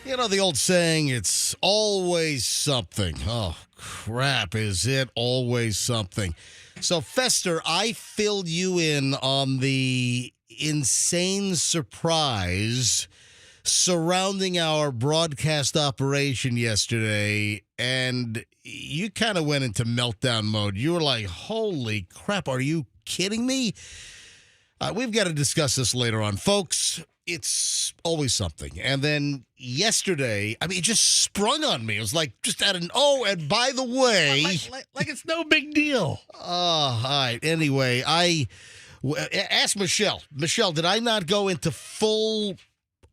You know the old saying, it's always something. Oh, crap, is it always something? So, Fester, I filled you in on the insane surprise surrounding our broadcast operation yesterday, and you kind of went into meltdown mode. You were like, holy crap, are you kidding me? We've got to discuss this later on. Folks, it's always something. And then yesterday, I mean, it just sprung on me. It was like just at an, and by the way. Like it's no big deal. All right. Anyway, asked Michelle. Michelle, did I not go into full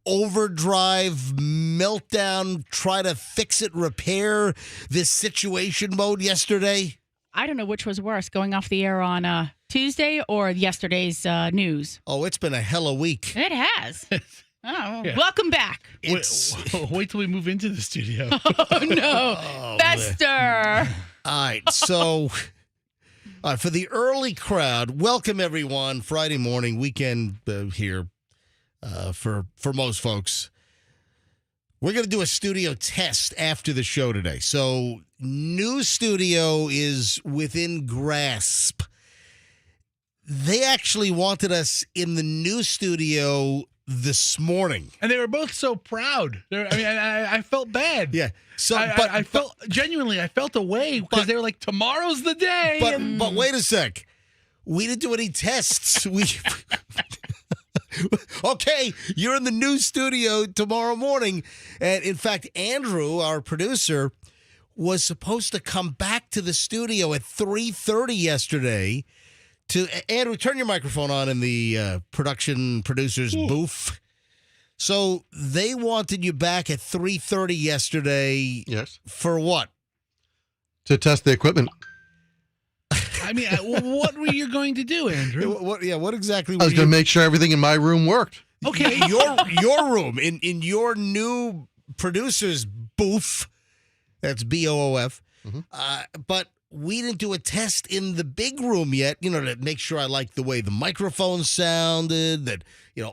overdrive, meltdown, try to fix it, repair this situation mode yesterday? I don't know which was worse, going off the air on Tuesday or yesterday's news. Oh, it's been a hell of a week. It has. Yeah. Welcome back. Wait till we move into the studio. Oh, no. Fester. All right, so for the early crowd, welcome everyone. Friday morning, weekend here for most folks. We're going to do a studio test after the show today. So, new studio is within grasp. They actually wanted us in the new studio this morning. And they were both so proud. I felt bad. Yeah. So, I felt genuinely, I felt away because they were like, tomorrow's the day. But wait a sec. We didn't do any tests. Okay, you're in the new studio tomorrow morning. And in fact, Andrew, our producer, was supposed to come back to the studio at 3:30 yesterday. Andrew, turn your microphone on in the producer's booth. So they wanted you back at 3:30 yesterday. Yes. For what? To test the equipment. I mean, what were you going to do, Andrew? What exactly? I was going to make sure everything in my room worked. Okay. your room, in your new producer's booth. That's BOOF. Mm-hmm. But we didn't do a test in the big room yet, to make sure I liked the way the microphone sounded, that,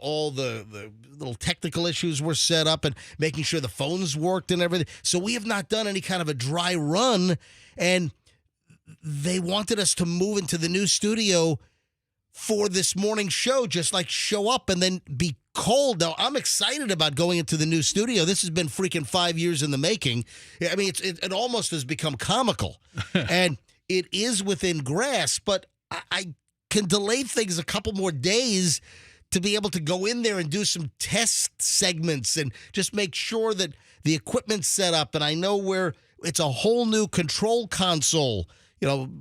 all the little technical issues were set up and making sure the phones worked and everything. So we have not done any kind of a dry run, and they wanted us to move into the new studio for this morning's show, just like show up and then be cold. Now, I'm excited about going into the new studio. This has been freaking 5 years in the making. I mean, it almost has become comical. And it is within grasp, but I can delay things a couple more days to be able to go in there and do some test segments and just make sure that the equipment's set up. And I know where it's a whole new control console,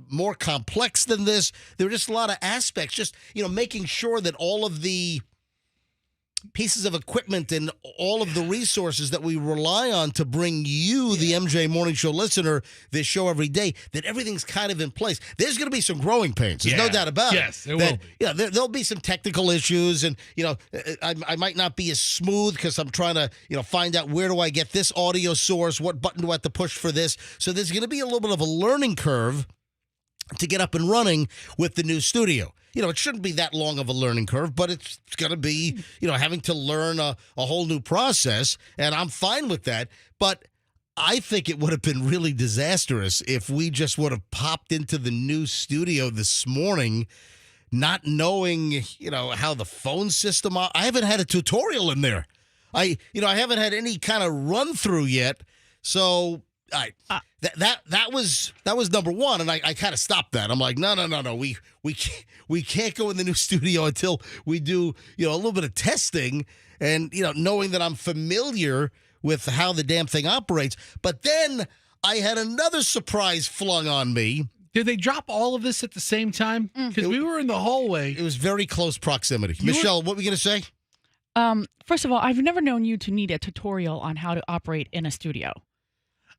more complex than this. There are just a lot of aspects, just, making sure that all of the pieces of equipment and all of the resources that we rely on to bring you, the MJ Morning Show listener, this show every day, that everything's kind of in place. There's going to be some growing pains. There's no doubt about it. Yes, there will be. Yeah, there'll be some technical issues, and, I might not be as smooth because I'm trying to, find out where do I get this audio source, what button do I have to push for this. So there's going to be a little bit of a learning curve to get up and running with the new studio. It shouldn't be that long of a learning curve, but it's going to be, having to learn a whole new process, and I'm fine with that. But I think it would have been really disastrous if we just would have popped into the new studio this morning not knowing, how the phone system. I haven't had a tutorial in there. I haven't had any kind of run through yet. So that was number one, and I kind of stopped that. I'm like, no, we can't go in the new studio until we do a little bit of testing, and knowing that I'm familiar with how the damn thing operates. But then I had another surprise flung on me. Did they drop all of this at the same time? Because we were in the hallway. It was very close proximity. Michelle, what were you going to say? First of all, I've never known you to need a tutorial on how to operate in a studio.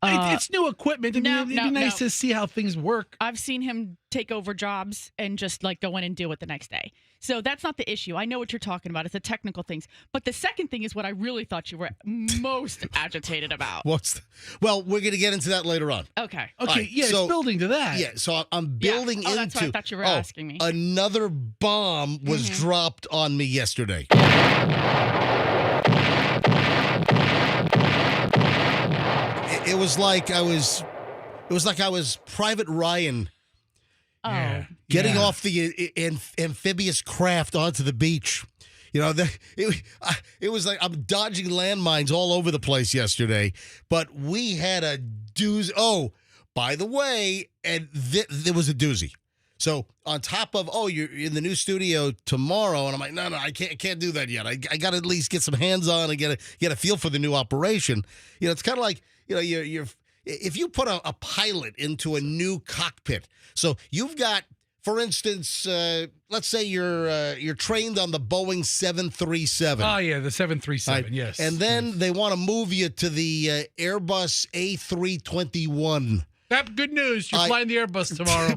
It's new equipment. It'd be nice to see how things work. I've seen him take over jobs and just go in and do it the next day. So that's not the issue. I know what you're talking about. It's the technical things. But the second thing is what I really thought you were most agitated about. Well, we're going to get into that later on. Okay. Right, yeah, so, it's building to that. Yeah, so I'm building into. That's what I thought you were asking me. Another bomb was dropped on me yesterday. was like I was Private Ryan getting off the amphibious craft onto the beach. It was like I'm dodging landmines all over the place yesterday. But we had a doozy. Oh, by the way, and there was a doozy. So on top of, you're in the new studio tomorrow, and I'm like, no, I can't do that yet. I got to at least get some hands on and get a feel for the new operation. It's kind of like, you're if you put a pilot into a new cockpit. So you've got, for instance, let's say you're trained on the Boeing 737. Oh yeah, the 737. Right? Yes. And then they want to move you to the Airbus A321. Good news. You're flying the Airbus tomorrow.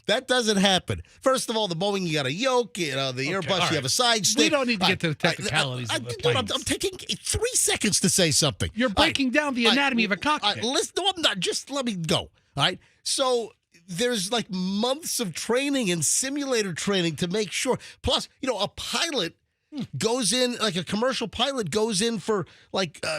that doesn't happen. First of all, the Boeing, you got a yoke. The Airbus, you have a side stick. We don't need to get to the technicalities of the planes. I'm taking 3 seconds to say something. You're breaking down the anatomy of a cockpit. Listen, no, I'm not. Just let me go. All right. So there's like months of training and simulator training to make sure. Plus, a pilot goes in, like a commercial pilot goes in for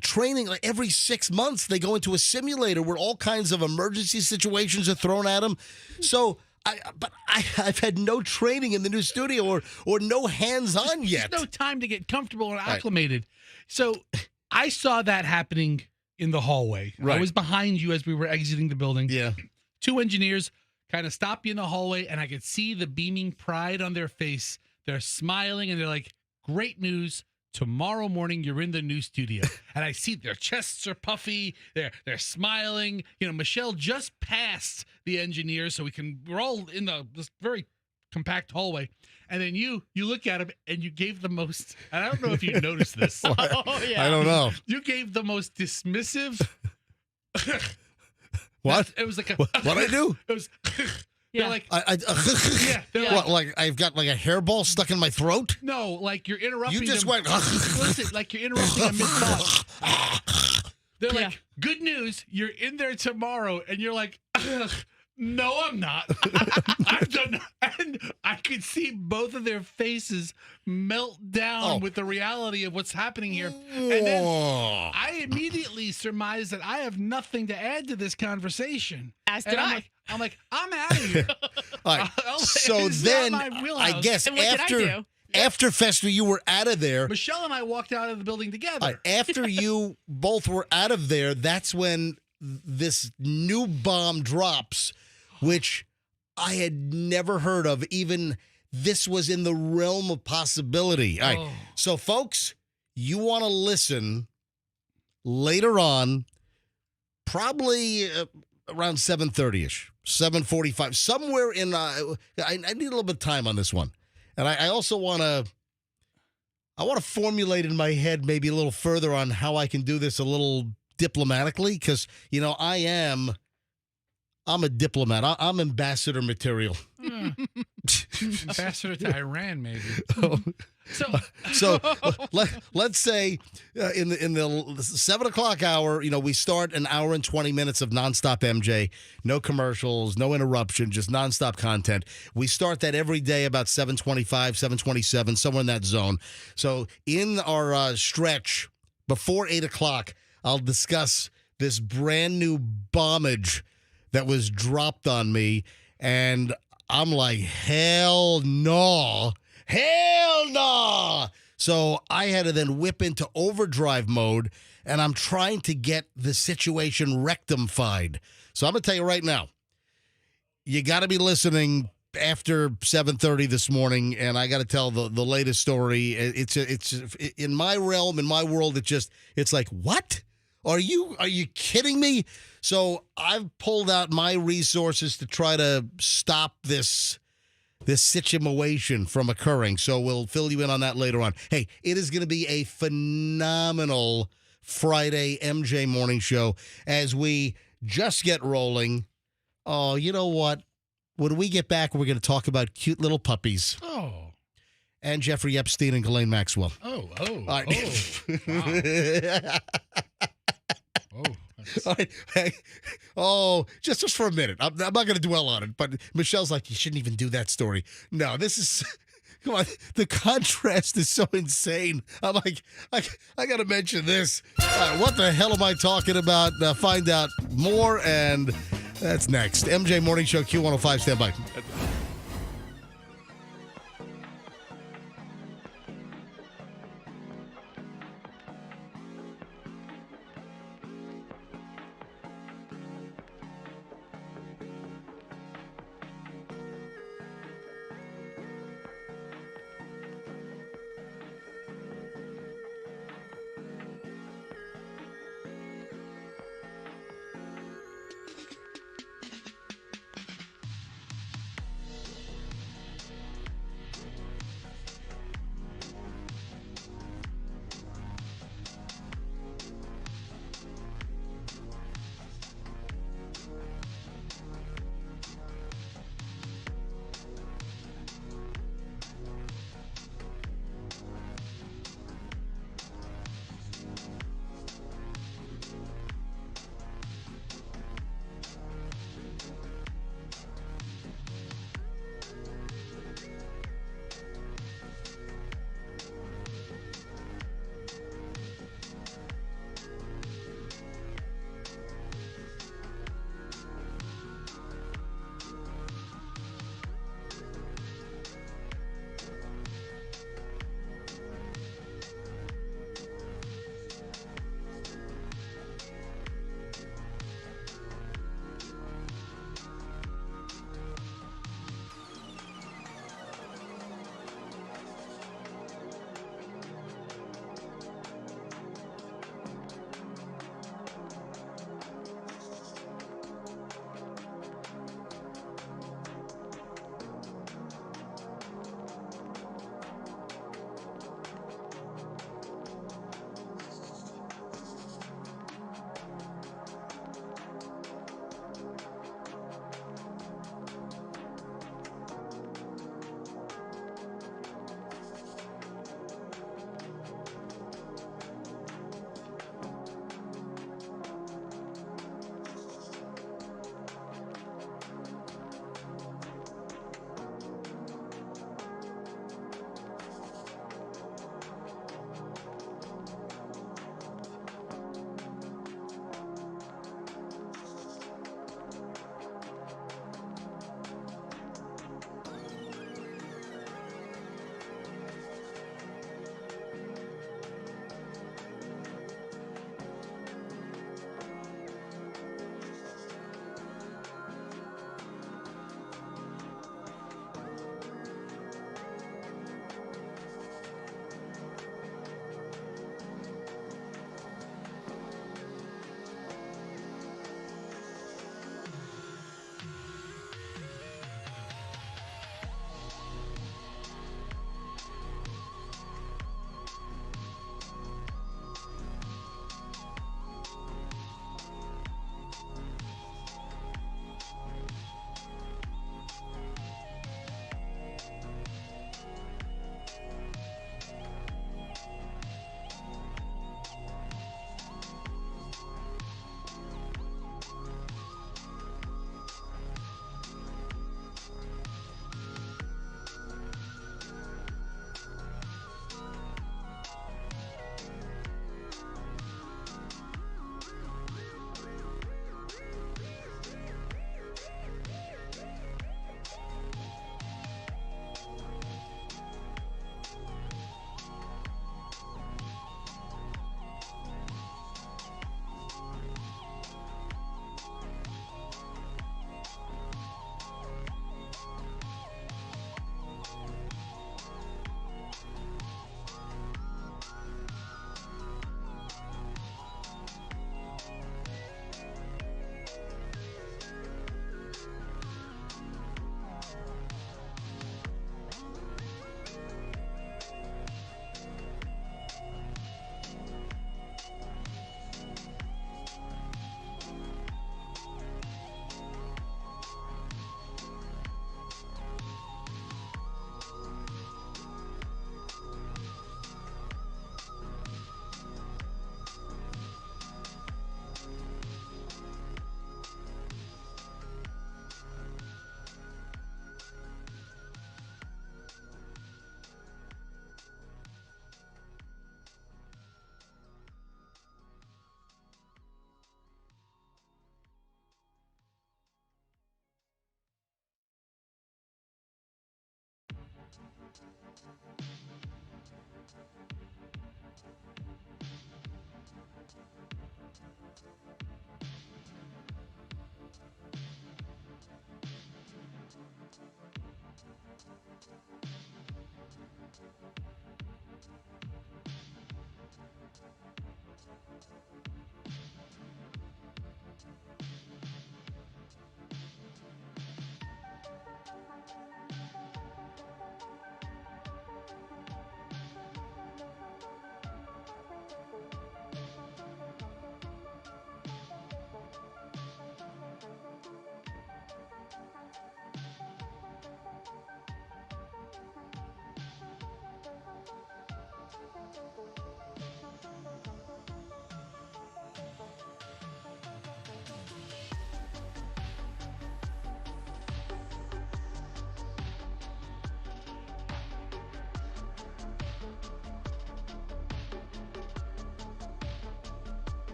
training like every 6 months. They go into a simulator where all kinds of emergency situations are thrown at them. So I've had no training in the new studio or no hands-on yet. There's no time to get comfortable and acclimated. Right. So I saw that happening in the hallway. Right. I was behind you as we were exiting the building. Yeah. 2 engineers kind of stop you in the hallway, and I could see the beaming pride on their face. They're smiling, and they're like, great news. Tomorrow morning, you're in the new studio. And I see their chests are puffy. They're smiling. Michelle just passed the engineers, so we're all in this very compact hallway. And then you look at him, and you gave the most, and I don't know if you noticed this. I don't know. You gave the most dismissive. What? It was like what'd I do? It was. Yeah. They're like, They're what, like I've got like a hairball stuck in my throat? No, like you're interrupting. You just them. went. Listen, like you're interrupting a mid-thought. They're like, good news, you're in there tomorrow, and you're like, no, I'm not. I've done, and I could see both of their faces melt down with the reality of what's happening here. And then I immediately surmised that I have nothing to add to this conversation. As did I. I'm like, I'm out of here. All right. So then, I guess after Fester, you were out of there. Michelle and I walked out of the building together. After you both were out of there, that's when this new bomb drops, which I had never heard of. Even this was in the realm of possibility. All right. So, folks, you want to listen later on, probably around 7:30ish. 7:45, somewhere in. I need a little bit of time on this one, and I also want to. I want to formulate in my head maybe a little further on how I can do this a little diplomatically, because I'm a diplomat. I'm ambassador material. Ambassador to Iran, maybe. So let's say in the 7 o'clock hour, we start an hour and 20 minutes of nonstop MJ, no commercials, no interruption, just nonstop content. We start that every day about 7:25, 7:27, somewhere in that zone. So in our stretch before 8 o'clock, I'll discuss this brand new bombage that was dropped on me, and I'm like, hell no. Hell no! So I had to then whip into overdrive mode, and I'm trying to get the situation rectified. So I'm going to tell you right now, you got to be listening after 7:30 this morning, and I got to tell the latest story. It's in my realm, in my world, it's like, what? Are you kidding me? So I've pulled out my resources to try to stop this situation from occurring. So we'll fill you in on that later on. Hey, it is going to be a phenomenal Friday MJ morning show as we just get rolling. Oh, you know what? When we get back, we're going to talk about cute little puppies. Oh. And Jeffrey Epstein and Ghislaine Maxwell. Oh. Wow. All right. Hey, just for a minute. I'm not going to dwell on it, but Michelle's like, you shouldn't even do that story. No, this Come on, the contrast is so insane. I'm like, I got to mention this. What the hell am I talking about? Find out more, and that's next. MJ Morning Show, Q105, stand by.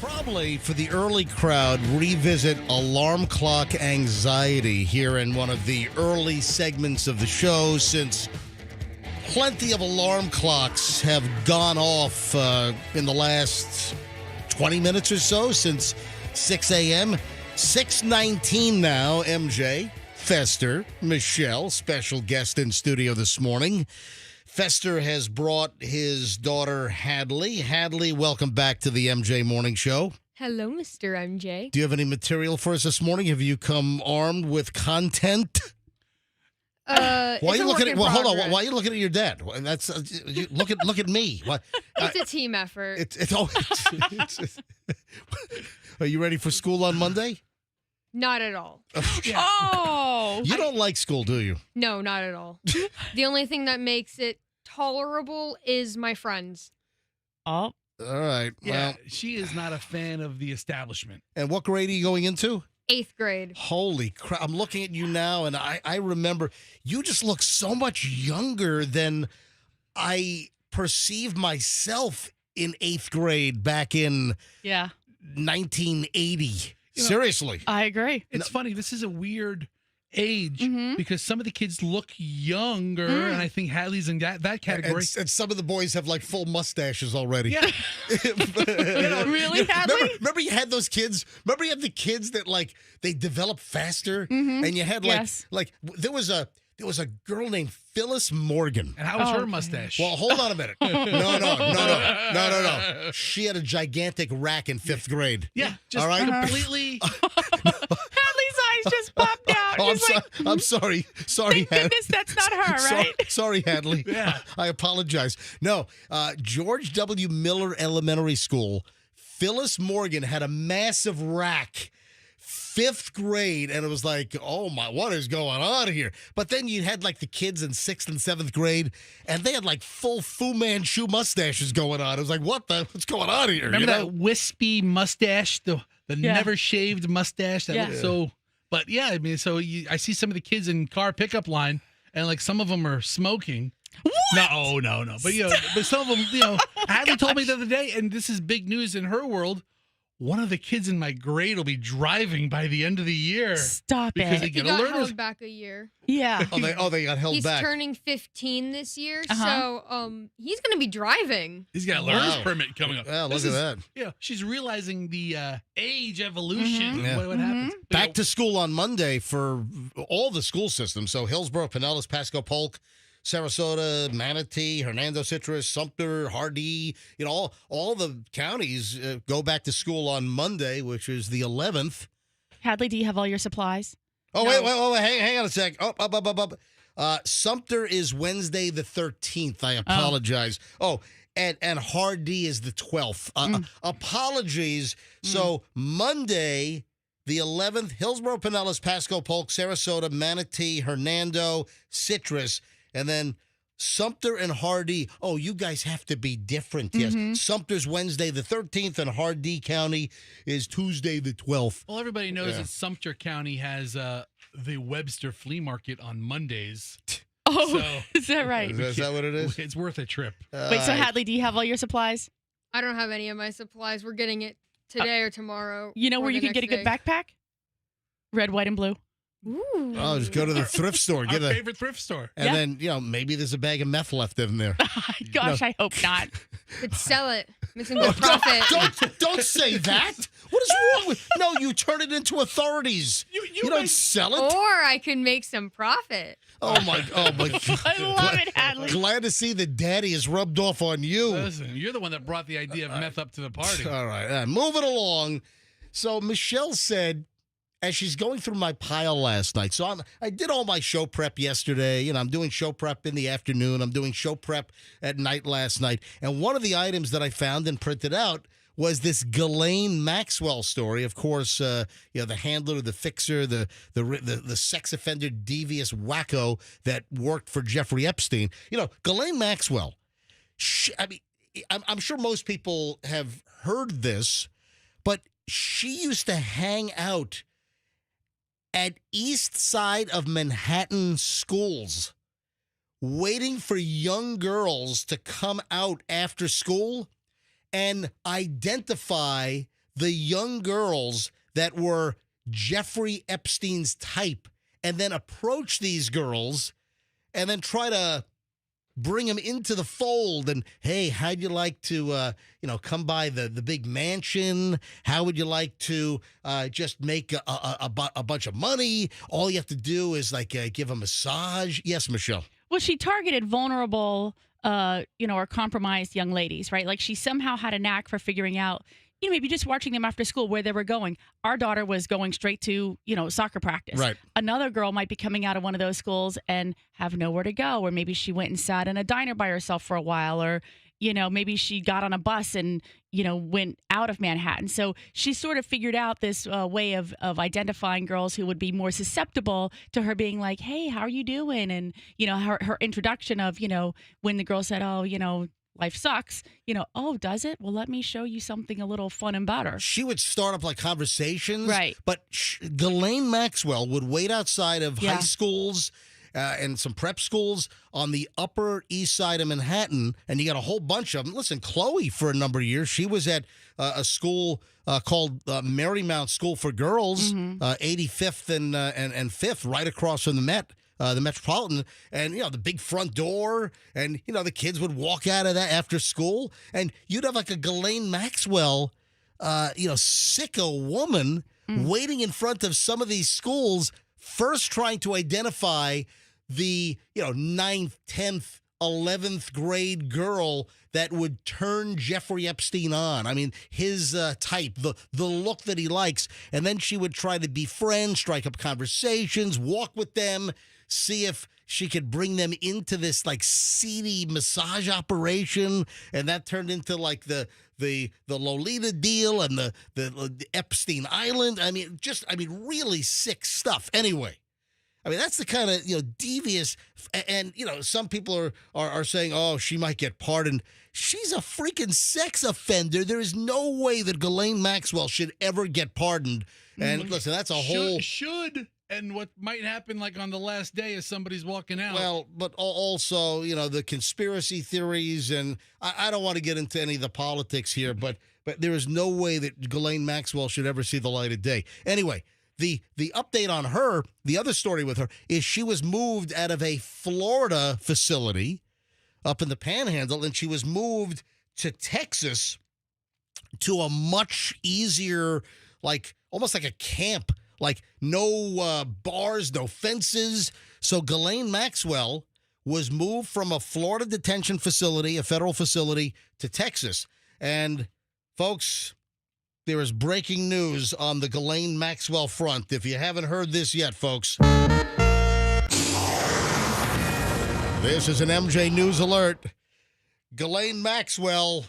Probably for the early crowd, revisit alarm clock anxiety here in one of the early segments of the show, since plenty of alarm clocks have gone off in the last 20 minutes or so, since 6 a.m. 6:19 now. MJ, Fester, Michelle, special guest in studio this morning. Fester has brought his daughter, Hadley. Hadley, welcome back to the MJ Morning Show. Hello, Mr. MJ. Do you have any material for us this morning? Have you come armed with content? Why are you looking at? Well, hold on. Why are you looking at your dad? And that's look at me. Why, it's a team effort. Are you ready for school on Monday? Not at all. Oh, You don't like school, do you? No, not at all. The only thing that makes it tolerable is my friends. oh, All right. Yeah, Well, she is not a fan of the establishment. and what grade are you going into? 8th grade. Holy crap. I'm looking at you now, and I remember you just look so much younger than I perceived myself in 8th grade back in yeah, 1980. You know, Seriously. I agree. It's funny. This is a weird age Mhm. because some of the kids look younger, and I think Hadley's in that category. And some of the boys have like full mustaches already. Yeah. Really, Hadley? Remember you had those kids? Remember you had the kids that like they develop faster, and you had like Yes. there was a girl named Phyllis Morgan. And how was her okay. mustache? Well, hold on a minute. No. She had a gigantic rack in 5th grade. yeah, just all right. completely. Hadley's eyes just popped out. Oh, He's like, I'm sorry. Sorry, thank goodness that's not her, right? Sorry, Hadley. Yeah. I apologize. No, George W. Miller Elementary School, Phyllis Morgan had a massive rack 5th grade, and it was like, oh my, what is going on here? But then you had like the kids in 6th and 7th grade, and they had like full Fu Manchu mustaches going on. It was like, what's going on here? Remember that wispy mustache, the never shaved mustache that looked so. But yeah, I mean, so I see some of the kids in car pickup line, and like some of them are smoking. What? No. But but some of them, Hadley told me the other day, and this is big news in her world. One of the kids in my grade will be driving by the end of the year. Stop because it. they He get got a learner's. held back a year. Yeah. They got held He's back. turning 15 this year, Uh-huh. so he's going to be driving. He's got a learner's permit coming up. Yeah, look at that. Yeah, she's realizing the age evolution. Yeah. What happens? Back to school on Monday for all the school systems. So Hillsborough, Pinellas, Pasco, Polk, Sarasota, Manatee, Hernando, Citrus, Sumter, Hardee, all the counties go back to school on Monday, which is the 11th. Hadley, do you have all your supplies? Oh, No. wait, hang on a sec. Oh, up. Sumter is Wednesday the 13th. I apologize. Oh, and Hardee is the 12th. Apologies. So Monday, the 11th, Hillsborough, Pinellas, Pasco, Polk, Sarasota, Manatee, Hernando, Citrus, and then Sumter and Hardee. Oh, you guys have to be different. Yes. Sumter's Wednesday the 13th, and Hardee County is Tuesday the 12th. Well, everybody knows that Sumter County has the Webster Flea Market on Mondays. Oh, So- is that right? Is that what it is? It's worth a trip. Wait, so Hadley, do you have all your supplies? I don't have any of my supplies. We're getting it today or tomorrow. You know or where you the can get a next good day. backpack? Red, white, and blue. Ooh. Oh, just go to the thrift store, Our get a, favorite thrift store. and then maybe there's a bag of meth left in there. Gosh, I hope not. Could sell it. Make some good profit. Don't say that. What is wrong with? No, you turn it into authorities. You don't sell it. Or I can make some profit. Oh my God! I love it, Hadley. Glad to see that Daddy is rubbed off on you. Listen, you're the one that brought the idea of meth up to the party. All right, moving along. So Michelle said, as she's going through my pile last night. So I did all my show prep yesterday. I'm doing show prep in the afternoon. I'm doing show prep at night last night. And one of the items that I found and printed out was this Ghislaine Maxwell story. Of course, the handler, the fixer, the sex offender, devious wacko that worked for Jeffrey Epstein. Ghislaine Maxwell. I'm sure most people have heard this, but she used to hang out at east side of Manhattan schools, waiting for young girls to come out after school and identify the young girls that were Jeffrey Epstein's type, and then approach these girls and then try to bring them into the fold. And, hey, how'd you like to, come by the big mansion? How would you like to just make a bunch of money? All you have to do is, give a massage. Yes, Michelle. Well, she targeted vulnerable, or compromised young ladies, right? Like she somehow had a knack for figuring out, maybe just watching them after school where they were going. Our daughter was going straight to, soccer practice. Right. Another girl might be coming out of one of those schools and have nowhere to go, or maybe she went and sat in a diner by herself for a while, or maybe she got on a bus and, went out of Manhattan. So she sort of figured out this way of identifying girls who would be more susceptible to her being like, hey, how are you doing? And, her introduction of, when the girl said, oh, life sucks, oh, does it? Well, let me show you something a little fun and better. She would start up conversations. Right. But Ghislaine Maxwell would wait outside of high schools and some prep schools on the Upper East Side of Manhattan, and you got a whole bunch of them. Listen, Chloe, for a number of years, she was at a school called Marymount School for Girls, 85th and 5th, right across from the Metropolitan, and the big front door, and the kids would walk out of that after school, and you'd have a Ghislaine Maxwell, sicko woman waiting in front of some of these schools, first trying to identify the 9th, 10th, 11th grade girl that would turn Jeffrey Epstein on. I mean, his type, the look that he likes, and then she would try to befriend, strike up conversations, walk with them, see if she could bring them into this like seedy massage operation, and that turned into like the Lolita deal and the Epstein Island. I mean, really sick stuff. Anyway, I mean, that's the kind of, devious, and, some people are saying, oh, she might get pardoned. She's a freaking sex offender. There is no way that Ghislaine Maxwell should ever get pardoned. And listen, that's a whole... Should, and what might happen like on the last day as somebody's walking out. Well, but also, the conspiracy theories, and I don't want to get into any of the politics here, but there is no way that Ghislaine Maxwell should ever see the light of day. Anyway, the update on her, the other story with her, is she was moved out of a Florida facility up in the Panhandle, and she was moved to Texas to a much easier, like almost like a camp, like no bars, no fences. So Ghislaine Maxwell was moved from a Florida detention facility, a federal facility, to Texas. And folks, there is breaking news on the Ghislaine Maxwell front. If you haven't heard this yet, folks, this is an MJ News alert. Ghislaine Maxwell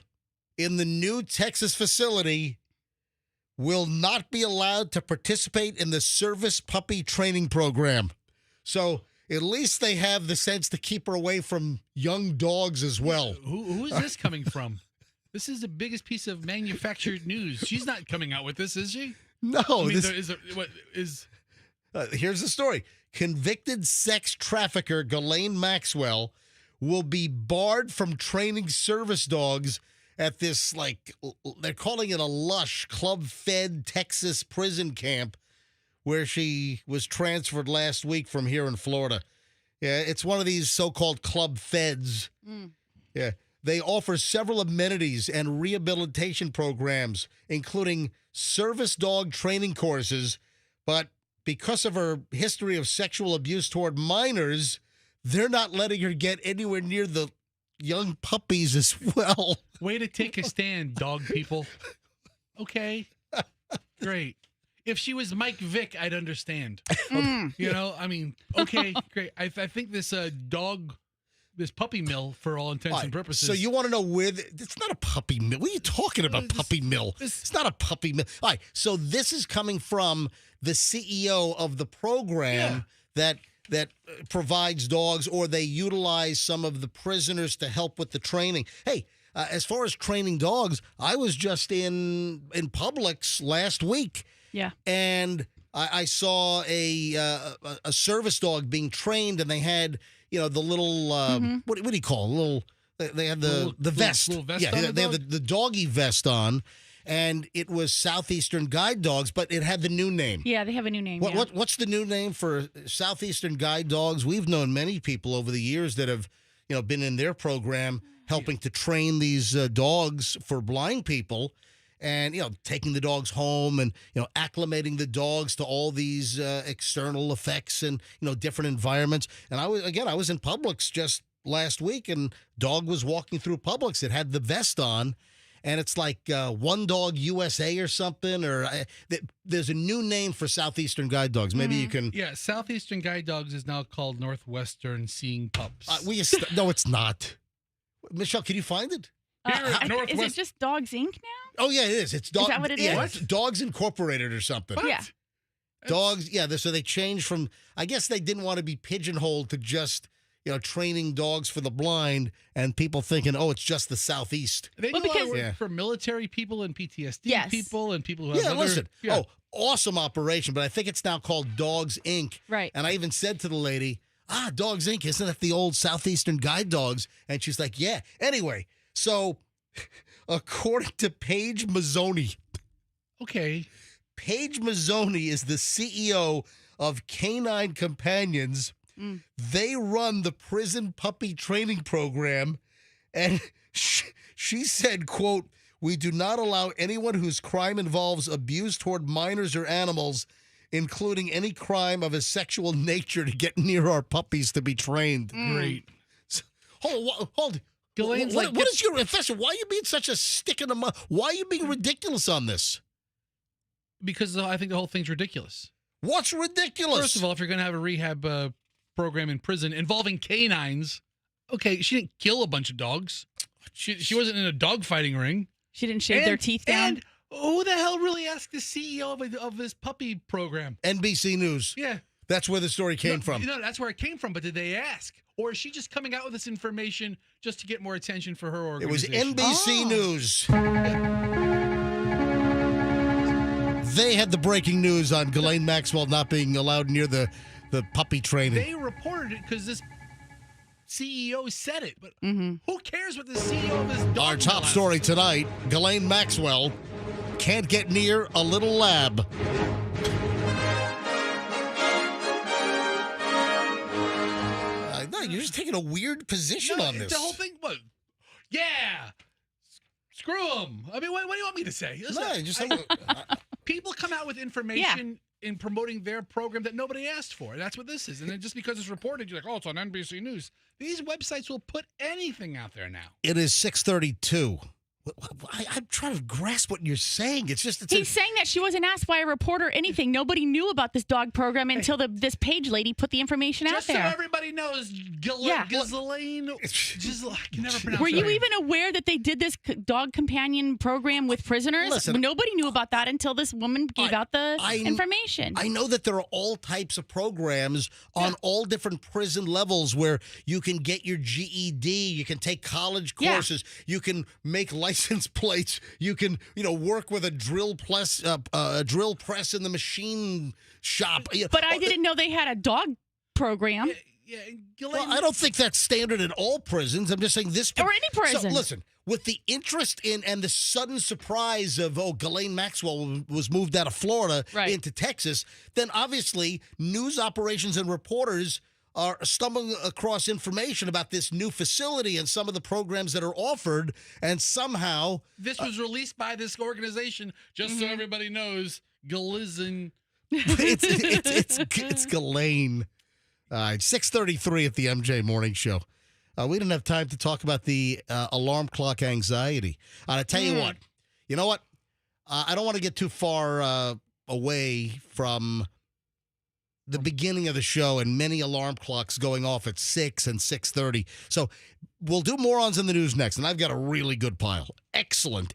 in the new Texas facility will not be allowed to participate in the service puppy training program. So at least they have the sense to keep her away from young dogs as well. Who is this coming from? This is the biggest piece of manufactured news. She's not coming out with this, is she? No. I mean, Here's the story. Convicted sex trafficker Ghislaine Maxwell will be barred from training service dogs at this, like, they're calling it a lush, club-fed Texas prison camp where she was transferred last week from here in Florida. Yeah, it's one of these so-called club feds. Yeah. They offer several amenities and rehabilitation programs, including service dog training courses, but because of her history of sexual abuse toward minors, they're not letting her get anywhere near the young puppies as well. Way to take a stand, dog people. Okay, great. If she was Mike Vick, I'd understand. Okay, great. I think this this puppy mill, for all intents and purposes. So you want to know where it's not a puppy mill. What are you talking about, puppy mill? It's not a puppy mill. All right, so this is coming from the CEO of the program that provides dogs, or they utilize some of the prisoners to help with the training. Hey, as far as training dogs, I was just in Publix last week. Yeah. And I saw a service dog being trained, and they had, the little, what do you call it? They had the vest. Little vest yeah, on they have the doggy vest on. And it was Southeastern Guide Dogs, but it had the new name. Yeah, they have a new name. What's the new name for Southeastern Guide Dogs? We've known many people over the years that have, been in their program helping to train these dogs for blind people, and taking the dogs home and acclimating the dogs to all these external effects and different environments. And I was in Publix just last week, and dog was walking through Publix. It had the vest on. And it's like One Dog USA or something, or there's a new name for Southeastern Guide Dogs. Maybe you can. Yeah, Southeastern Guide Dogs is now called Northwestern Seeing Pups. No, it's not. Michelle, can you find it? Is it just Dogs Inc. now? Oh yeah, it is. It's Is that what it is? It's Dogs Incorporated or something. Yeah. Dogs. Yeah. So they changed from. I guess they didn't want to be pigeonholed to just training dogs for the blind, and people thinking, oh, it's just the Southeast. They do a lot of work for military people and PTSD people and people who have listen. Oh, awesome operation, but I think it's now called Dogs Inc. Right. And I even said to the lady, Dogs Inc., isn't that the old Southeastern Guide Dogs? And she's like, yeah. Anyway, so according to Paige Mazzoni. Okay. Paige Mazzoni is the CEO of Canine Companions. They run the prison puppy training program, and she said, quote, "We do not allow anyone whose crime involves abuse toward minors or animals, including any crime of a sexual nature, to get near our puppies to be trained." Great. So, hold. Ghislaine's what is your confession? Why are you being such a stick in the mud? Why are you being ridiculous on this? Because I think the whole thing's ridiculous. What's ridiculous? First of all, if you're going to have a rehab program in prison involving canines. Okay, she didn't kill a bunch of dogs. She wasn't in a dog fighting ring. She didn't shave their teeth down. And who the hell really asked the CEO of this puppy program? NBC News. Yeah. That's where the story came from. That's where it came from, but did they ask? Or is she just coming out with this information just to get more attention for her It was organization? NBC News. They had the breaking news on Ghislaine Maxwell not being allowed near the puppy training. They reported it because this CEO said it, but who cares what the CEO of this dog Our top has? story tonight, Ghislaine Maxwell can't get near a little lab. No, you're just taking a weird position on this. The whole thing was, yeah, screw them. I mean, what do you want me to say? People come out with information in promoting their program that nobody asked for. That's what this is. And then just because it's reported, you're like, oh, it's on NBC News. These websites will put anything out there now. It is 6:32. I'm trying to grasp what you're saying. He's saying that she wasn't asked by a reporter anything. Nobody knew about this dog program until this page lady put the information out there. Just so everybody knows, Ghislaine, I can never pronounce Were her you name. even aware that they did this dog companion program with prisoners? Listen, nobody knew about that until this woman gave out the information. I know that there are all types of programs on all different prison levels where you can get your GED, you can take college courses, you can make license plates, you can work with a drill press in the machine shop. But I didn't know they had a dog program. Well, I don't think that's standard in all prisons. I'm just saying this or any prison. So listen, with the interest in and the sudden surprise of Ghislaine Maxwell was moved out of Florida into Texas, then obviously news operations and reporters are stumbling across information about this new facility and some of the programs that are offered, and somehow this was released by this organization, just so everybody knows, Ghislaine. It's Ghislaine. 6:33 at the MJ Morning Show. We didn't have time to talk about the alarm clock anxiety. I tell you what, you know what? I don't want to get too far away from the beginning of the show and many alarm clocks going off at 6 and 6:30. So we'll do Morons in the News next, and I've got a really good pile. Excellent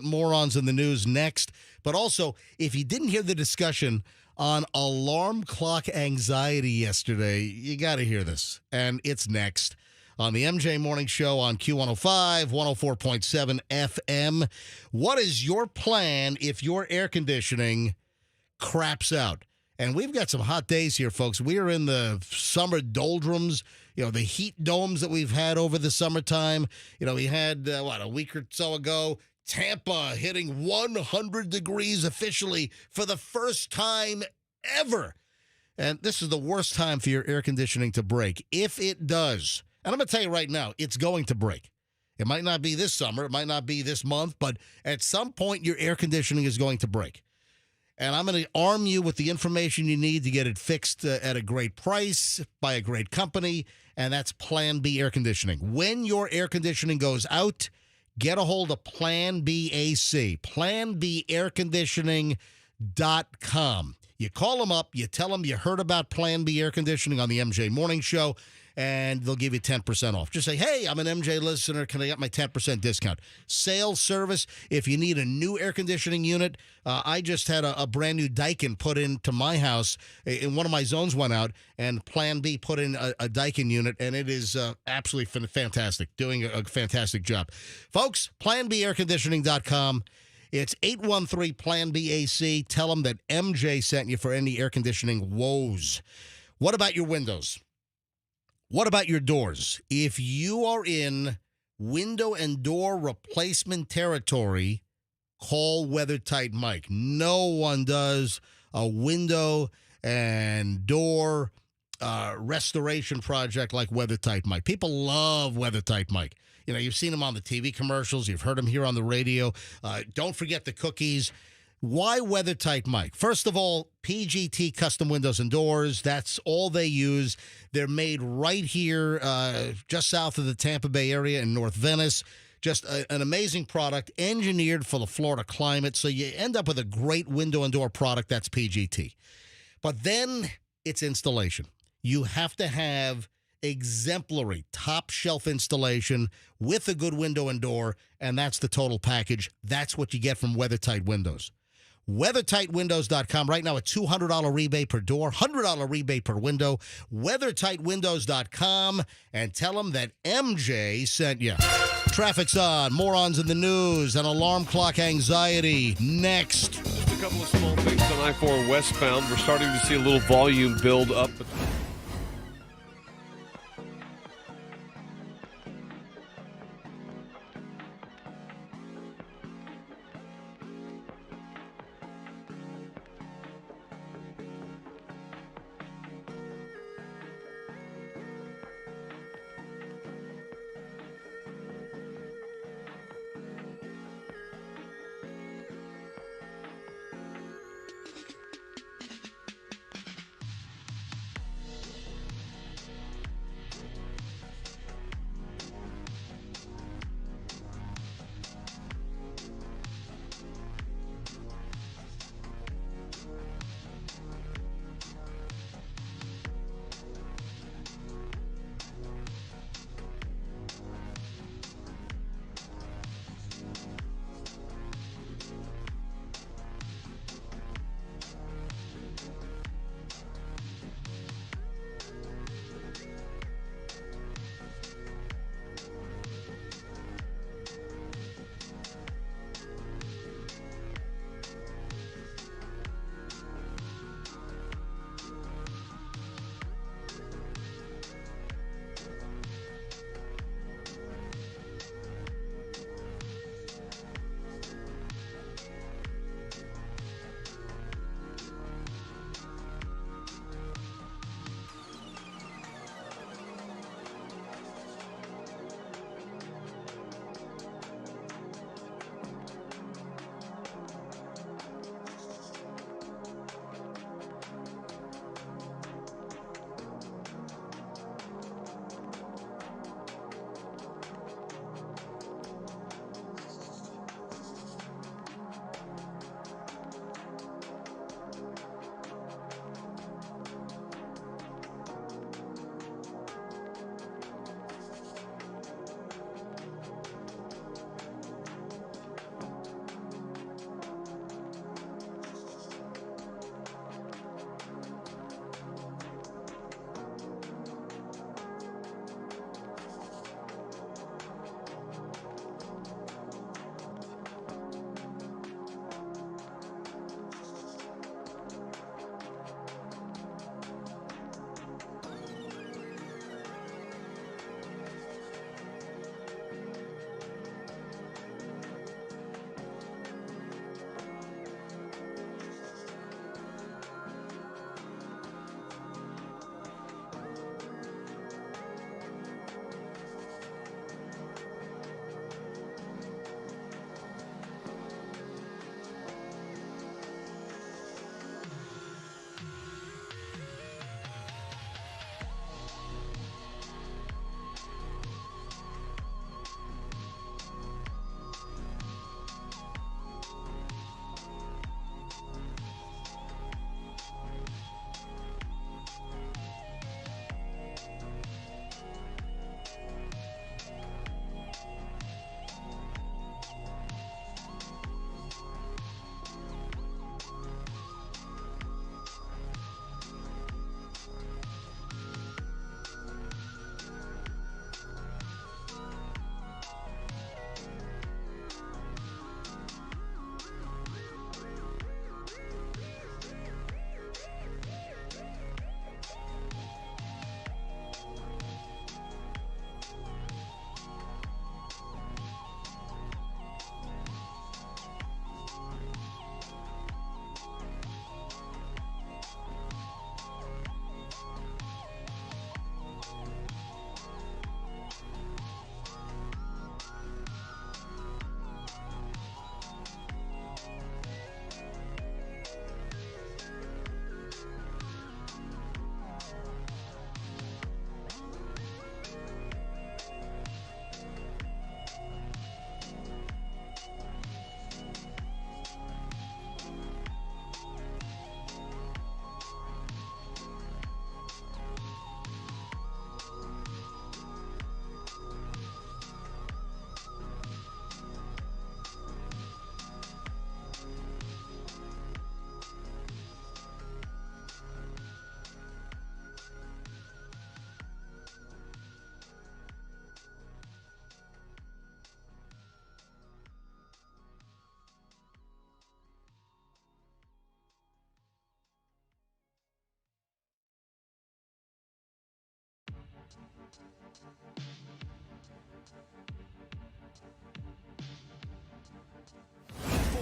Morons in the News next. But also, if you didn't hear the discussion on alarm clock anxiety yesterday, you got to hear this. And it's next on the MJ Morning Show on Q105, 104.7 FM. What is your plan if your air conditioning craps out? And we've got some hot days here, folks. We are in the summer doldrums, the heat domes that we've had over the summertime. We had, a week or so ago, Tampa hitting 100 degrees officially for the first time ever. And this is the worst time for your air conditioning to break. If it does, and I'm going to tell you right now, it's going to break. It might not be this summer. It might not be this month, but at some point, your air conditioning is going to break. And I'm going to arm you with the information you need to get it fixed at a great price by a great company, and that's Plan B Air Conditioning. When your air conditioning goes out, get a hold of Plan B AC, planbairconditioning.com. You call them up, you tell them you heard about Plan B Air Conditioning on the MJ Morning Show, and they'll give you 10% off. Just say, hey, I'm an MJ listener. Can I get my 10% discount? Sales service, if you need a new air conditioning unit. I just had a brand new Daikin put into my house. In one of my zones went out, and Plan B put in a Daikin unit, and it is absolutely fantastic, doing a fantastic job. Folks, planbairconditioning.com. It's 813-PLAN-BAC. Tell them that MJ sent you for any air conditioning woes. What about your windows? What about your doors? If you are in window and door replacement territory, call WeatherTight Mike. No one does a window and door restoration project like WeatherTight Mike. People love WeatherTight Mike. You've seen him on the TV commercials. You've heard him here on the radio. Don't forget the cookies. Why WeatherTight Mike? First of all, PGT custom windows and doors. That's all they use. They're made right here just south of the Tampa Bay area in North Venice. Just an amazing product, engineered for the Florida climate. So you end up with a great window and door product. That's PGT. But then it's installation. you have to have exemplary top shelf installation with a good window and door, and that's the total package. That's what you get from WeatherTight Windows. WeatherTightWindows.com. Right now, a $200 rebate per door, $100 rebate per window. WeatherTightWindows.com, and tell them that MJ sent you. Traffic's on, morons in the news, and alarm clock anxiety. Next. Just a couple of small things on I-4 westbound. We're starting to see a little volume build up.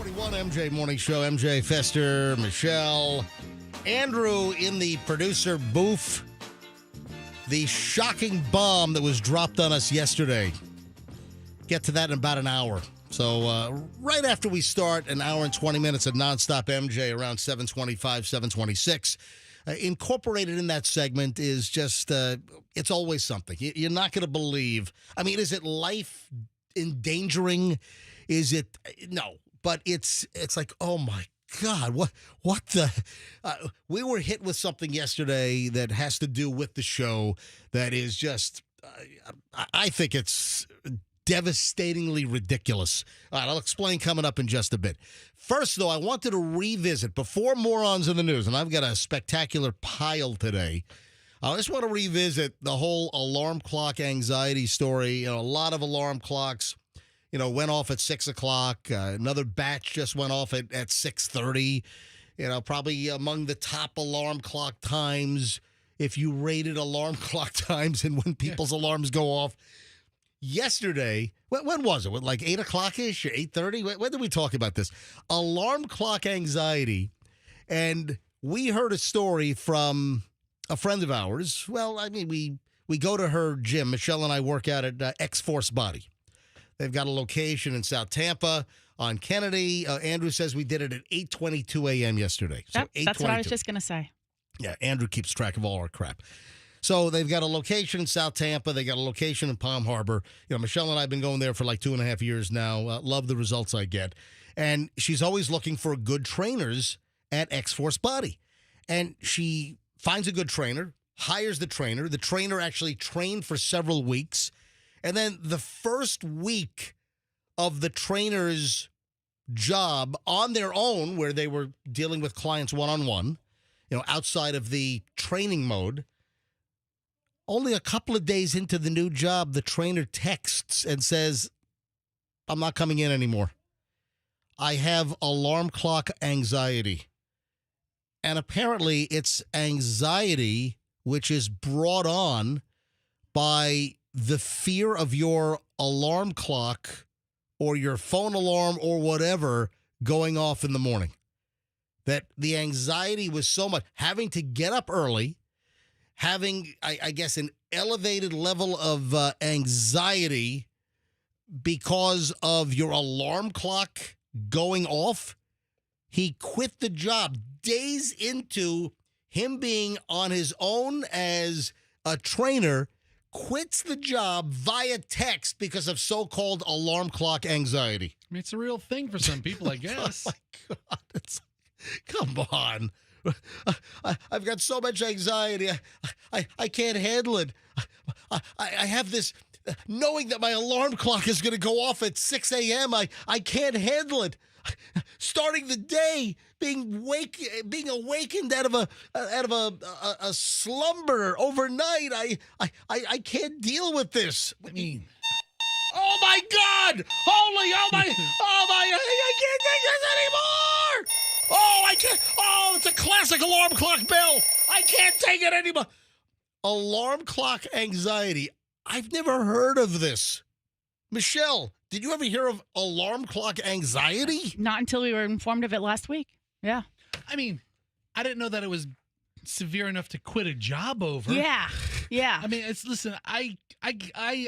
641 MJ Morning Show. MJ, Fester, Michelle, Andrew in the producer booth. The shocking bomb that was dropped on us yesterday. Get to that in about an hour. So right after we start, an hour and 20 minutes of nonstop MJ around 725, 726. Incorporated in that segment is just, it's always something. You're not going to believe. I mean, is it life endangering? Is it? No. But it's like, oh my God, what the? We were hit with something yesterday that has to do with the show that is just, I think it's devastatingly ridiculous. All right, I'll explain coming up in just a bit. First, though, I wanted to revisit, before Morons in the News, and I've got a spectacular pile today, I just want to revisit the whole alarm clock anxiety story. You know, a lot of alarm clocks, you know, went off at 6 o'clock. Another batch just went off at 6:30. You know, probably among the top alarm clock times, if you rated alarm clock times and when people's alarms go off. Yesterday, when was it? Like 8 o'clock-ish or 8:30? When did we talk about this? Alarm clock anxiety. And we heard a story from a friend of ours. Well, I mean, we go to her gym. Michelle and I work out at X-Force Body. They've got a location in South Tampa on Kennedy. Andrew says we did it at 8:22 a.m. yesterday. So That's what I was just going to say. Yeah, Andrew keeps track of all our crap. So they've got a location in South Tampa. They got a location in Palm Harbor. You know, Michelle and I have been going there for like 2.5 years now. Love the results I get. And she's always looking for good trainers at X-Force Body. And she finds a good trainer, hires the trainer. The trainer actually trained for several weeks. And then the first week of the trainer's job on their own, where they were dealing with clients one-on-one, you know, outside of the training mode, only a couple of days into the new job, the trainer texts and says, I'm not coming in anymore. I have alarm clock anxiety. And apparently it's anxiety which is brought on by the fear of your alarm clock or your phone alarm or whatever going off in the morning. That the anxiety was so much, having to get up early, having, I guess, an elevated level of anxiety because of your alarm clock going off. He quit the job days into him being on his own as a trainer, quits the job via text because of so-called alarm clock anxiety. I mean, it's a real thing for some people, I guess. Oh, my God. Come on. I've got so much anxiety. I can't handle it. I have this, knowing that my alarm clock is going to go off at 6 a.m., I can't handle it. Starting the day, being awakened out of a slumber overnight. I can't deal with this. I mean, oh my God! I can't take this anymore! Oh, I can't. Oh, it's a classic alarm clock bell. I can't take it anymore. Alarm clock anxiety. I've never heard of this. Michelle, did you ever hear of alarm clock anxiety? Not until we were informed of it last week. Yeah. I mean, I didn't know that it was severe enough to quit a job over. Yeah. Yeah. I mean, listen, I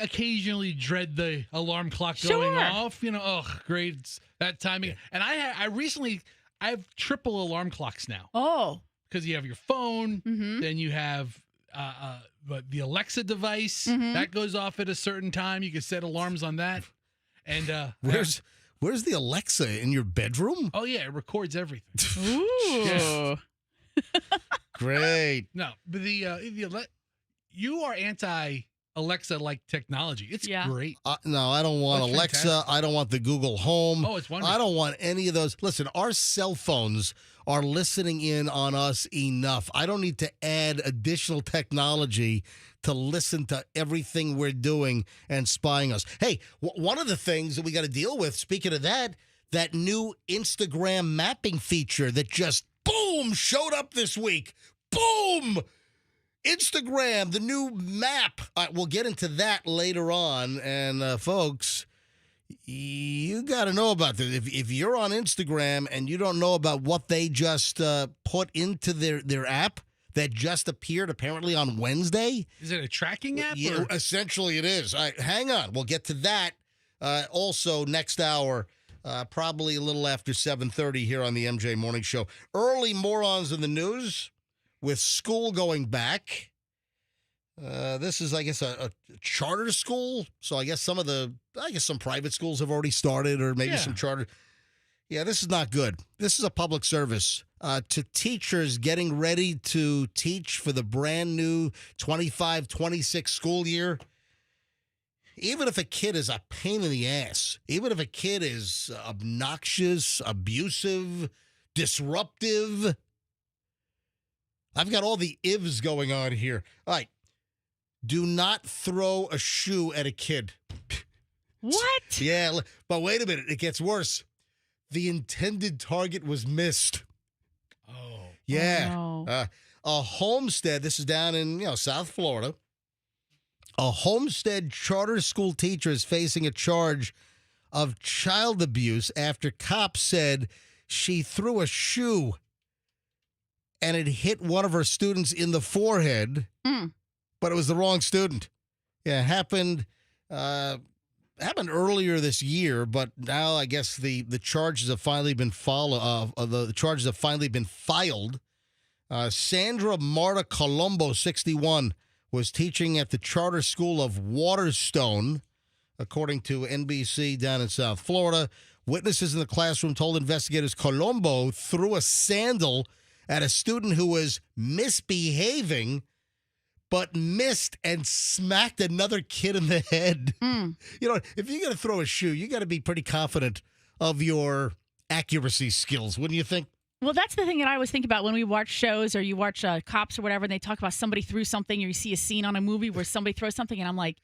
occasionally dread the alarm clock going off. You know, oh, great, it's that timing. And I have triple alarm clocks now. Oh. Because you have your phone, then you have the Alexa device that goes off at a certain time. You can set alarms on that. And where's the Alexa in your bedroom? Oh yeah, it records everything. Ooh. Yes. Great. No, but you are anti Alexa-like technology. It's great. No, I don't want Alexa. Fantastic. I don't want the Google Home. Oh, it's wonderful. I don't want any of those. Listen, our cell phones are listening in on us enough. I don't need to add additional technology to listen to everything we're doing and spying us. Hey, one of the things that we got to deal with, speaking of that new Instagram mapping feature that just, boom, showed up this week. Boom! Instagram, the new map. We'll get into that later on. And, folks, You got to know about this. If you're on Instagram and you don't know about what they just put into their app that just appeared apparently on Wednesday. Is it a tracking app? Yeah, essentially it is. All right, hang on. We'll get to that also next hour, probably a little after 7:30 here on the MJ Morning Show. Early morons in the news with school going back. This is, I guess, a charter school. So I guess some private schools have already started, or maybe some charter. Yeah, this is not good. This is a public service to teachers getting ready to teach for the brand new 25-26 school year. Even if a kid is a pain in the ass, even if a kid is obnoxious, abusive, disruptive. I've got all the ifs going on here. All right. Do not throw a shoe at a kid. What? Yeah, but wait a minute. It gets worse. The intended target was missed. Oh. Yeah. Oh, no. A Homestead, this is down in South Florida. A Homestead charter school teacher is facing a charge of child abuse after cops said she threw a shoe and it hit one of her students in the forehead. But it was the wrong student. Yeah, it happened earlier this year, but now I guess the charges have finally been the charges have finally been filed. Sandra Marta Colombo, 61, was teaching at the charter school of Waterstone, according to NBC down in South Florida. Witnesses in the classroom told investigators Colombo threw a sandal at a student who was misbehaving, but missed and smacked another kid in the head. If you're going to throw a shoe, you got to be pretty confident of your accuracy skills, wouldn't you think? Well, that's the thing that I always think about when we watch shows or you watch Cops or whatever, and they talk about somebody threw something, or you see a scene on a movie where somebody throws something, and I'm like,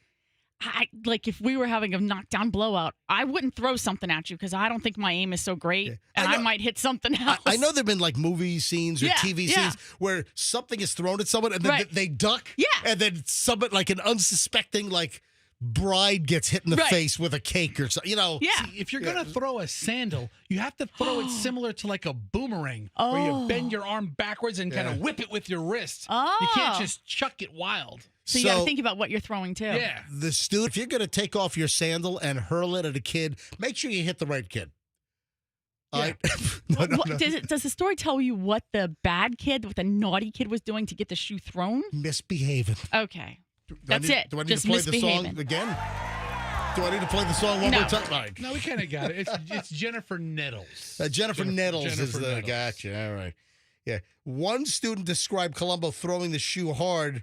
if we were having a knockdown blowout, I wouldn't throw something at you because I don't think my aim is so great, and I might hit something else. I know there have been like movie scenes or TV scenes where something is thrown at someone and then they duck. Yeah. And then somebody, like an unsuspecting bride gets hit in the face with a cake or something. Yeah. See, if you're going to throw a sandal, you have to throw it similar to like a boomerang, where you bend your arm backwards and kind of whip it with your wrist. You can't just chuck it wild. So you got to think about what you're throwing, too. Yeah. The student, if you're going to take off your sandal and hurl it at a kid, make sure you hit the right kid. Yeah. No. Does the story tell you what the bad kid, what the naughty kid was doing to get the shoe thrown? Misbehaving. Okay. That's it. Do I need Just to play the misbehaving. song again? Do I need to play the song one more time? All right. No, we kind of got it. It's Jennifer Nettles. Jennifer Nettles is Jennifer the Nettles. gotcha. All right. Yeah. One student described Colombo throwing the shoe hard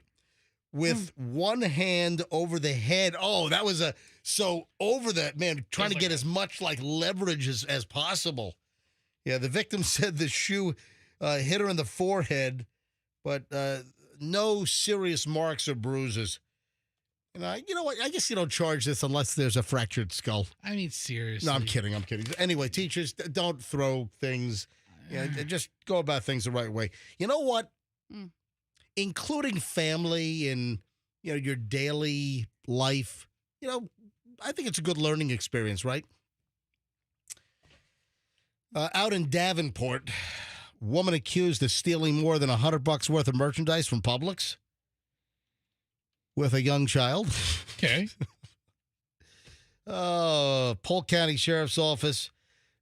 with one hand over the head. Oh, that was over that, man, trying to get as much leverage as possible. Yeah, the victim said the shoe hit her in the forehead, but no serious marks or bruises. And you know what? I guess you don't charge this unless there's a fractured skull. I mean, seriously. No, I'm kidding. Anyway, teachers, don't throw things. Just go about things the right way. You know what? Including family and your daily life, I think it's a good learning experience, right? Out in Davenport, woman accused of stealing more than $100 worth of merchandise from Publix with a young child. Okay. Polk County Sheriff's Office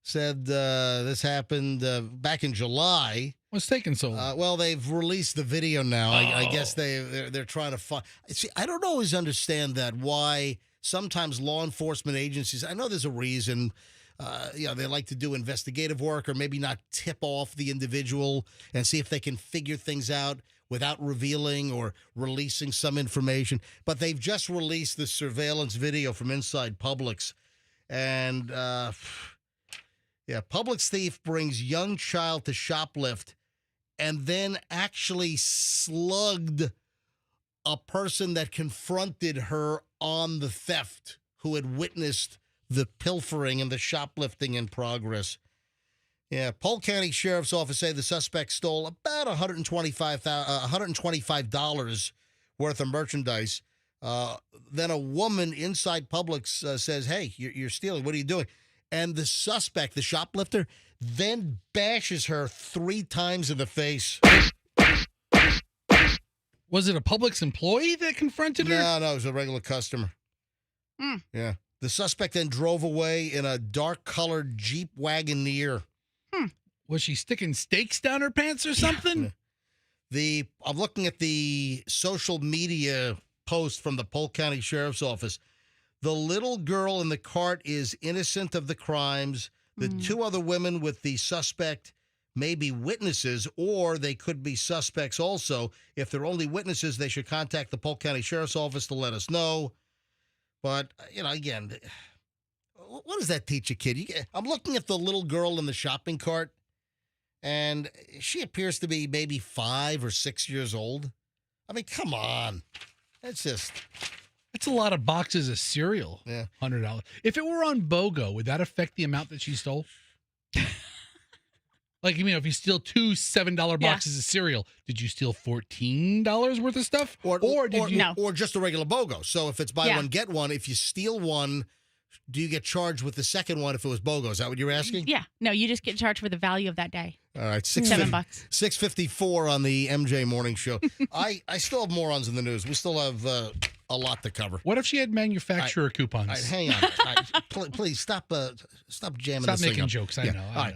said this happened back in July. What's taking so long? Well, they've released the video now. I guess they're trying to find. See, I don't always understand that. Why sometimes law enforcement agencies? I know there's a reason. They like to do investigative work or maybe not tip off the individual and see if they can figure things out without revealing or releasing some information. But they've just released the surveillance video from inside Publix, and Publix thief brings young child to shoplift and then actually slugged a person that confronted her on the theft, who had witnessed the pilfering and the shoplifting in progress. Yeah, Polk County Sheriff's Office say the suspect stole about $125 worth of merchandise. Then a woman inside Publix says, "Hey, you're stealing. What are you doing?" And the suspect, the shoplifter, then bashes her 3 times in the face. Was it a Publix employee that confronted her? No, it was a regular customer. Hmm. Yeah. The suspect then drove away in a dark-colored Jeep Wagoneer. Was she sticking stakes down her pants or something? I'm looking at the social media post from the Polk County Sheriff's Office. The little girl in the cart is innocent of the crimes. The 2 other women with the suspect may be witnesses, or they could be suspects also. If they're only witnesses, they should contact the Polk County Sheriff's Office to let us know. But, again, what does that teach a kid? I'm looking at the little girl in the shopping cart, and she appears to be maybe 5 or 6 years old. I mean, come on. It's just... That's a lot of boxes of cereal. Yeah. $100. If it were on BOGO, would that affect the amount that she stole? Like, if you steal 2 $7 boxes of cereal, did you steal $14 worth of stuff? Or just a regular BOGO. So if it's buy one, get one, if you steal one, do you get charged with the second one if it was BOGO? Is that what you're asking? Yeah. No, you just get charged for the value of that day. All right. $7. 6:54 on the MJ Morning Show. I still have morons in the news. We still have a lot to cover. What if she had manufacturer coupons? All right, hang on. Please stop jamming Stop this thing making up. jokes. I know. All right.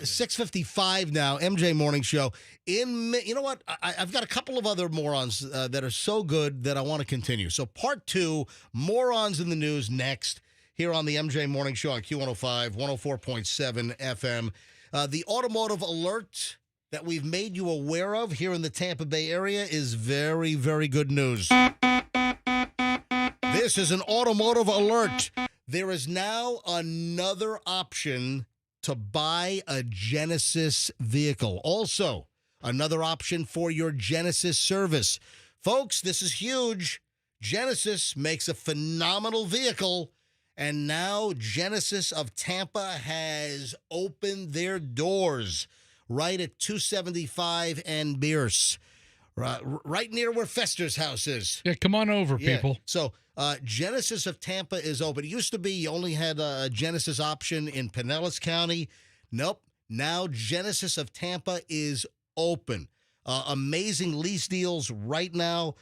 6:55 now, MJ Morning Show. You know what? I've got a couple of other morons that are so good that I want to continue. So part 2, morons in the news next here on the MJ Morning Show on Q105, 104.7 FM. The automotive alert that we've made you aware of here in the Tampa Bay area is very, very good news. This is an automotive alert. There is now another option to buy a Genesis vehicle. Also, another option for your Genesis service. Folks, this is huge. Genesis makes a phenomenal vehicle. And now Genesis of Tampa has opened their doors right at 275 and Bierce, right near where Fester's house is. Yeah, come on over, people. So Genesis of Tampa is open. It used to be you only had a Genesis option in Pinellas County. Nope. Now Genesis of Tampa is open. Amazing lease deals right now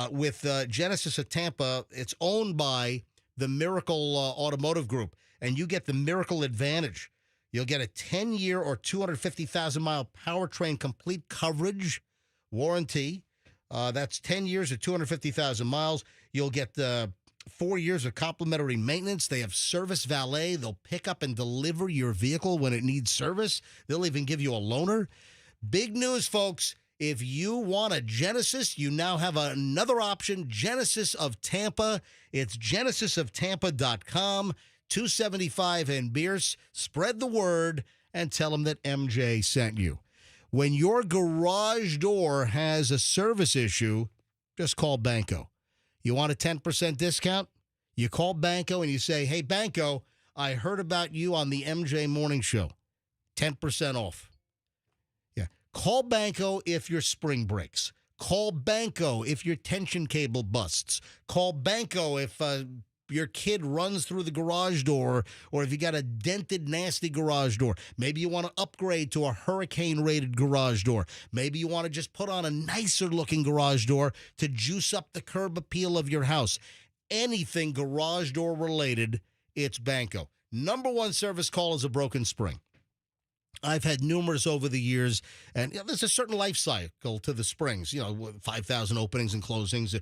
with Genesis of Tampa. It's owned by the Miracle Automotive Group, and you get the Miracle Advantage. You'll get a 10-year or 250,000-mile powertrain complete coverage warranty. That's 10 years or 250,000 miles. You'll get 4 years of complimentary maintenance. They have service valet. They'll pick up and deliver your vehicle when it needs service. They'll even give you a loaner. Big news, folks. If you want a Genesis, you now have another option, Genesis of Tampa. It's genesisoftampa.com, 275 and Bierce. Spread the word and tell them that MJ sent you. When your garage door has a service issue, just call Banco. You want a 10% discount? You call Banco and you say, "Hey, Banco, I heard about you on the MJ Morning Show. 10% off." Call Banco if your spring breaks. Call Banco if your tension cable busts. Call Banco if your kid runs through the garage door, or if you got a dented, nasty garage door. Maybe you want to upgrade to a hurricane-rated garage door. Maybe you want to just put on a nicer-looking garage door to juice up the curb appeal of your house. Anything garage door related, it's Banco. Number one service call is a broken spring. I've had numerous over the years, and there's a certain life cycle to the springs. 5,000 openings and closings,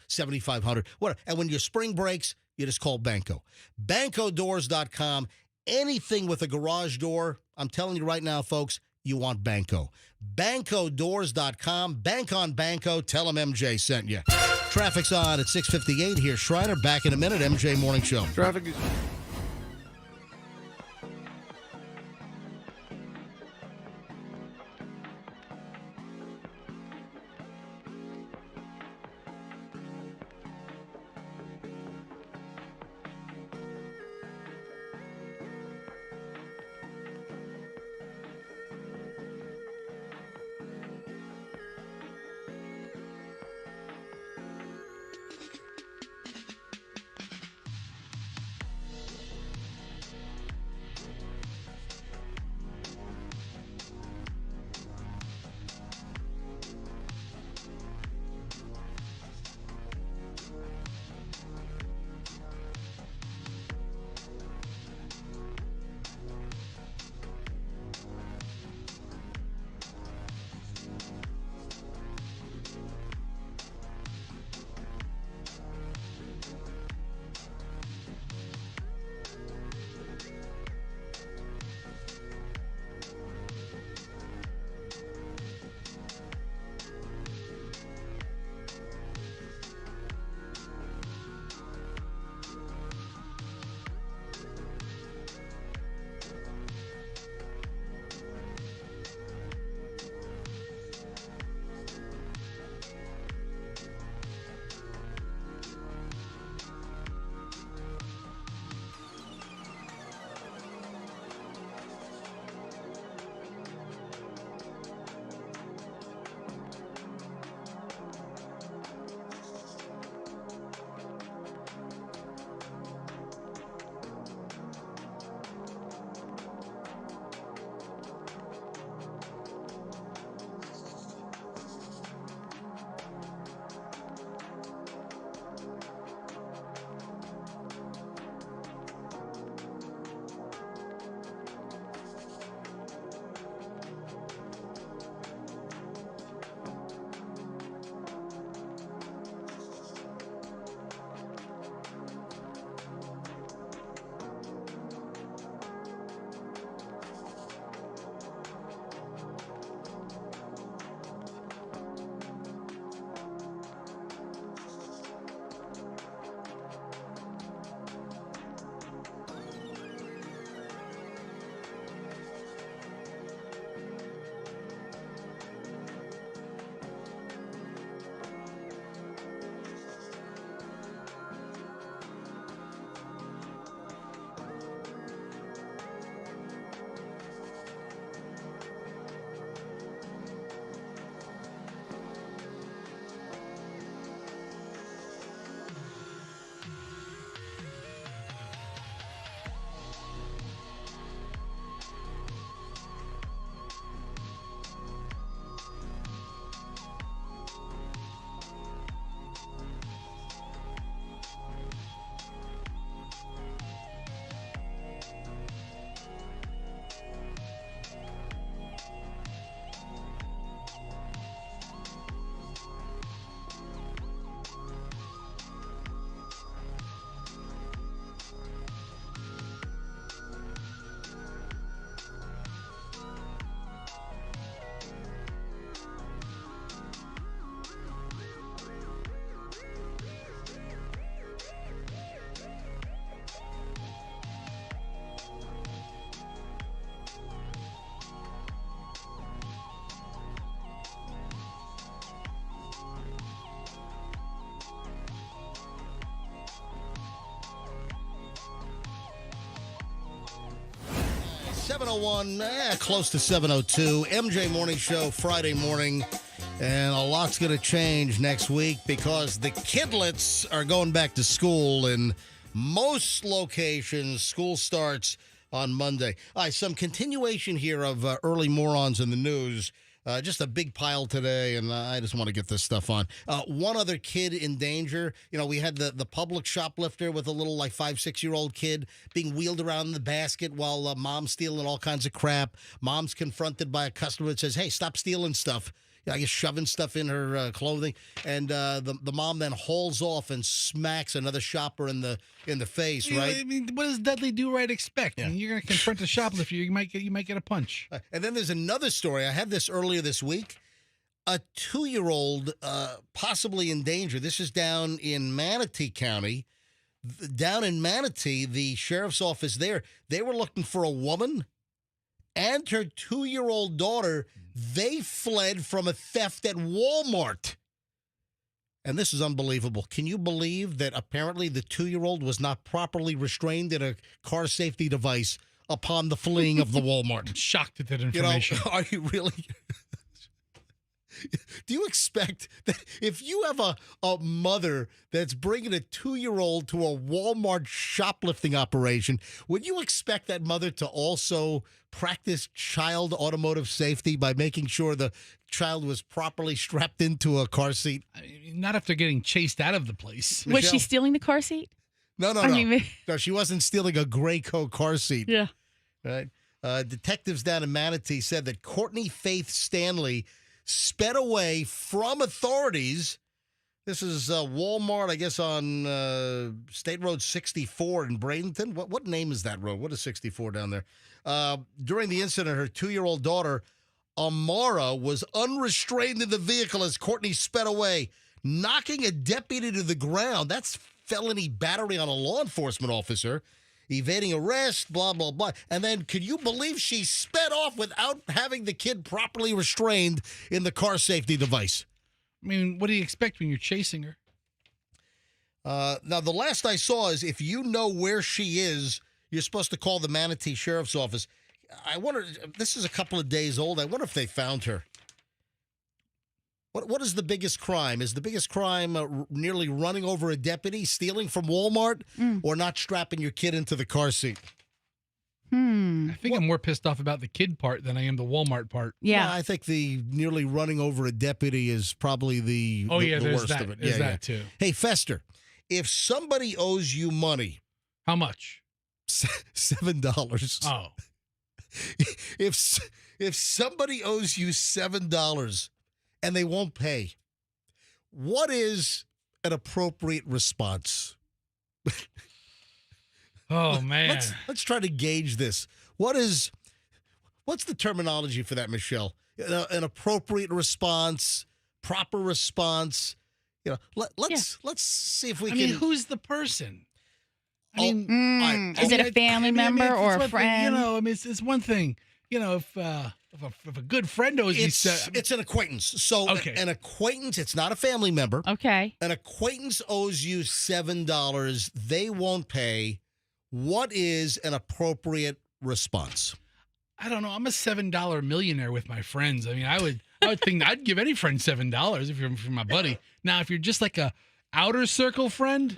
7,500, whatever. And when your spring breaks, you just call Banco. BancoDoors.com. Anything with a garage door, I'm telling you right now, folks, you want Banco. BancoDoors.com. Bank on Banco. Tell them MJ sent you. Traffic's on at 6:58. Here's Schreiner. Back in a minute. MJ Morning Show. Traffic is... 7:01, close to 7:02. MJ Morning Show, Friday morning. And a lot's going to change next week because the kidlets are going back to school in most locations. School starts on Monday. All right, some continuation here of early morons in the news. Just a big pile today, and I just want to get this stuff on. One other kid in danger. You know, we had the public shoplifter with a little, like, 5-6-year-old kid being wheeled around in the basket while mom's stealing all kinds of crap. Mom's confronted by a customer that says, hey, stop stealing stuff. I guess shoving stuff in her clothing, and the mom then hauls off and smacks another shopper in the face. Right? I mean, what does Dudley Do Right expect? Yeah. I mean, you're going to confront a shoplifter, you might get a punch. And then there's another story. I had this earlier this week. A 2-year-old possibly in danger. This is down in Manatee County. Down in Manatee, the sheriff's office there, they were looking for a woman and her 2-year-old daughter. They fled from a theft at Walmart. And this is unbelievable. Can you believe that apparently the 2-year-old was not properly restrained in a car safety device upon the fleeing of the Walmart? I'm shocked at that information. Are you really? Do you expect that if you have a mother that's bringing a 2-year-old to a Walmart shoplifting operation, would you expect that mother to also practice child automotive safety by making sure the child was properly strapped into a car seat? I mean, not after getting chased out of the place. Was she Michelle? stealing the car seat? No. I mean, No, she wasn't stealing a Graco car seat. yeah. Right? Detectives down in Manatee said that Courtney Faith Stanley sped away from authorities. This is Walmart, I guess, on State Road 64 in Bradenton. What name is that road? What is 64 down there? During the incident, her 2-year-old daughter, Amara, was unrestrained in the vehicle as Courtney sped away, knocking a deputy to the ground. That's felony battery on a law enforcement officer. Evading arrest, blah, blah, blah. And then, could you believe she sped off without having the kid properly restrained in the car safety device? I mean, what do you expect when you're chasing her? Now, the last I saw is if you know where she is, you're supposed to call the Manatee Sheriff's Office. I wonder, this is a couple of days old. I wonder if they found her. What is the biggest crime? Is the biggest crime nearly running over a deputy, stealing from Walmart, or not strapping your kid into the car seat? I think I'm more pissed off about the kid part than I am the Walmart part. Yeah. Well, I think the nearly running over a deputy is probably the There's worst that. of it. There's that too. Hey, Fester, if somebody owes you money, How much? $7. Oh, If somebody owes you $7 and they won't pay, what is an appropriate response? oh man. Let's try to gauge this. What's the terminology for that, Michelle? An appropriate response, proper response. You know, let's see if we I can. mean, who's the person? I Oh, mean, Is it a family member or a it's one thing, friend? you know, I mean, it's one thing. You know, if a good friend owes you, it's an acquaintance. So Okay. an acquaintance, it's not a family member. Okay. An acquaintance owes you $7. They won't pay. What is an appropriate response? I don't know. I'm a $7 millionaire with my friends. I mean, I would think I'd give any friend $7 if you're my buddy. Now, if you're just like a outer circle friend,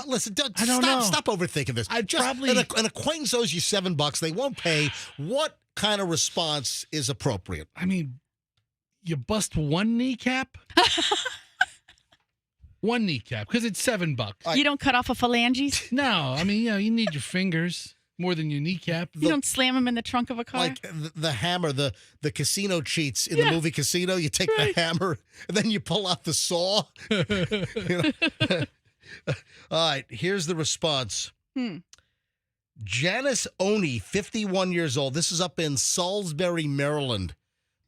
Listen, I don't know. stop overthinking this. I'd Just probably- an acquaintance owes you $7. They won't pay. What kind of response is appropriate? I mean, you bust one kneecap. One kneecap because it's $7. You don't cut off a phalanges? No, I mean, you need your fingers more than your kneecap. You don't slam them in the trunk of a car? Like the hammer, the casino cheats in the movie Casino. You take the hammer and then you pull out the saw. You know? All right, here's the response. Janice Oney, 51 years old. This is up in Salisbury, Maryland.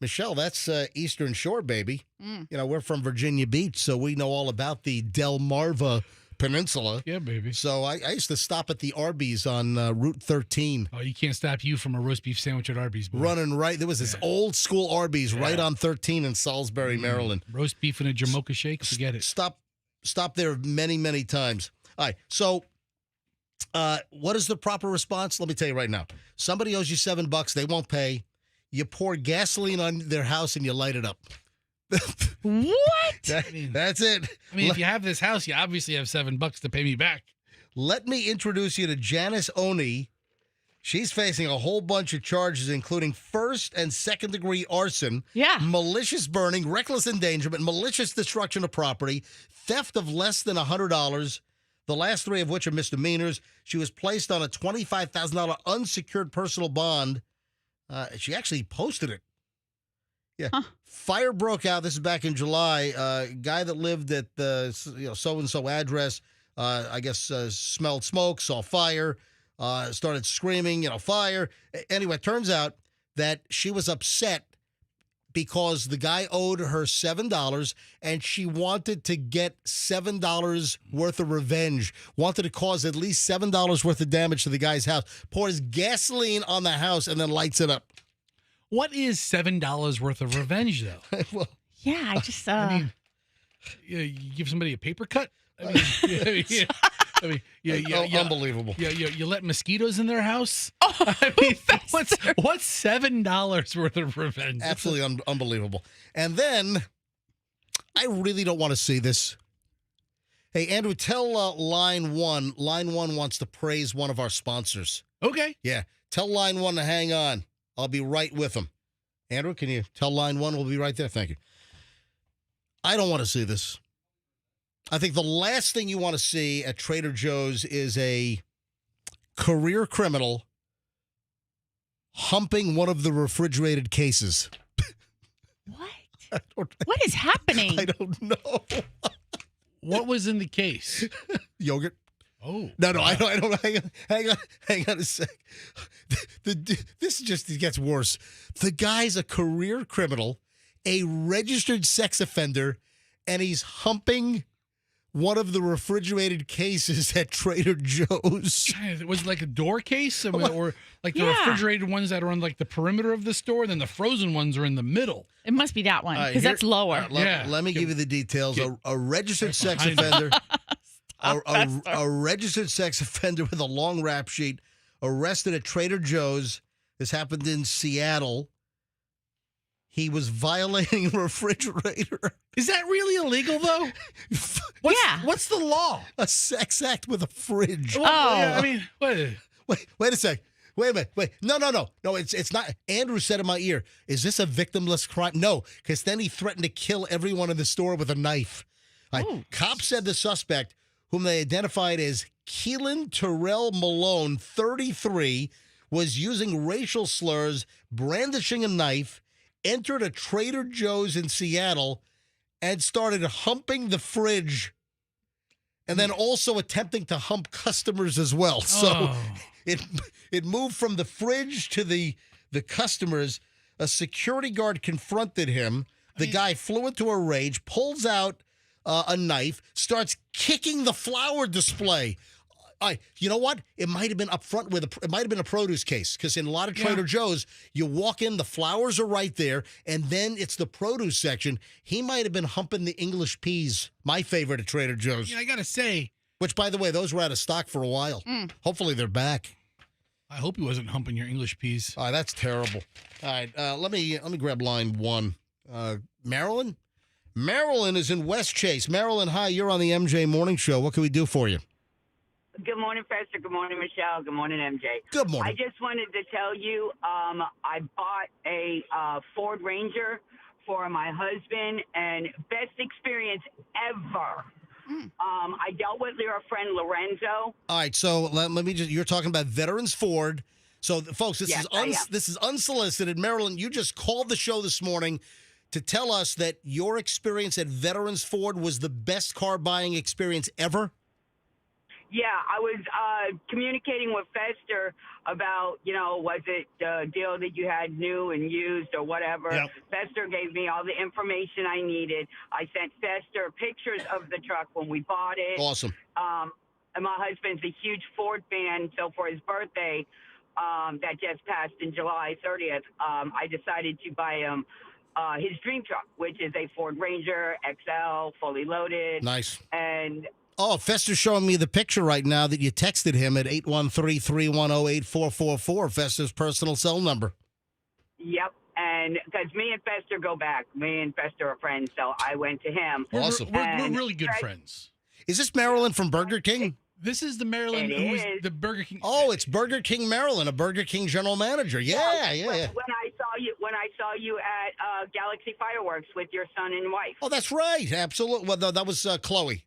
Michelle, that's Eastern Shore, baby. You know, we're from Virginia Beach, so we know all about the Delmarva Peninsula. Yeah, baby. So I used to stop at the Arby's on Route 13. Oh, you can't stop you from a roast beef sandwich at Arby's. Boy. Running right. There was this old school Arby's right on 13 in Salisbury, Maryland. Roast beef and a Jamocha shake. Forget it. Stop there many, many times. All right. So What is the proper response? Let me tell you right now. Somebody owes you $7. They won't pay. You pour gasoline on their house and you light it up. What? That's it. I mean, if you have this house, you obviously have $7 to pay me back. Let me introduce you to Janice Oni. She's facing a whole bunch of charges, including first and second degree arson, malicious burning, reckless endangerment, malicious destruction of property, theft of less than $100, the last three of which are misdemeanors. She was placed on a $25,000 unsecured personal bond. She actually posted it. Yeah. Huh. Fire broke out. This is back in July. Guy that lived at the so-and-so address, I guess, smelled smoke, saw fire. Started screaming, fire. Anyway, it turns out that she was upset because the guy owed her $7 and she wanted to get $7 worth of revenge, wanted to cause at least $7 worth of damage to the guy's house, pours gasoline on the house and then lights it up. What is $7 worth of revenge, though? Well, I just... I mean, you give somebody a paper cut? I mean, unbelievable. You let mosquitoes in their house? Oh, I mean, what's $7 worth of revenge? Absolutely unbelievable. And then, I really don't want to see this. Hey, Andrew, tell Line 1. Line 1 wants to praise one of our sponsors. Okay. Yeah. Tell Line 1 to hang on. I'll be right with them. Andrew, can you tell Line 1 we'll be right there? Thank you. I don't want to see this. I think the last thing you want to see at Trader Joe's is a career criminal humping one of the refrigerated cases. What? What is happening? I don't know. What was in the case? Yogurt. Oh. No, I don't. Hang on a sec. This just gets worse. The guy's a career criminal, a registered sex offender, and he's humping one of the refrigerated cases at Trader Joe's. Was it like a door case? Or like the refrigerated ones that are on like the perimeter of the store, then the frozen ones are in the middle? It must be that one, because that's lower. Let me give you the details. A registered sex offender. A registered sex offender with a long rap sheet arrested at Trader Joe's. This happened in Seattle. He was violating a refrigerator. Is that really illegal, though? What's the law? A sex act with a fridge. Well, I mean, wait a sec. Wait a minute. Wait. No. No, it's not. Andrew said in my ear, is this a victimless crime? No, because then he threatened to kill everyone in the store with a knife. Cops said the suspect, whom they identified as Keelan Terrell Malone, 33, was using racial slurs, brandishing a knife, entered a Trader Joe's in Seattle, and started humping the fridge, and then also attempting to hump customers as well. So it moved from the fridge to the customers. A security guard confronted him. The guy flew into a rage, pulls out a knife, starts kicking the flower display. You know what? It might have been up front it might have been a produce case, because in a lot of Trader Joe's, you walk in, the flowers are right there, and then it's the produce section. He might have been humping the English peas, my favorite at Trader Joe's. Yeah, I gotta say. Which, by the way, those were out of stock for a while. Hopefully they're back. I hope he wasn't humping your English peas. All right, that's terrible. All right, let me grab line 1. Marilyn? Marilyn is in West Chase. Marilyn, hi, you're on the MJ Morning Show. What can we do for you? Good morning, Fester. Good morning, Michelle. Good morning, MJ. Good morning. I just wanted to tell you I bought a Ford Ranger for my husband, and best experience ever. I dealt with your friend Lorenzo. All right, so let me you're talking about Veterans Ford. So, folks, this is unsolicited. Marilyn, you just called the show this morning to tell us that your experience at Veterans Ford was the best car buying experience ever? Yeah, I was communicating with Fester about, was it the deal that you had new and used or whatever. Yep. Fester gave me all the information I needed. I sent Fester pictures of the truck when we bought it. Awesome. And my husband's a huge Ford fan, so for his birthday that just passed in July 30th, I decided to buy him his dream truck, which is a Ford Ranger XL, fully loaded. Nice. And Oh, Fester's showing me the picture right now that you texted him at 813-310-8444, Fester's personal cell number. Yep. And because me and Fester go back. Me and Fester are friends, so I went to him. Awesome. We're really good friends. Is this Marilyn from Burger King? This is the Maryland It who is is. the Burger King. Oh, it's Burger King Maryland, a Burger King general manager. Yeah. When I saw you at Galaxy Fireworks with your son and wife. Oh, that's right. Absolutely. Well, that was Chloe.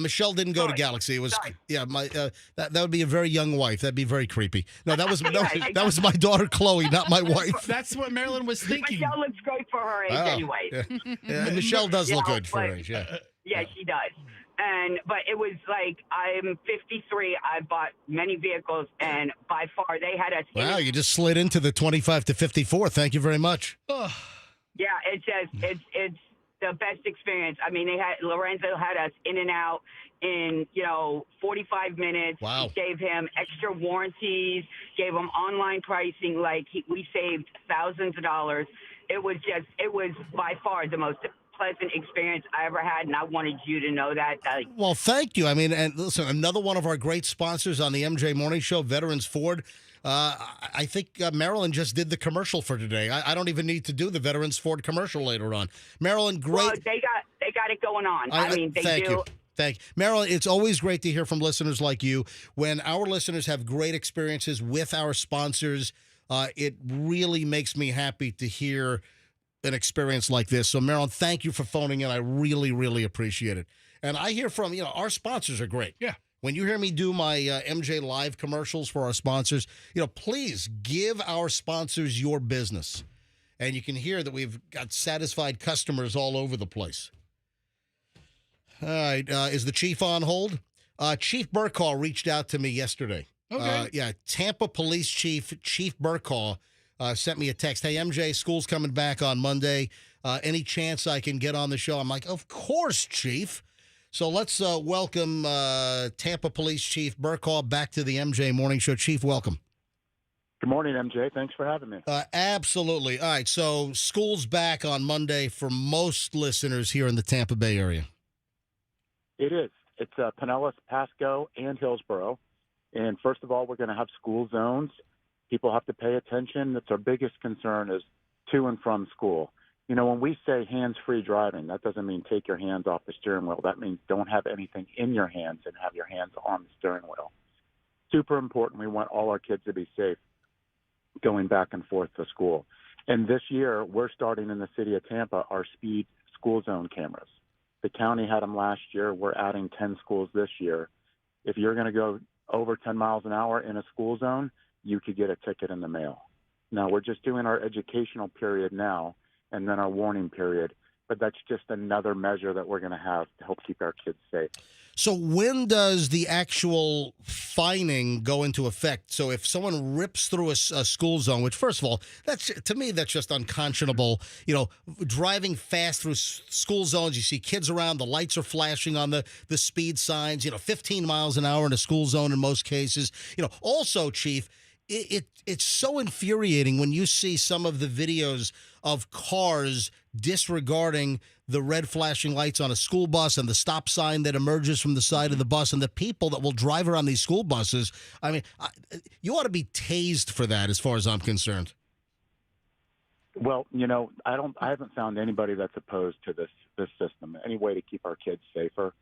Michelle didn't go to Sorry. Galaxy. It was Sorry. my that would be a very young wife. That'd be very creepy. No, that was that was my daughter Chloe, not my wife. That's what Marilyn was thinking. Michelle looks great for her age anyway. Yeah, Michelle does look Yeah, good for her but- age. Yeah. Yeah, she does. But it was like, I'm 53. I bought many vehicles, and by far they had us. Wow, you just slid into the 25 to 54. Thank you very much. Ugh. Yeah, it's the best experience. I mean, Lorenzo had us in and out in 45 minutes. Wow. He gave him extra warranties, gave him online pricing. We saved thousands of dollars. It was by far the most pleasant experience I ever had, and I wanted you to know that. Well, thank you. I mean, and listen, another one of our great sponsors on the MJ Morning Show, Veterans Ford. I think Marilyn just did the commercial for today. I don't even need to do the Veterans Ford commercial later on. Marilyn, great. Well, they got it going on. I mean, they thank do. you. Thank you. Marilyn, it's always great to hear from listeners like you. When our listeners have great experiences with our sponsors, it really makes me happy to hear an experience like this. So, Marilyn, thank you for phoning in. I really, really appreciate it. And I hear from, our sponsors are great. Yeah. When you hear me do my MJ Live commercials for our sponsors, please give our sponsors your business. And you can hear that we've got satisfied customers all over the place. All right. Is the chief on hold? Chief Burkaw reached out to me yesterday. Okay. Tampa Police Chief Burkaw sent me a text. Hey, MJ, school's coming back on Monday. Any chance I can get on the show? I'm like, of course, Chief. So let's welcome Tampa Police Chief Burkaw back to the MJ Morning Show. Chief, welcome. Good morning, MJ. Thanks for having me. Absolutely. All right, so school's back on Monday for most listeners here in the Tampa Bay area. It is. It's Pinellas, Pasco, and Hillsborough. And first of all, we're going to have school zones. People have to pay attention. That's our biggest concern is to and from school. When we say hands-free driving, that doesn't mean take your hands off the steering wheel. That means don't have anything in your hands and have your hands on the steering wheel. Super important. We want all our kids to be safe going back and forth to school. And this year, we're starting in the city of Tampa our speed school zone cameras. The county had them last year. We're adding 10 schools this year. If you're going to go over 10 miles an hour in a school zone, you could get a ticket in the mail. Now, we're just doing our educational period now and then our warning period, but that's just another measure that we're going to have to help keep our kids safe. So when does the actual fining go into effect? So if someone rips through a school zone, which first of all, that's just unconscionable. Driving fast through school zones, you see kids around, the lights are flashing on the speed signs, 15 miles an hour in a school zone in most cases. Also, Chief, it's so infuriating when you see some of the videos of cars disregarding the red flashing lights on a school bus and the stop sign that emerges from the side of the bus and the people that will drive around these school buses. I mean, you ought to be tased for that as far as I'm concerned. Well, I haven't found anybody that's opposed to this system, any way to keep our kids safer.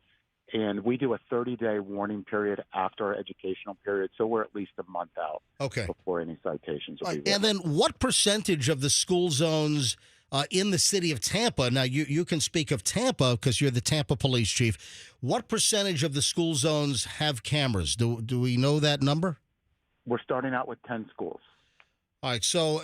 And we do a 30-day warning period after our educational period, so we're at least a month out before any citations will be written. And then what percentage of the school zones in the city of Tampa, now you can speak of Tampa because you're the Tampa Police Chief, what percentage of the school zones have cameras? Do we know that number? We're starting out with 10 schools. All right, so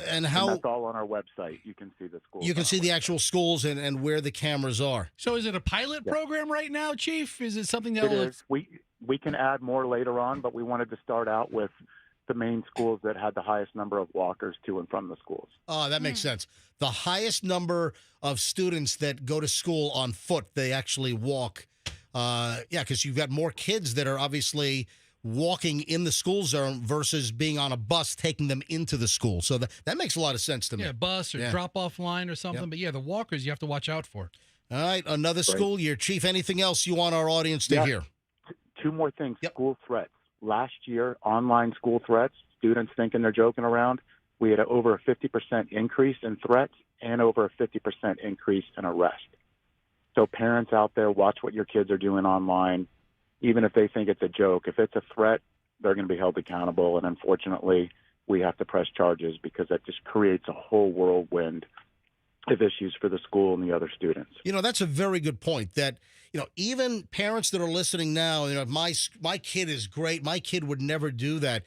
and that's all on our website. You can see the schools. You can see the actual schools and where the cameras are. So is it a pilot program right now, Chief? Is it something that it is. We can add more later on, but we wanted to start out with the main schools that had the highest number of walkers to and from the schools. Oh, that makes sense. The highest number of students that go to school on foot, they actually walk. Because you've got more kids that are obviously walking in the school zone versus being on a bus taking them into the school. So that makes a lot of sense to me. Yeah, bus or drop-off line or something. Yep. But, the walkers you have to watch out for. All right, another school year. Chief, anything else you want our audience to hear? Two more things. Yep. School threats. Last year, online school threats, students thinking they're joking around, we had over a 50% increase in threats and over a 50% increase in arrest. So parents out there, watch what your kids are doing online. Even if they think it's a joke, if it's a threat, they're going to be held accountable. And unfortunately, we have to press charges because that just creates a whole whirlwind of issues for the school and the other students. That's a very good point that, even parents that are listening now, my kid is great. My kid would never do that.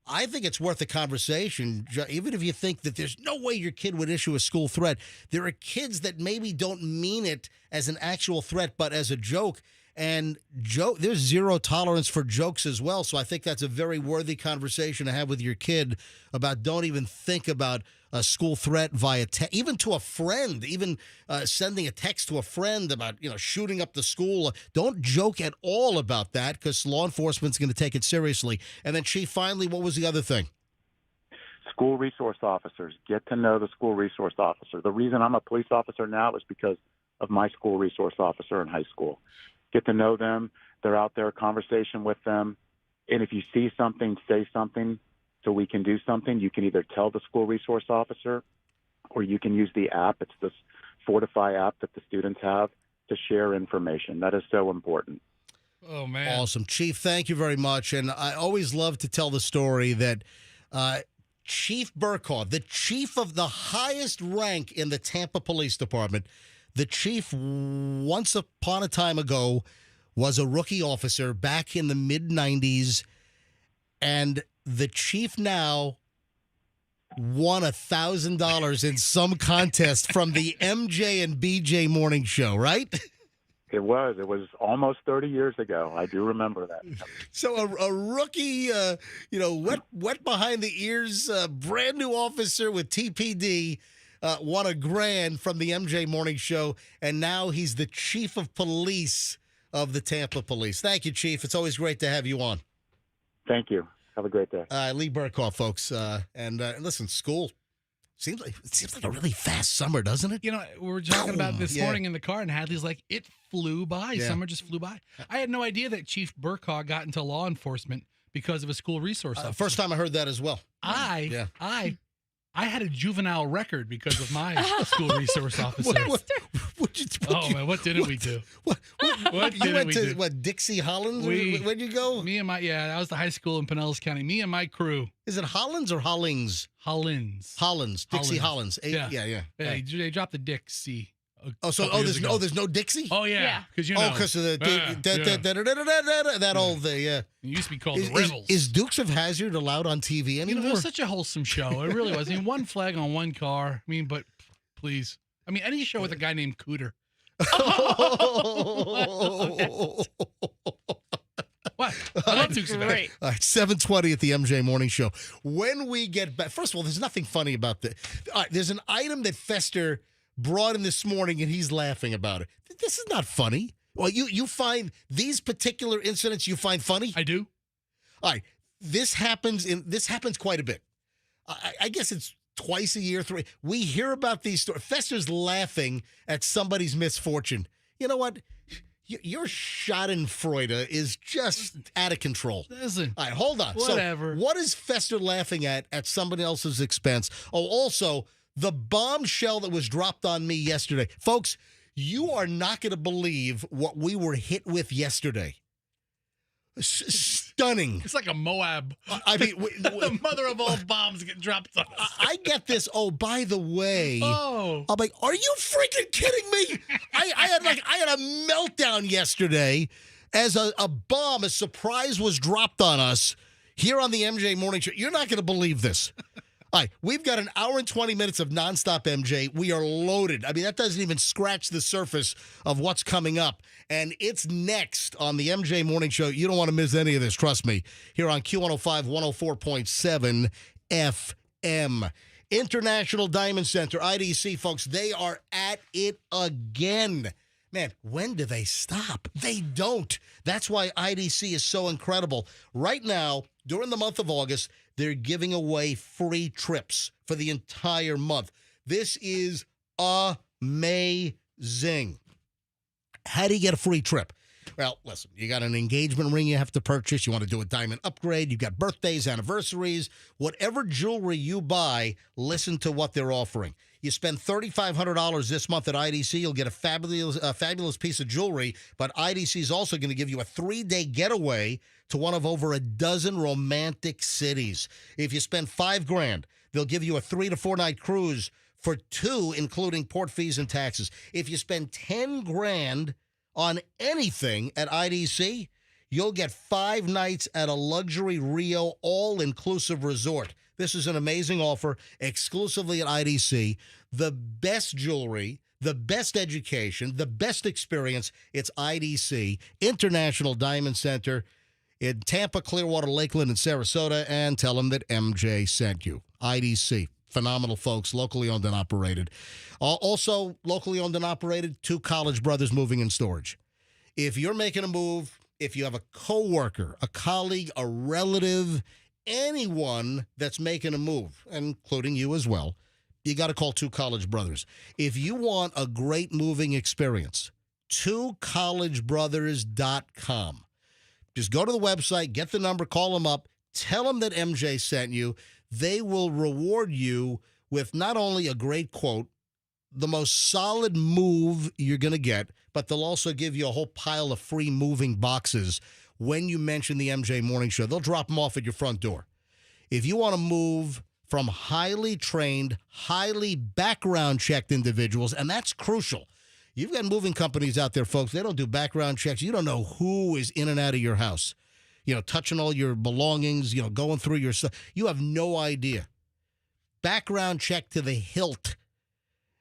I think it's worth a conversation. Even if you think that there's no way your kid would issue a school threat, there are kids that maybe don't mean it as an actual threat, but as a joke. And there's zero tolerance for jokes as well. So I think that's a very worthy conversation to have with your kid about don't even think about a school threat via even to a friend, even sending a text to a friend about, shooting up the school. Don't joke at all about that because law enforcement's going to take it seriously. And then, Chief, finally, what was the other thing? School resource officers. Get to know the school resource officer. The reason I'm a police officer now is because of my school resource officer in high school. Get to know them. They're out there, conversation with them. And if you see something, say something so we can do something. You can either tell the school resource officer or you can use the app. It's this Fortify app that the students have to share information. That is so important. Oh, man. Awesome. Chief, thank you very much. And I always love to tell the story that Chief Burkhardt, the chief of the highest rank in the Tampa Police Department, the chief once upon a time ago was a rookie officer back in the mid-'90s, and the chief now won $1,000 in some contest from the MJ and BJ morning show, right? It was almost 30 years ago. I do remember that. So a rookie, wet behind the ears, brand new officer with TPD won $1,000 from the MJ morning show, and now he's the chief of police of the Tampa Police. Thank you, Chief. It's always great to have you on. Thank you. Have a great day. Lee Burkhardt, folks. And listen, school seems like a really fast summer, doesn't it? We were talking about this morning in the car, and Hadley's like, it flew by. Yeah. Summer just flew by. I had no idea that Chief Burkhardt got into law enforcement because of a school resource officer. First time I heard that as well. I had a juvenile record because of my school resource officer. What didn't we do? What you went to Dixie Hollins? Where'd you go? That was the high school in Pinellas County. Me and my crew. Is it Hollins or Hollings? Hollins. Dixie Hollins. Yeah. They dropped the Dixie. There's no Dixie? Oh yeah. Because because of the that old thing. Yeah. It used to be called the Rebels. Is Dukes of Hazzard allowed on TV anymore? It was such a wholesome show. It really was. One flag on one car. But please. Any show with a guy named Cooter. What? That's great. All right, 7:20 at the MJ Morning Show. When we get back, first of all, there's nothing funny about this. All right, there's an item that Fester brought in this morning, and he's laughing about it. This is not funny. Well, you find these particular incidents you find funny? I do. All right, this happens quite a bit. I guess it's twice a year, three. We hear about these stories. Fester's laughing at somebody's misfortune. You know what? Your schadenfreude is just out of control. Listen. All right, hold on. Whatever. So what is Fester laughing at somebody else's expense? Oh, also, the bombshell that was dropped on me yesterday. Folks, you are not going to believe what we were hit with yesterday. Stunning. It's like a Moab. The mother of all bombs get dropped on us. I get this. Oh, by the way. Oh. I'm like, are you freaking kidding me? I had a meltdown yesterday as a bomb, a surprise was dropped on us here on the MJ Morning Show. You're not going to believe this. All right, we've got an hour and 20 minutes of nonstop MJ. We are loaded. That doesn't even scratch the surface of what's coming up. And it's next on the MJ Morning Show. You don't want to miss any of this, trust me, here on Q105 104.7 FM. International Diamond Center, IDC, folks, they are at it again. Man, when do they stop? They don't. That's why IDC is so incredible. Right now, during the month of August, they're giving away free trips for the entire month. This is amazing. How do you get a free trip? Well, listen, you got an engagement ring you have to purchase. You want to do a diamond upgrade. You've got birthdays, anniversaries. Whatever jewelry you buy, listen to what they're offering. You spend $3,500 this month at IDC, you'll get a fabulous piece of jewelry, but IDC is also going to give you a 3-day getaway to one of over a dozen romantic cities. If you spend $5,000, they'll give you a 3 to 4 night cruise for 2, including port fees and taxes. If you spend $10,000 on anything at IDC, you'll get 5 nights at a luxury Rio all-inclusive resort. This is an amazing offer exclusively at IDC. The best jewelry, the best education, the best experience. It's IDC, International Diamond Center in Tampa, Clearwater, Lakeland, and Sarasota. And tell them that MJ sent you. IDC. Phenomenal folks, locally owned and operated. Also, locally owned and operated, 2 College Brothers Moving and Storage. If you're making a move, if you have a coworker, a colleague, a relative, anyone that's making a move, including you as well, you got to call 2 College Brothers. If you want a great moving experience, 2collegebrothers.com. Just go to the website, get the number, call them up, tell them that MJ sent you. They will reward you with not only a great quote, the most solid move you're going to get, but they'll also give you a whole pile of free moving boxes when you mention the MJ Morning Show. They'll drop them off at your front door. If you want to move from highly trained, highly background-checked individuals, and that's crucial. You've got moving companies out there, folks. They don't do background checks. You don't know who is in and out of your house. Touching all your belongings, going through your stuff. You have no idea. Background check to the hilt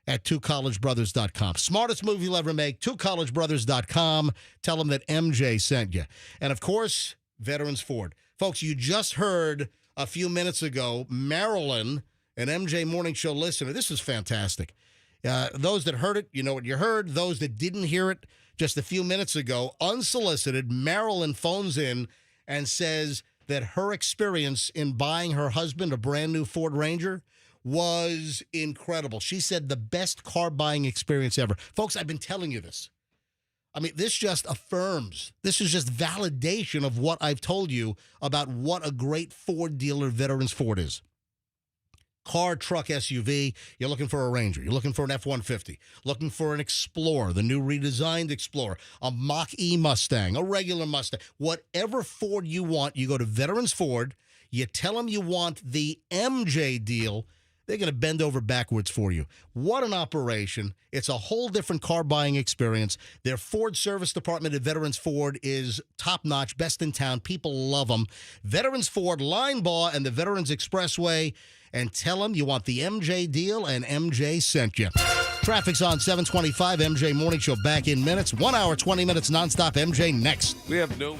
at 2collegebrothers.com. Smartest move you'll ever make, 2collegebrothers.com. Tell them that MJ sent you. And, of course, Veterans Ford. Folks, you just heard a few minutes ago, Marilyn, an MJ Morning Show listener. This is fantastic. Those that heard it, you know what you heard. Those that didn't hear it just a few minutes ago, unsolicited, Marilyn phones in and says that her experience in buying her husband a brand new Ford Ranger was incredible. She said the best car buying experience ever. Folks, I've been telling you this. I mean, this just affirms, this is just validation of what I've told you about what a great Ford dealer Veterans Ford is. Car, truck, SUV, you're looking for a Ranger, you're looking for an F-150, looking for an Explorer, the new redesigned Explorer, a Mach-E Mustang, a regular Mustang, whatever Ford you want, you go to Veterans Ford, you tell them you want the MJ deal, they're going to bend over backwards for you. What an operation. It's a whole different car buying experience. Their Ford service department at Veterans Ford is top-notch, best in town. People love them. Veterans Ford, Line Bar, and the Veterans Expressway. And tell them you want the MJ deal, and MJ sent you. Traffic's on 725. MJ Morning Show back in minutes. 1 hour, 20 minutes nonstop. MJ next. We have no...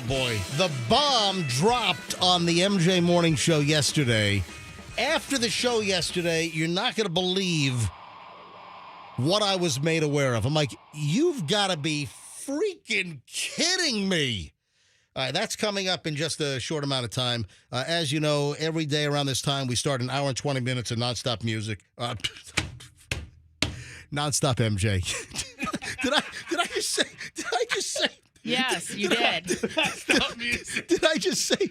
boy. The bomb dropped on the MJ Morning Show yesterday. After the show yesterday, you're not going to believe what I was made aware of. I'm like, you've got to be freaking kidding me. All right, that's coming up in just a short amount of time. As you know, every day around this time, we start an hour and 20 minutes of nonstop music. Nonstop MJ. Did I just say? Yes, you did. Stop music. Did I just say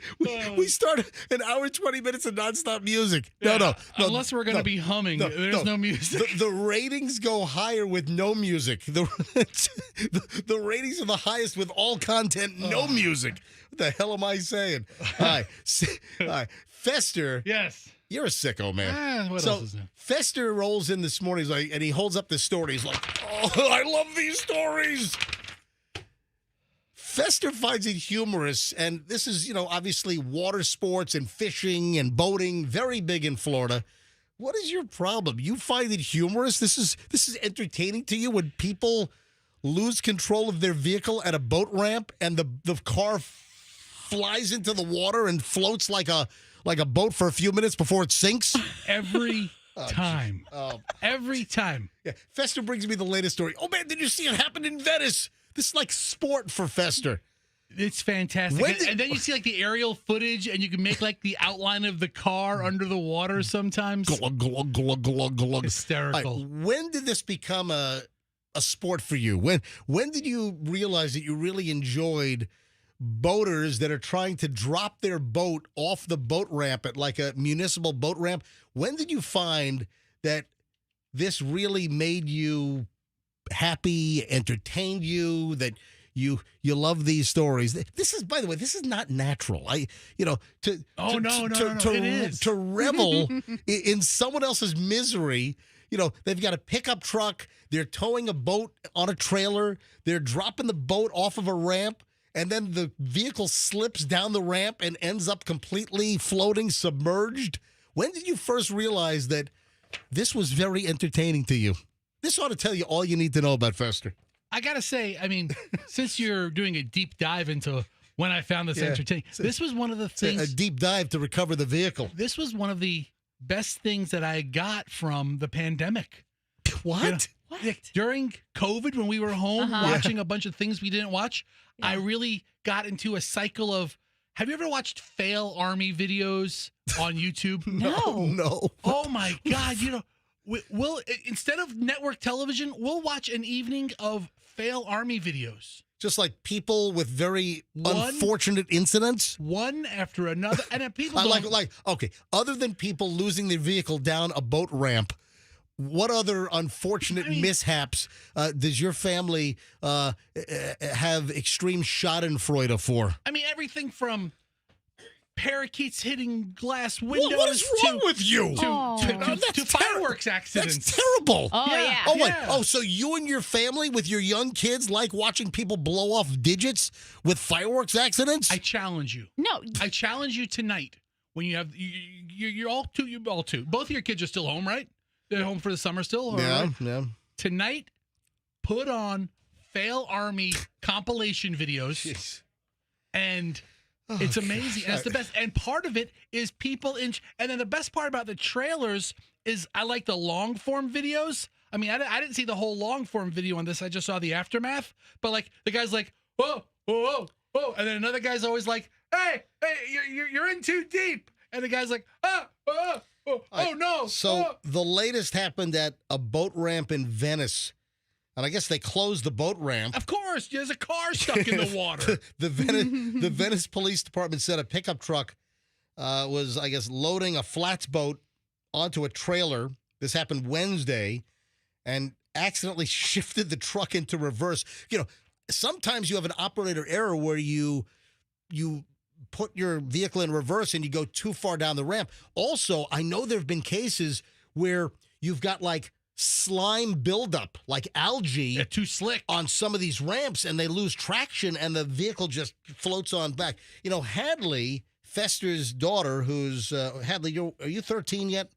we start an hour and 20 minutes of nonstop music? No. Unless we're going to be humming, there's no music. The ratings go higher with no music. The ratings are the highest with all content, no music. What the hell am I saying? All right. Fester. Yes. You're a sicko, man. What else is new? Fester rolls in this morning and he holds up this story. He's like, oh, I love these stories. Fester finds it humorous, and this is, obviously water sports and fishing and boating, very big in Florida. What is your problem? You find it humorous? This is entertaining to you when people lose control of their vehicle at a boat ramp and the car flies into the water and floats like a boat for a few minutes before it sinks? Every time. Every time. Yeah. Fester brings me the latest story. Oh, man, did you see it happen in Venice? This is like sport for Fester. It's fantastic. And then you see like the aerial footage and you can make like the outline of the car under the water sometimes. Glug, glug, glug, glug, glug. Hysterical. Right, when did this become a sport for you? When did you realize that you really enjoyed boaters that are trying to drop their boat off the boat ramp at like a municipal boat ramp? When did you find that this really made you happy, entertained you, that you love these stories? This is, by the way, this is not natural. No, it is. To revel in someone else's misery. They've got a pickup truck, they're towing a boat on a trailer, they're dropping the boat off of a ramp, and then the vehicle slips down the ramp and ends up completely floating, submerged. When did you first realize that this was very entertaining to you? This ought to tell you all you need to know about Fester. I got to say, since you're doing a deep dive into when I found this entertaining, this was one of the things. A deep dive to recover the vehicle. This was one of the best things that I got from the pandemic. What? What? During COVID, when we were home watching a bunch of things we didn't watch, I really got into a cycle of, have you ever watched fail army videos on YouTube? No. Oh, my God. We'll instead of network television, we'll watch an evening of fail army videos. Just like people with very unfortunate incidents? One after another. And then people okay, other than people losing their vehicle down a boat ramp, what other unfortunate mishaps does your family have extreme schadenfreude for? Everything from parakeets hitting glass windows. What is wrong with you? To fireworks accidents. That's terrible. Oh, yeah. Oh, wait. Oh, so you and your family with your young kids like watching people blow off digits with fireworks accidents? I challenge you. No. I challenge you tonight when you have, you're all two. Both of your kids are still home, right? They're home for the summer still? Yeah. Tonight, put on Fail Army compilation videos. Jeez. And it's amazing. That's the best. And part of it is people and then the best part about the trailers is I like the long form videos. I didn't see the whole long form video on this. I just saw the aftermath. But like the guy's like, whoa. And then another guy's always like, hey, you're in too deep. And the guy's like, no. So the latest happened at a boat ramp in Venice. And I guess they closed the boat ramp. Of course, there's a car stuck in the water. the Venice Police Department said a pickup truck was, I guess, loading a flats boat onto a trailer. This happened Wednesday, and accidentally shifted the truck into reverse. Sometimes you have an operator error where you put your vehicle in reverse and you go too far down the ramp. Also, I know there have been cases where you've got like slime buildup, like algae. They're too slick on some of these ramps, and they lose traction, and the vehicle just floats on back. Hadley, Fester's daughter, who's Hadley. Are you 13 yet,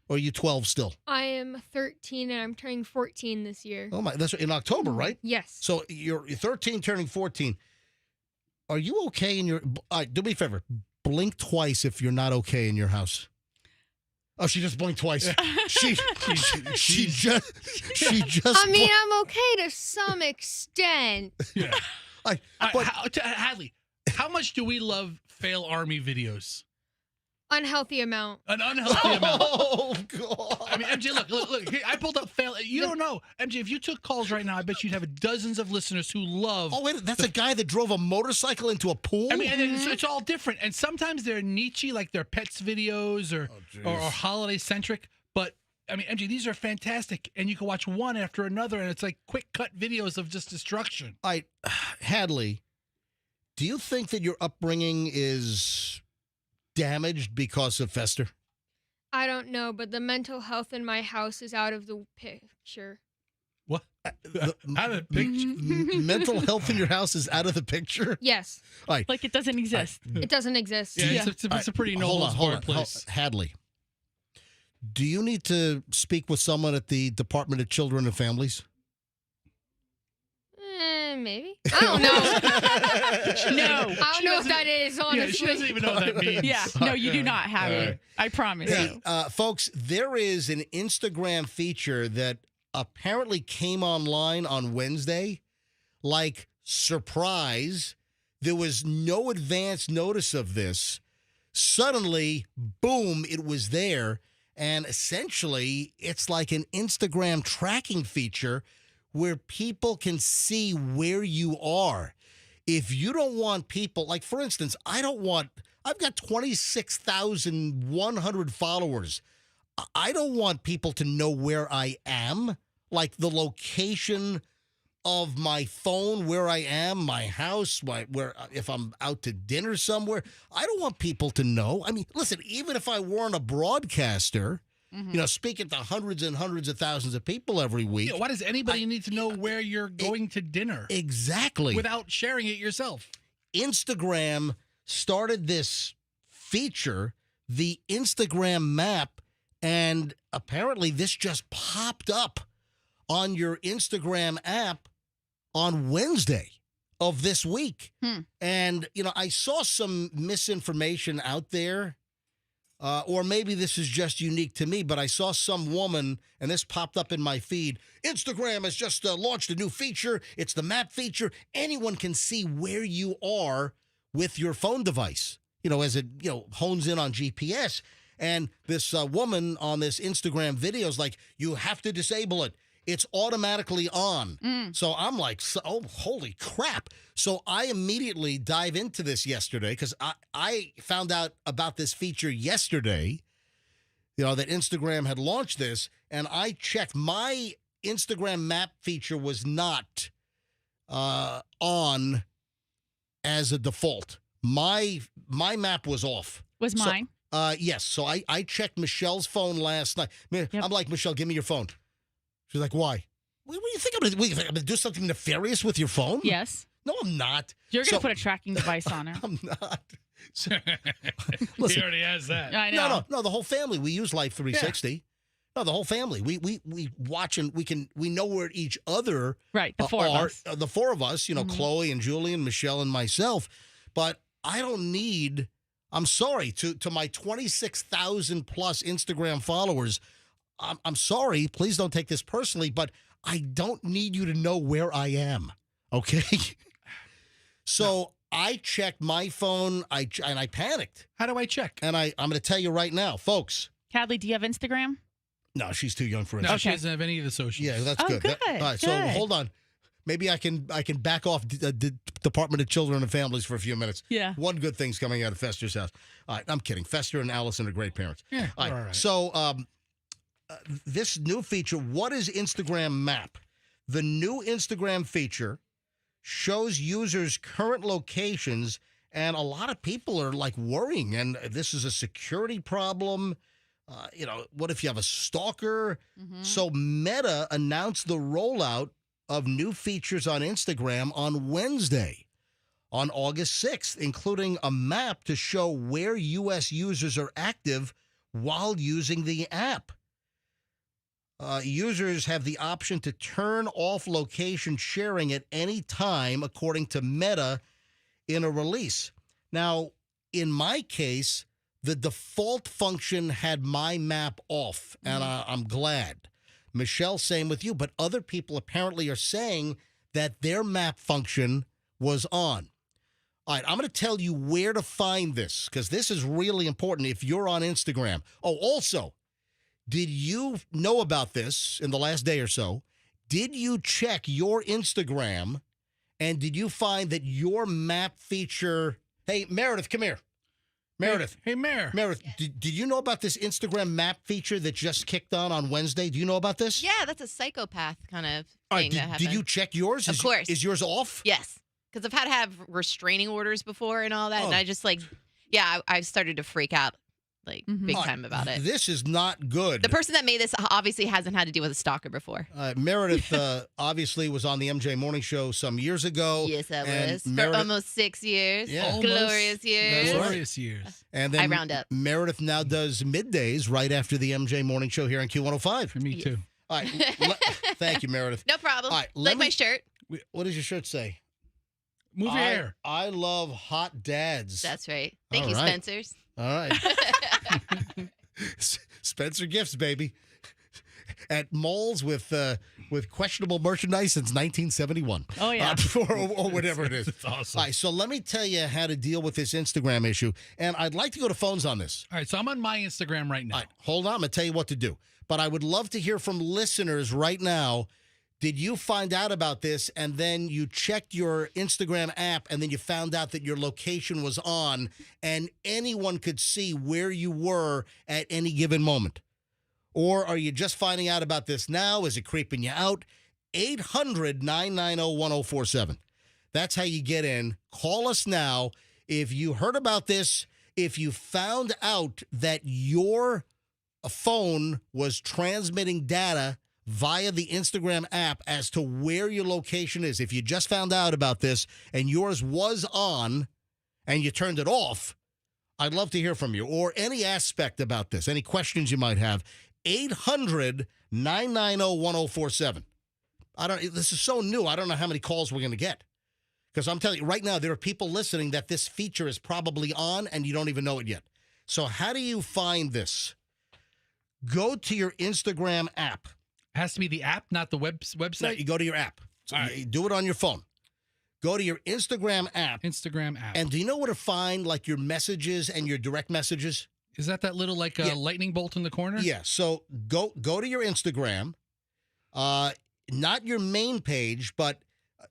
or are you 12 still? I am 13 and I'm turning 14 this year. Oh my! That's in October, right? Yes. So you're 13, turning 14. Are you okay in your? All right, do me a favor. Blink twice if you're not okay in your house. Oh, she just blinked twice. She just. I mean, I'm okay to some extent. Yeah. But, Hadley, how much do we love fail army videos? Unhealthy amount. An unhealthy amount. Oh God! I mean, MJ, look. Here, I pulled up fail. You don't know, MJ. If you took calls right now, I bet you'd have dozens of listeners who love. Oh wait, that's a guy that drove a motorcycle into a pool. I mean, and it's all different, and sometimes they're niche, like they're pets videos or holiday centric. But I mean, MJ, these are fantastic, and you can watch one after another, and it's like quick cut videos of just destruction. All right, Hadley, do you think that your upbringing is damaged because of Fester? I don't know, but the mental health in my house is out of the picture. What? Out of the picture? Mental health in your house is out of the picture? Yes. All right. Like it doesn't exist. It doesn't exist. Yeah, it's a pretty noble place. Hadley, do you need to speak with someone at the Department of Children and Families? Maybe. I don't know. No. I don't know what that is, honestly. Yeah, she doesn't even know what that means. Yeah. No, you do not have it. I promise you. Folks, there is an Instagram feature that apparently came online on Wednesday. Like, surprise, there was no advance notice of this. Suddenly, boom, it was there. And essentially, it's like an Instagram tracking feature where people can see where you are. If you don't want people, like for instance, I've got 26,100 followers. I don't want people to know where I am, like the location of my phone, where I am, my house, if I'm out to dinner somewhere. I don't want people to know. I mean, listen, even if I weren't a broadcaster, speaking to hundreds and hundreds of thousands of people every week. Yeah, why does anybody need to know where you're going to dinner? Exactly. Without sharing it yourself. Instagram started this feature, the Instagram map, and apparently this just popped up on your Instagram app on Wednesday of this week. And, I saw some misinformation out there. Or maybe this is just unique to me, but I saw some woman, and this popped up in my feed. Instagram has just launched a new feature. It's the map feature. Anyone can see where you are with your phone device, as it, hones in on GPS. And this woman on this Instagram video is like, you have to disable it. It's automatically on. So I'm like, oh, holy crap. So I immediately dive into this yesterday because I found out about this feature yesterday, that Instagram had launched this. And I checked. My Instagram map feature was not on as a default. My map was off. Was mine? Yes. So I checked Michelle's phone last night. I'm like, Michelle, give me your phone. She's like, why? What do you think I'm going to do? Something nefarious with your phone? Yes. No, I'm not. You're going to put a tracking device on her. I'm not. He already has that. I know. No. The whole family. We use Life 360. Yeah. No, the whole family. We watch and we know where each other right. The four of us. The four of us. Chloe and Julian, Michelle, and myself. But I don't need. I'm sorry to my 26,000 plus Instagram followers. I'm sorry. Please don't take this personally, but I don't need you to know where I am. Okay. So I checked my phone. I panicked. How do I check? And I'm going to tell you right now, folks. Hadley, do you have Instagram? No, she's too young for Instagram. No, she doesn't have any of the socials. Yeah, that's good. Good. All right, so hold on. Maybe I can back off the Department of Children and Families for a few minutes. Yeah. One good thing's coming out of Fester's house. All right, I'm kidding. Fester and Allison are great parents. Yeah. All right. So this new feature, what is Instagram Map? The new Instagram feature shows users' current locations, and a lot of people are like worrying, and this is a security problem. What if you have a stalker? So Meta announced the rollout of new features on Instagram on Wednesday, on August 6th, including a map to show where U.S. users are active while using the app. Users have the option to turn off location sharing at any time, according to Meta. in a release. Now, in my case, the default function had my map off, and I'm glad. Michelle, same with you, but other people apparently are saying that their map function was on. All right, I'm going to tell you where to find this, because this is really important if you're on Instagram. Oh, also, did you know about this in the last day or so? Did you check your Instagram, and did you find that your map feature... Hey, Meredith, come here. Meredith. Hey, Mayor. Meredith, did you know about this Instagram map feature that just kicked on Wednesday? Do you know about this? Yeah, that's a psychopath kind of All thing right, that happened. did you check yours? Of course. Is yours off? Yes, because I've had to have restraining orders before and all that, and Oh. I just I started to freak out big time about it. This is not good. The person that made this obviously hasn't had to deal with a stalker before. Meredith obviously was on the MJ Morning Show some years ago. Yes, I and was. Meredith- For almost 6 years. Yeah. Glorious years. That's right. Glorious years. And then I round up. Meredith now does middays right after the MJ Morning Show here on Q105. For me, too. All right. Thank you, Meredith. No problem. All right, like my shirt. What does your shirt say? Move your hair. I love hot dads. That's right. Thank All you, right. Spencer's. All right. Spencer Gifts, baby. At malls with questionable merchandise since 1971. Oh, yeah. Or whatever it is. It's awesome. All right, so let me tell you how to deal with this Instagram issue. And I'd like to go to phones on this. All right, so I'm on my Instagram right now. All right, hold on. I'm going to tell you what to do. But I would love to hear from listeners right now. Did you find out about this and then you checked your Instagram app and then you found out that your location was on and anyone could see where you were at any given moment? Or are you just finding out about this now? Is it creeping you out? 800-990-1047. That's how you get in. Call us now. If you heard about this, if you found out that your phone was transmitting data via the Instagram app as to where your location is. If you just found out about this and yours was on and you turned it off, I'd love to hear from you or any aspect about this, any questions you might have. 800-990-1047. This is so new. I don't know how many calls we're going to get. Because I'm telling you, right now, there are people listening that this feature is probably on and you don't even know it yet. So how do you find this? Go to your Instagram app. Has to be the app, not the website? No, you go to your app. So All right. you do it on your phone. Go to your Instagram app. Instagram app. And do you know where to find like your messages and your direct messages? Is that little Yeah. lightning bolt in the corner? Yeah. So go to your Instagram. Not your main page, but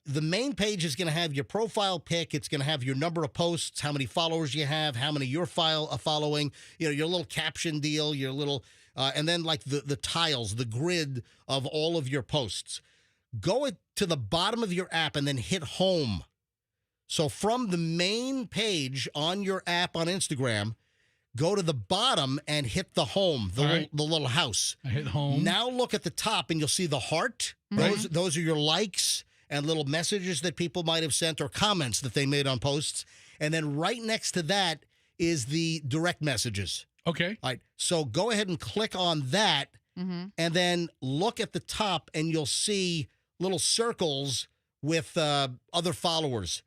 the main page is going to have your profile pic. It's going to have your number of posts, how many followers you have, how many you're following, your little caption deal, your little, and then like the tiles, the grid of all of your posts. Go to the bottom of your app and then hit home. So from the main page on your app on Instagram, go to the bottom and hit the home, the little house. I hit home. Now look at the top and you'll see the heart. Those are your likes and little messages that people might have sent or comments that they made on posts. And then right next to that is the direct messages. Okay. All right. So go ahead and click on that and then look at the top and you'll see little circles with other followers.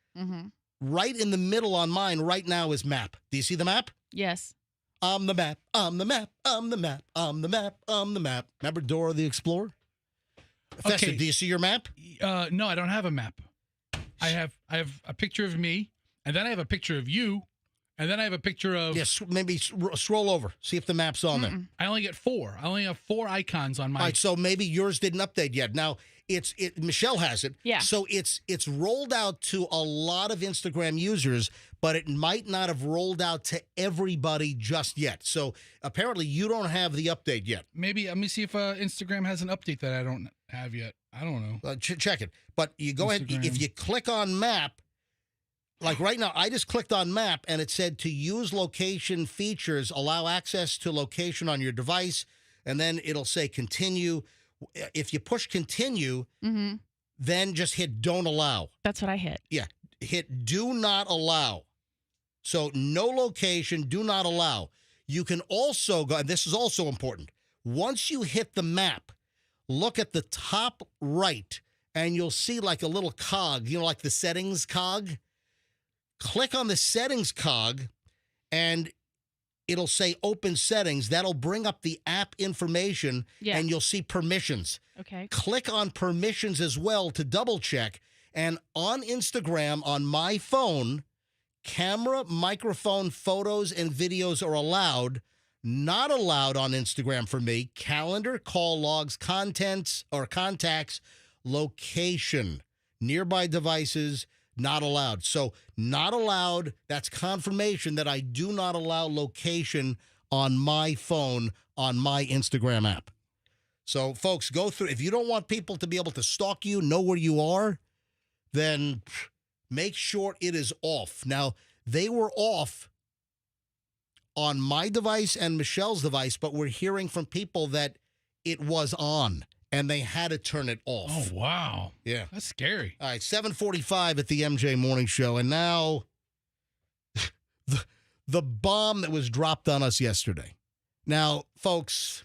Right in the middle on mine right now is map. Do you see the map? Yes. I'm the map. I'm the map. I'm the map. I'm the map. I'm the map. Remember Dora the Explorer? Fester, Okay. do you see your map? No, I don't have a map. I have a picture of me, and then I have a picture of you, and then I have a picture of... Yes, maybe scroll over. See if the map's on there. I only get 4. I only have 4 icons on my... All right, so maybe yours didn't update yet. Now, Michelle has it. Yeah. So it's rolled out to a lot of Instagram users, but it might not have rolled out to everybody just yet. So apparently you don't have the update yet. Maybe, let me see if Instagram has an update that I don't have yet. I don't know. Check it. But you go ahead, Instagram. if you click on map, like right now, I just clicked on map and it said to use location features, allow access to location on your device, and then it'll say continue. If you push continue, then just hit don't allow. That's what I hit. Yeah, hit do not allow. So no location, do not allow. You can also go, and this is also important. Once you hit the map, look at the top right, and you'll see like a little cog, like the settings cog. click on the settings cog, and it'll say open settings. That'll bring up the app information, and you'll see permissions. Okay. Click on permissions as well to double check. And on Instagram, on my phone, camera, microphone, photos, and videos are allowed. Not allowed on Instagram for me. Calendar, call logs, contents or contacts, location, nearby devices, not allowed. So not allowed, that's confirmation that I do not allow location on my phone on my Instagram app. So, folks, go through. If you don't want people to be able to stalk you, know where you are, then make sure it is off. Now, they were off on my device and Michelle's device, but we're hearing from people that it was on, and they had to turn it off. Oh, wow. Yeah. That's scary. All right, 7:45 at the MJ Morning Show, and now the bomb that was dropped on us yesterday. Now, folks,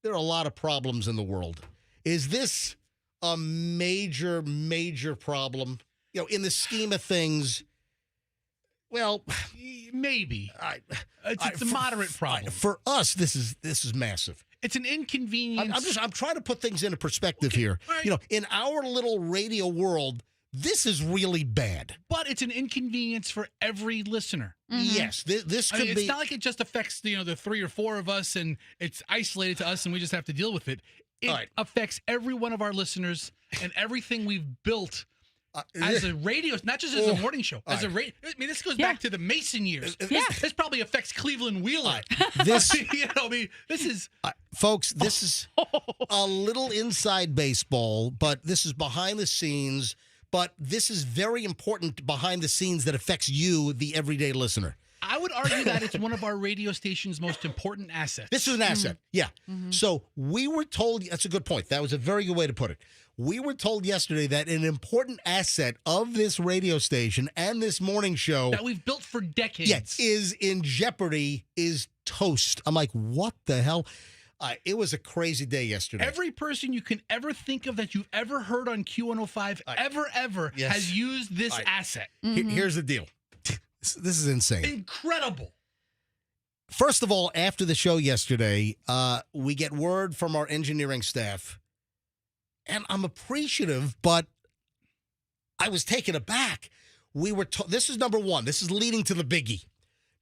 there are a lot of problems in the world. Is this a major, major problem? You know, in the scheme of things, well, maybe. It's a moderate problem. For us, this is massive. It's an inconvenience. I'm trying to put things into perspective here. Right. You know, in our little radio world, this is really bad. But it's an inconvenience for every listener. Yes, this could be. It's not like it just affects the 3 or 4 of us and it's isolated to us and we just have to deal with it. It affects every one of our listeners and everything we've built as a radio, not just as a morning show. As a radio, I mean, this goes back to the Mason years. This probably affects Cleveland Wheeler. This is folks. This is a little inside baseball, but this is behind the scenes. But this is very important behind the scenes that affects you, the everyday listener. I would argue that it's one of our radio station's most important assets. This is an asset, yeah. So we were told, that's a good point. That was a very good way to put it. We were told yesterday that an important asset of this radio station and this morning show that we've built for decades is in jeopardy, is toast. I'm like, what the hell? It was a crazy day yesterday. Every person you can ever think of that you've ever heard on Q105 ever has used this asset. Here's the deal. This is insane. Incredible. First of all, after the show yesterday, we get word from our engineering staff, and I'm appreciative, but I was taken aback. We were this is number one. This is leading to the biggie.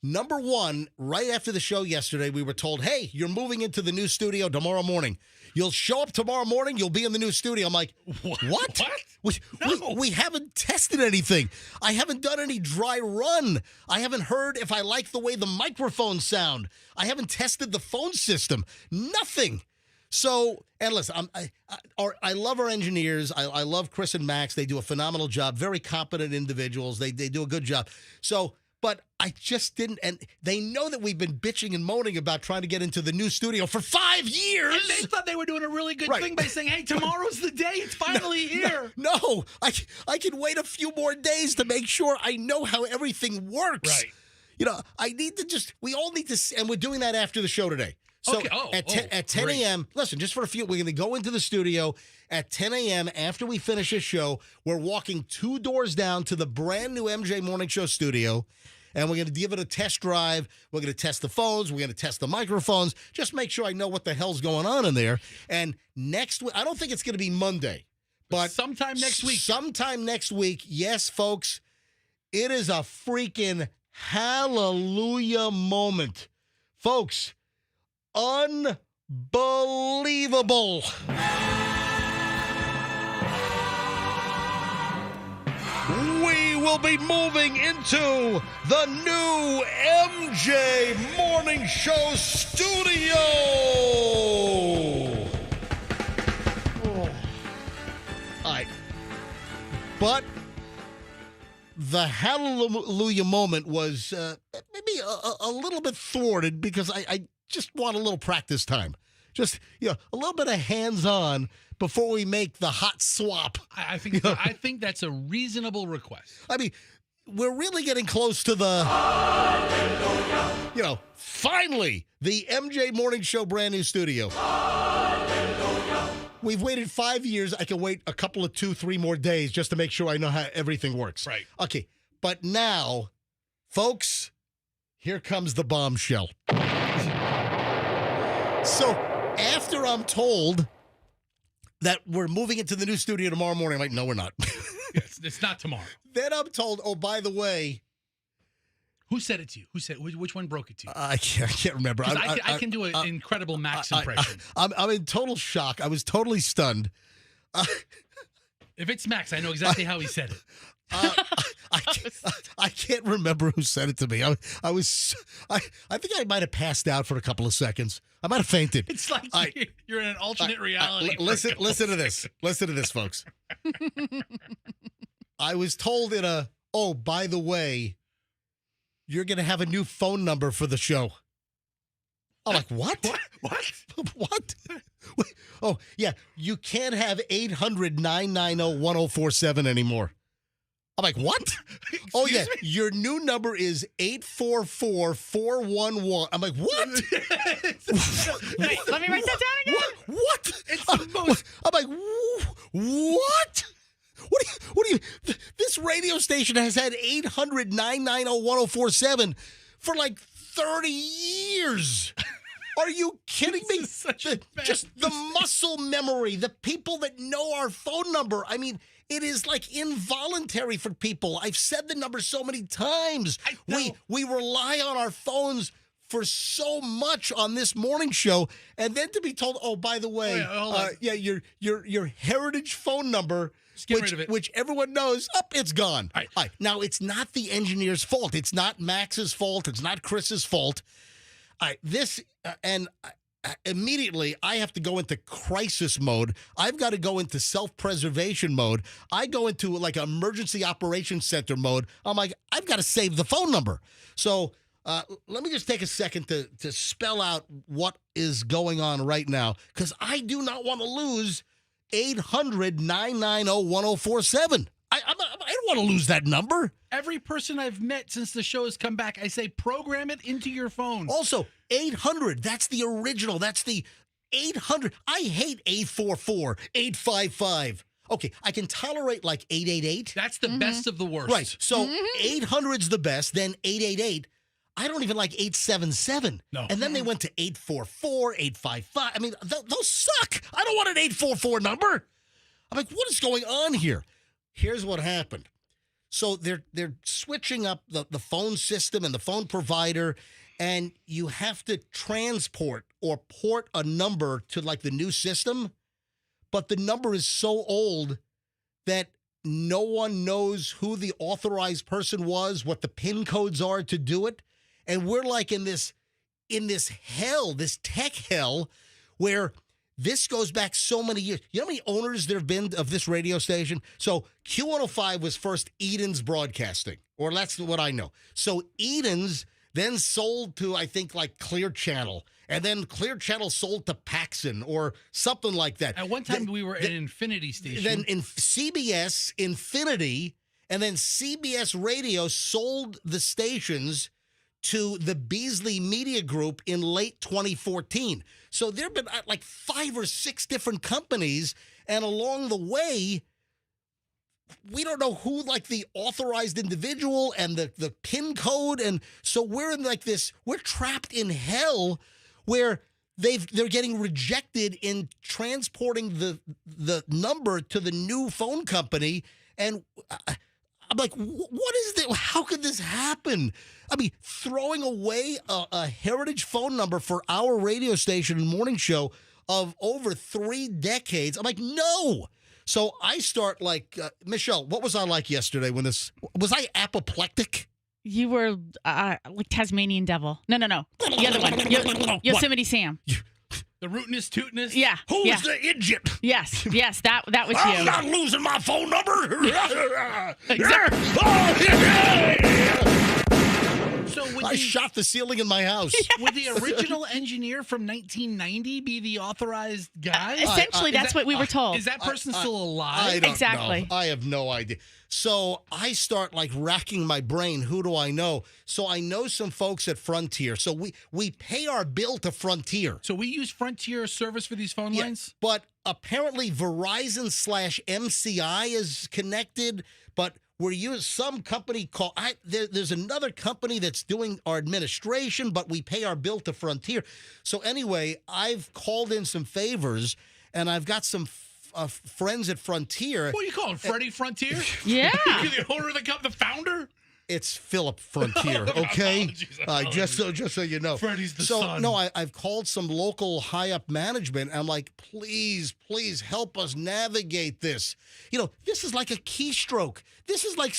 Number one, right after the show yesterday, we were told, hey, you're moving into the new studio tomorrow morning. You'll show up tomorrow morning, you'll be in the new studio. I'm like, what? We haven't tested anything. I haven't done any dry run. I haven't heard if I like the way the microphones sound. I haven't tested the phone system. Nothing. So, and listen, I love our engineers. I love Chris and Max. They do a phenomenal job. Very competent individuals. They do a good job. So, but I just didn't, and they know that we've been bitching and moaning about trying to get into the new studio for 5 years. And they thought they were doing a really good thing by saying, hey, tomorrow's the day. It's finally here. No, I can wait a few more days to make sure I know how everything works. Right. You know, we all need to, and we're doing that after the show today. So at 10 a.m., listen, just for a few, we're going to go into the studio at 10 a.m. after we finish this show. We're walking 2 doors down to the brand new MJ Morning Show studio, and we're going to give it a test drive. We're going to test the phones. We're going to test the microphones. Just make sure I know what the hell's going on in there. And next week, I don't think it's going to be Monday, but sometime next week. Sometime next week, yes, folks, it is a freaking hallelujah moment. Folks, unbelievable. We will be moving into the new MJ Morning Show studio. All right. But the hallelujah moment was maybe a little bit thwarted because I just want a little practice time. Just, a little bit of hands-on before we make the hot swap. I think that's a reasonable request. I mean, we're really getting close to the, finally, the MJ Morning Show brand new studio. Hallelujah. We've waited 5 years. I can wait a couple of 2-3 more days just to make sure I know how everything works. Right. Okay. But now, folks, here comes the bombshell. So after I'm told that we're moving into the new studio tomorrow morning, I'm like, no, we're not. It's not tomorrow. Then I'm told, oh, by the way. Who said it to you? Which one broke it to you? I can't remember. I can do an incredible Max impression. I'm in total shock. I was totally stunned. If it's Max, I know exactly how he said it. I can't remember who said it to me. I think I might have passed out for a couple of seconds. I might have fainted. It's like you're in an alternate reality. Listen to this. Listen to this, folks. I was told by the way, you're going to have a new phone number for the show. I'm like, what? What? Wait, oh, yeah. You can't have 800-990-1047 anymore. I'm like, what? Oh, yeah. Me? Your new number is 844-411. I'm like, what? Wait, let me write that down again. What? It's the most. I'm like, what? What do you? This radio station has had 800-990-1047 for like 30 years. Are you kidding me? Just the muscle memory, the people that know our phone number. I mean, it is like involuntary for people. I've said the number so many times. We rely on our phones for so much on this morning show, and then to be told, oh, by the way, your heritage phone number. Get rid of it. Which everyone knows, it's gone. All right. Now, it's not the engineer's fault. It's not Max's fault. It's not Chris's fault. Immediately, I have to go into crisis mode. I've got to go into self-preservation mode. I go into like emergency operations center mode. I'm like, I've got to save the phone number. So let me just take a second to spell out what is going on right now, because I do not want to lose 800-990-1047. I don't want to lose that number. Every person I've met since the show has come back, I say program it into your phone. Also, 800, that's the original. That's the 800. I hate 844-855. Okay, I can tolerate like 888. That's the best of the worst. Right, so 800's the best, then 888. I don't even like 877. No. And then they went to 844, 855. I mean, those suck. I don't want an 844 number. I'm like, what is going on here? Here's what happened. So they're switching up the phone system and the phone provider, and you have to transport or port a number to like the new system, but the number is so old that no one knows who the authorized person was, what the PIN codes are to do it. And we're like in this hell, this tech hell, where this goes back so many years. You know how many owners there have been of this radio station? So Q105 was first Eden's Broadcasting, or that's what I know. So Eden's then sold to, I think, like Clear Channel, and then Clear Channel sold to Paxson or something like that. At one time, we were an Infinity station. Then in CBS, Infinity, and then CBS Radio sold the stations to the Beasley Media Group in late 2014. So there have been like 5 or 6 different companies, and along the way, we don't know who like the authorized individual and the PIN code, and so we're in like this, we're trapped in hell where they're getting rejected in transporting the number to the new phone company, and I'm like, what is this? How could this happen? I mean, throwing away a heritage phone number for our radio station and morning show of over 3 decades. I'm like, no. So I start like, Michelle, what was I like yesterday when was I apoplectic? You were like Tasmanian devil. No. The other one. Yosemite Sam. The rootinest, tootinest. Yeah. Who's the idiot? Yes, that was you. I'm not losing my phone number. Exactly. So I shot the ceiling in my house. Would the original engineer from 1990 be the authorized guy? Essentially, that's what we were told. Is that person still alive? I don't Exactly. know. I have no idea. So I start like racking my brain. Who do I know? So I know some folks at Frontier. So we pay our bill to Frontier. So we use Frontier service for these phone lines? But apparently Verizon/MCI is connected, but We're using some company called, there's another company that's doing our administration, but we pay our bill to Frontier. So anyway, I've called in some favors, and I've got some friends at Frontier. What do you call it, Freddie Frontier? Yeah. The owner of the company, the founder? It's Philip Frontier, okay? Just so you know. Freddie's the son. son. No, I've called some local high-up management. I'm like, please help us navigate this. This is like a keystroke. This is like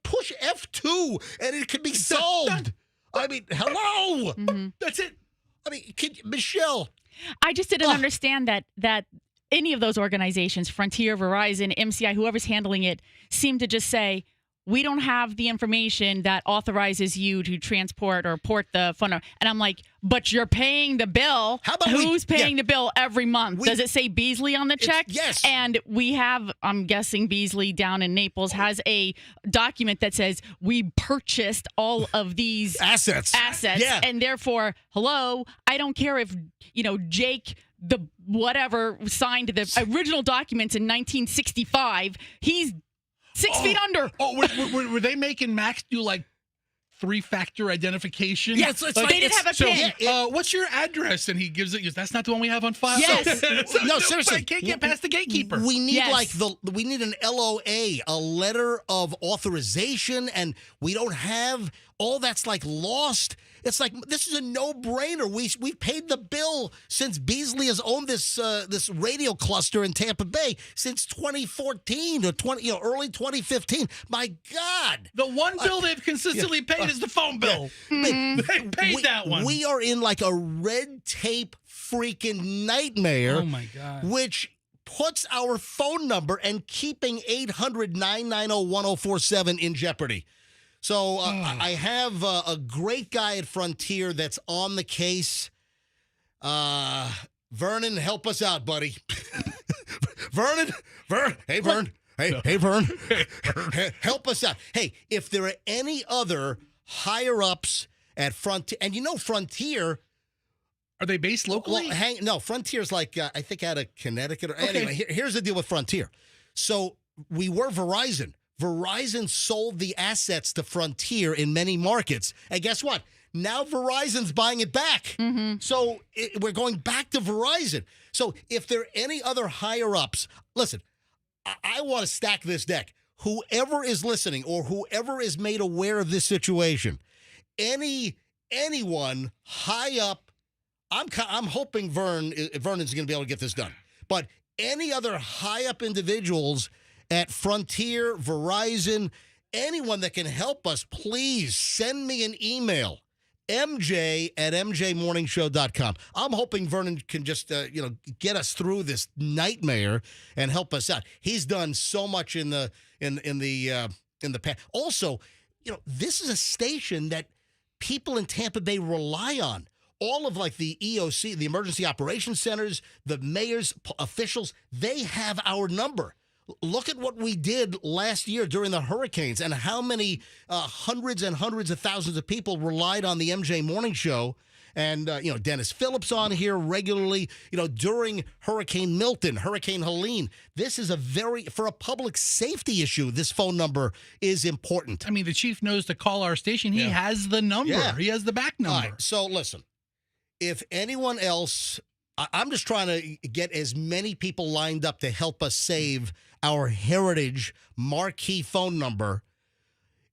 push F2, and it could be solved. I mean, hello. Mm-hmm. That's it. I mean, Michelle. I just didn't understand that any of those organizations, Frontier, Verizon, MCI, whoever's handling it, seem to just say, we don't have the information that authorizes you to transport or port the phone number. And I'm like, but you're paying the bill. How about who's paying the bill every month? Does it say Beasley on the check? Yes. And we have, I'm guessing Beasley down in Naples has a document that says we purchased all of these assets. Yeah. And therefore, hello, I don't care if, Jake, the whatever, signed the original documents in 1965. He's 6 feet under. Were they making Max do like 3-factor identification? Yes, they didn't have a PIN. What's your address? And he gives it. That's not the one we have on file. Yes. No, seriously, I can't get past the gatekeeper. We need Yes. we need an LOA, a letter of authorization, and we don't have all that's like lost. It's like this is a no-brainer. We've paid the bill since Beasley has owned this radio cluster in Tampa Bay since 2014 or early 2015. My God, The one bill they've consistently paid is the phone bill. They paid that one. We are in like a red tape freaking nightmare. Oh my God. Which puts our phone number and keeping 800-990-1047 in jeopardy. So I have a great guy at Frontier that's on the case. Vernon, help us out, buddy. Vern. Hey, Vern. Hey, Vern. Help us out. Hey, if there are any other higher-ups at Frontier, and Frontier... Are they based locally? No, Frontier's like, I think out of Connecticut. Okay. Anyway, here's the deal with Frontier. So we were Verizon. Verizon sold the assets to Frontier in many markets. And guess what? Now Verizon's buying it back. Mm-hmm. So we're going back to Verizon. So if there are any other higher-ups, listen, I want to stack this deck. Whoever is listening or whoever is made aware of this situation, anyone high up, I'm hoping Vernon's going to be able to get this done. But any other high-up individuals at Frontier, Verizon, anyone that can help us, please send me an email, mj@mjmorningshow.com. I'm hoping Vernon can just, get us through this nightmare and help us out. He's done so much in the past. Also, this is a station that people in Tampa Bay rely on. All of like the EOC, the Emergency Operations Centers, the mayor's officials, they have our number. Look at what we did last year during the hurricanes and how many hundreds and hundreds of thousands of people relied on the MJ Morning Show. And, Dennis Phillips on here regularly, during Hurricane Milton, Hurricane Helene. This is for a public safety issue, this phone number is important. I mean, the chief knows to call our station. He has the number. Yeah. He has the back number. All right, so listen, if anyone else, I'm just trying to get as many people lined up to help us save our heritage marquee phone number.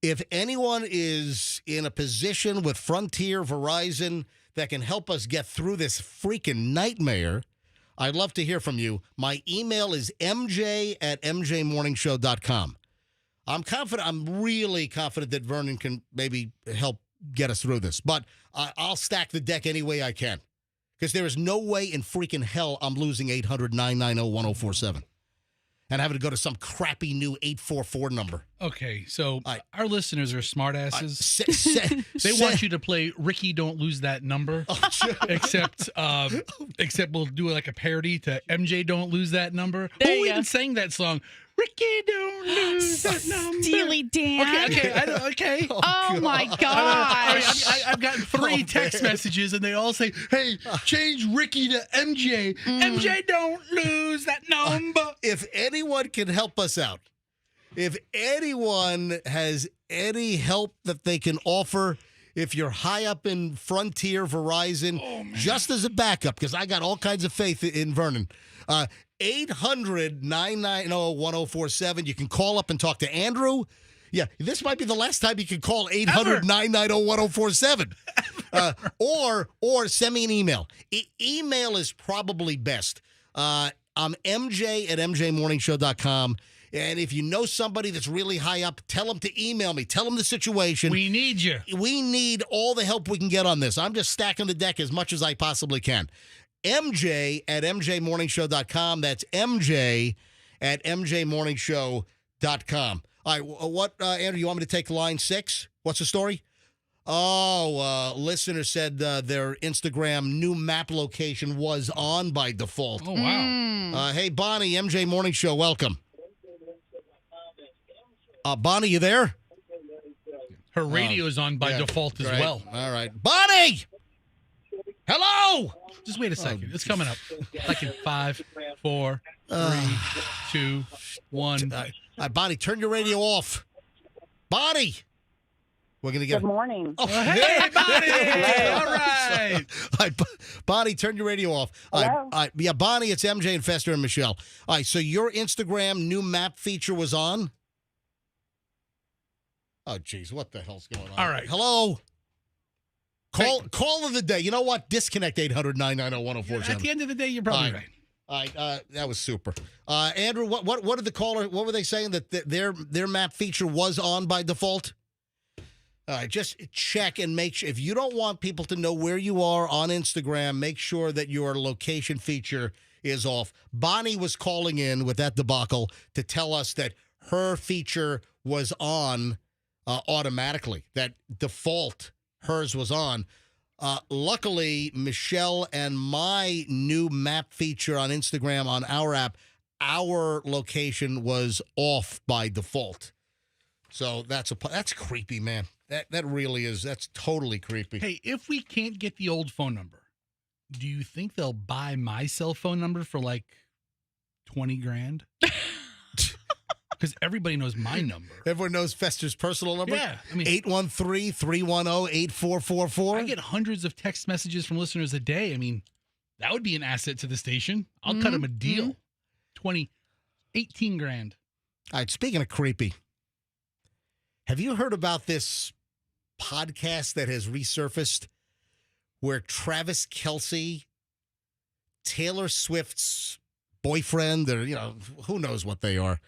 If anyone is in a position with Frontier, Verizon that can help us get through this freaking nightmare, I'd love to hear from you. My email is mj@mjmorningshow.com. I'm really confident that Vernon can maybe help get us through this, but I'll stack the deck any way I can because there is no way in freaking hell I'm losing 800-990-1047. And having to go to some crappy new 844 number. Okay, so our listeners are smartasses. They They want you to play Ricky Don't Lose That Number, except we'll do like a parody to MJ Don't Lose That Number. There Who you even go. sang that song? Ricky Don't Lose That Number. Steely Dan. Okay. Oh my gosh. I've gotten 3 text messages, and they all say, hey, change Ricky to MJ. MJ Don't Lose That Number. If anyone can help us out, If anyone has any help that they can offer, if you're high up in Frontier, Verizon, just as a backup, because I got all kinds of faith in Vernon. 800-990-1047. You can call up and talk to Andrew. Yeah, this might be the last time you can call 800-990-1047. Or send me an email. Email is probably best. I'm MJ at mjmorningshow.com. And if you know somebody that's really high up, tell them to email me. Tell them the situation. We need you. We need all the help we can get on this. I'm just stacking the deck as much as I possibly can. MJ at mjmorningshow.com. That's MJ at mjmorningshow.com. All right, what, Andrew, you want me to take line 6? What's the story? Oh, listener said their Instagram new map location was on by default. Oh, wow. Hey, Bonnie, MJ Morning Show, welcome. Bonnie, you there? Her radio is on by default as well. All right. Bonnie! Hello! Just wait a second. It's coming up. Like in 5, 4, 3, 2, 1. Bonnie, turn your radio off. Bonnie! We're going to get... Good morning. Oh, hey, Bonnie! All right. Bonnie, turn your radio off. Hello? Yeah, Bonnie, it's MJ and Fester and Michelle. All right, so your Instagram new map feature was on? Oh, geez, what the hell's going on? All right. Hello? Call of the day. You know what? Disconnect 800-990-1047. At the end of the day, you're probably right. All right, that was super. Andrew, what did the caller, what were they saying? That their map feature was on by default? All right, just check and make sure. If you don't want people to know where you are on Instagram, make sure that your location feature is off. Bonnie was calling in with that debacle to tell us that her feature was on automatically, that default hers was on. Luckily, Michelle and my new map feature on Instagram on our app, our location was off by default. So that's creepy, man. That really is. That's totally creepy. Hey, if we can't get the old phone number, do you think they'll buy my cell phone number for like 20 grand? Because everybody knows my number. Everyone knows Fester's personal number? Yeah. I mean, 813-310-8444. I get hundreds of text messages from listeners a day. I mean, that would be an asset to the station. I'll cut them a deal. 18 grand. All right, speaking of creepy, have you heard about this podcast that has resurfaced where Travis Kelce, Taylor Swift's boyfriend, or, who knows what they are,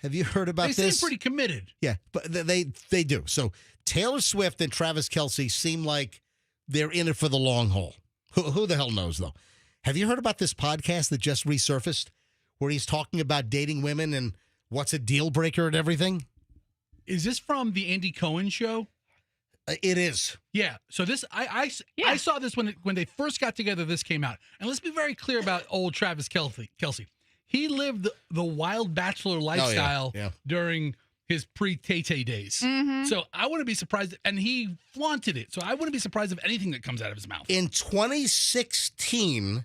have you heard about this? They seem pretty committed. Yeah, but they do. So Taylor Swift and Travis Kelce seem like they're in it for the long haul. Who the hell knows, though? Have you heard about this podcast that just resurfaced where he's talking about dating women and what's a deal breaker and everything? Is this from the Andy Cohen show? It is. Yeah. So this, I saw this when they first got together. This came out, and let's be very clear about old Travis Kelce. He lived the wild bachelor lifestyle during his pre-Tay-Tay days. Mm-hmm. So I wouldn't be surprised, and he flaunted it. So I wouldn't be surprised if anything that comes out of his mouth. In 2016,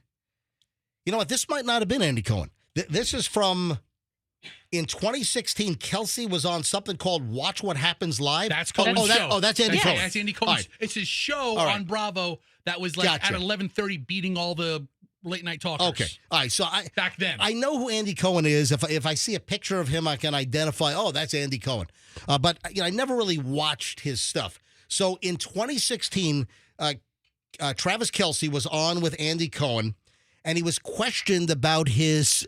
you know what? This might not have been Andy Cohen. This is from... In 2016, Kelce was on something called Watch What Happens Live. That's Cohen's show. That's Andy Cohen. That's Andy Cohen. Right. It's his show on Bravo that was like at 11:30 beating all the late night talkers. Okay. All right. So back then. I know who Andy Cohen is. If I see a picture of him, I can identify, that's Andy Cohen. But I never really watched his stuff. So in 2016, Travis Kelce was on with Andy Cohen, and he was questioned about his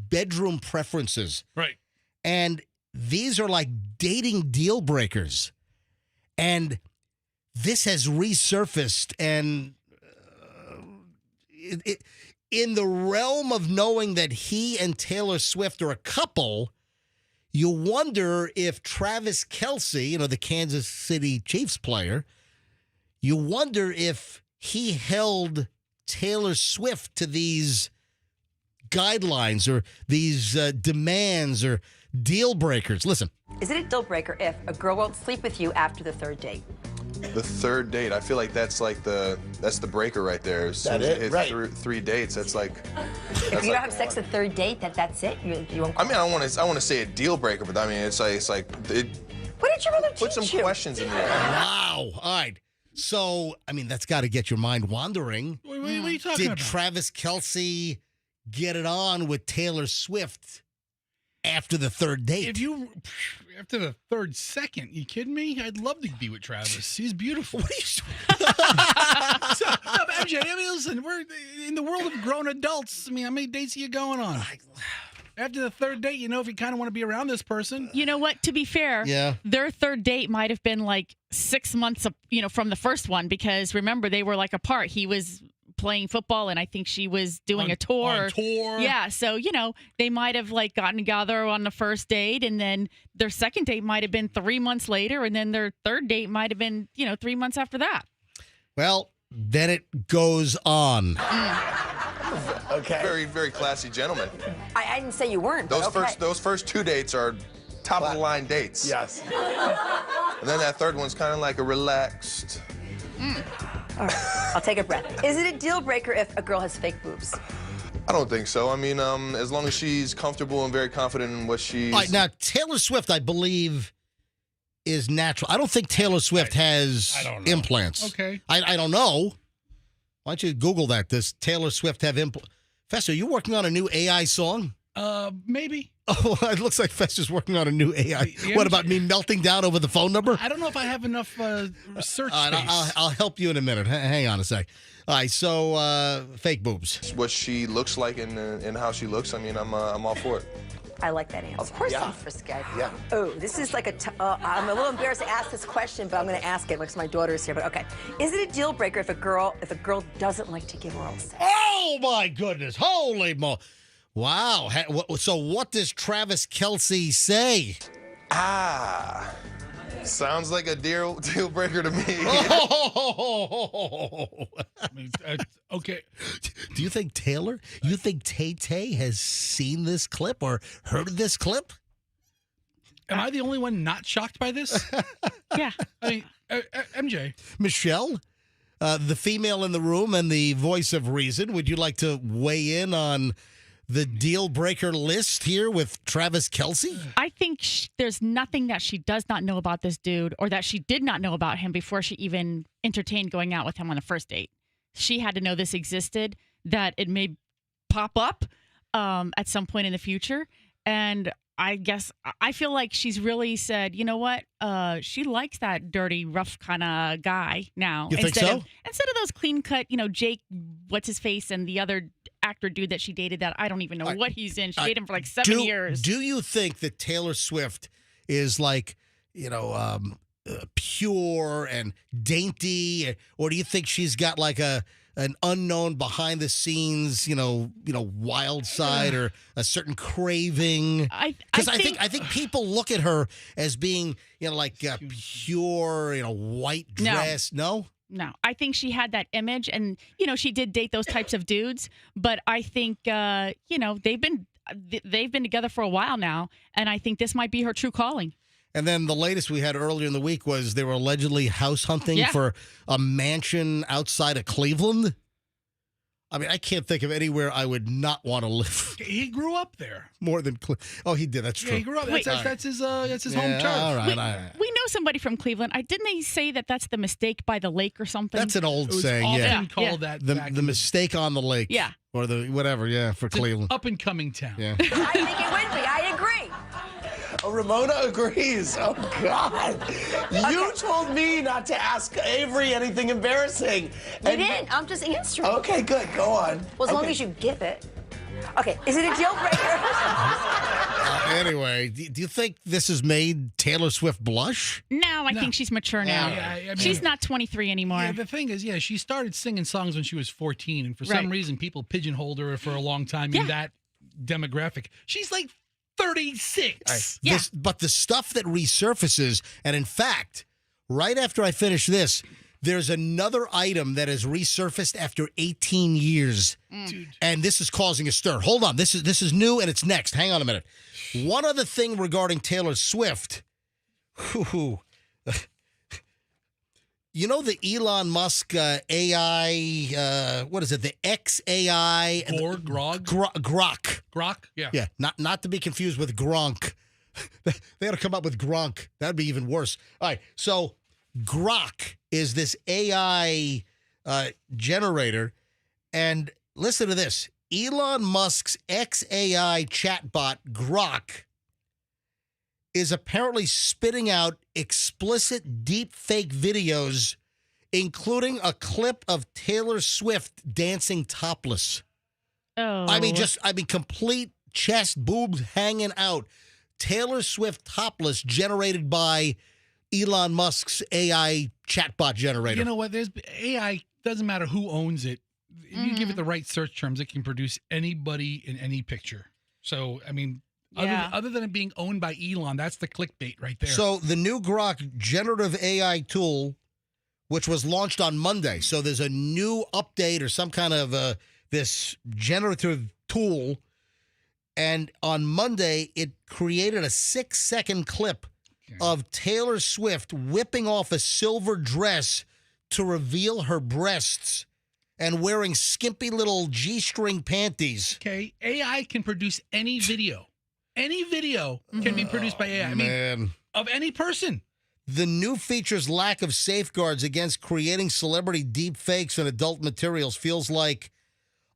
bedroom preferences. Right. And these are like dating deal breakers. And this has resurfaced, and in the realm of knowing that he and Taylor Swift are a couple, you wonder if Travis Kelce, the Kansas City Chiefs player, you wonder if he held Taylor Swift to these guidelines or these demands or deal breakers. Listen. Is it a deal breaker if a girl won't sleep with you after the third date? The third date, I feel like that's the breaker right there. As soon as it hits right. three dates, that's like. If you don't have sex the third date, that's it. You won't. I mean, I want to say a deal breaker, but I mean, it's like. What did your mother teach you? Put some questions in there. Wow. All right. So, I mean, that's got to get your mind wandering. What are you talking about? Did Travis Kelce get it on with Taylor Swift after the third date? After the third second, you kidding me? I'd love to be with Travis. He's beautiful. What are you So, no, MJ, I mean, listen, we're in the world of grown adults. I mean, how many dates are you going on? After the third date, if you kind of want to be around this person. You know what? To be fair, their third date might have been like 6 months, from the first one, because remember they were like apart. He was playing football, and I think she was doing a tour. On tour. Yeah, so they might have like gotten together on the first date, and then their second date might have been 3 months later, and then their third date might have been 3 months after that. Well, then it goes on. Okay. Very, very classy gentleman. I didn't say you weren't. Those first 2 dates are top of the line dates. Yes. And then that third one's kind of like a relaxed. All right, I'll take a breath. Is it a deal breaker if a girl has fake boobs? I don't think so. I mean, as long as she's comfortable and very confident in what she's. All right, now Taylor Swift, I believe, is natural. I don't think Taylor Swift has implants. Okay. I don't know. Why don't you Google that? Does Taylor Swift have implants? Fester, are you working on a new AI song? Maybe. Oh, it looks like Fester's working on a new AI. What about me melting down over the phone number? I don't know if I have enough search space. I'll help you in a minute. Hang on a sec. All right, so fake boobs. What she looks like and how she looks. I mean, I'm all for it. I like that answer. Of course, I'm frisky. Yeah. Oh, this is like I'm a little embarrassed to ask this question, but I'm going to ask it because my daughter is here. But okay, is it a deal breaker if a girl doesn't like to give oral sex? Oh my goodness! Holy mo! Wow. So what does Travis Kelce say? Sounds like a deal breaker to me. Okay. Do you think Tay-Tay has seen this clip or heard of this clip? Am I the only one not shocked by this? Yeah. I mean, MJ. Michelle, the female in the room and the voice of reason, would you like to weigh in on the deal breaker list here with Travis Kelce? I think there's nothing that she does not know about this dude, or that she did not know about him before she even entertained going out with him on the first date. She had to know this existed, that it may pop up at some point in the future. And I guess I feel like she's really said, you know what? She likes that dirty, rough kind of guy now. You think so? Instead of those clean cut, Jake, what's his face, and the other actor dude that she dated that I don't even know what he's in. She dated him for like 7 years. Do you think that Taylor Swift is like, pure and dainty, or do you think she's got like an unknown behind the scenes, wild side or a certain craving? Because I think people look at her as being, pure, white dress. No? No, I think she had that image, and she did date those types of dudes. But I think they've been together for a while now, and I think this might be her true calling. And then the latest we had earlier in the week was they were allegedly house hunting for a mansion outside of Cleveland. I mean, I can't think of anywhere I would not want to live. He grew up there. More than Oh, he did. That's true. Yeah, he grew up. That's his home turf. All right. We know somebody from Cleveland. Didn't they say that that's the mistake by the lake or something? That's an old saying. Often called that. The mistake on the lake. Yeah. Or the whatever. Yeah, for Cleveland. Up and coming town. Yeah. I think it would be. I agree. Oh, Ramona agrees. Oh, God. You told me not to ask Avery anything embarrassing. You didn't. I'm just answering. Okay, good. Go on. Well, as long as you give it. Okay, is it a deal breaker? Anyway, do you think this has made Taylor Swift blush? No, I think she's mature now. I mean, she's not 23 anymore. Yeah, the thing is, she started singing songs when she was 14, and for some reason, people pigeonholed her for a long time in that demographic. She's like 36. Right. But the stuff that resurfaces, and in fact, right after I finish this, there's another item that has resurfaced after 18 years. Dude. And this is causing a stir. Hold on. This is new, and it's next. Hang on a minute. One other thing regarding Taylor Swift. You know the Elon Musk AI, what is it? The XAI. Grok. Yeah. Yeah, not to be confused with Gronk. They got to come up with Gronk. That'd be even worse. All right, so Grok is this AI generator. And listen to this. Elon Musk's XAI chatbot, Grok, is apparently spitting out explicit deep fake videos, including a clip of Taylor Swift dancing topless. Oh. I mean, complete chest, boobs hanging out. Taylor Swift topless generated by Elon Musk's AI chatbot generator. You know what? There's AI, doesn't matter who owns it. If you give it the right search terms, it can produce anybody in any picture. So, I mean, other than it being owned by Elon, that's the clickbait right there. So the new Grok generative AI tool, which was launched on Monday. So there's a new update or some kind of this generative tool. And on Monday, it created a 6-second clip of Taylor Swift whipping off a silver dress to reveal her breasts and wearing skimpy little G-string panties. Okay, AI can produce any video. Any video can be produced by AI. I mean, of any person. The new feature's lack of safeguards against creating celebrity deep fakes and adult materials feels like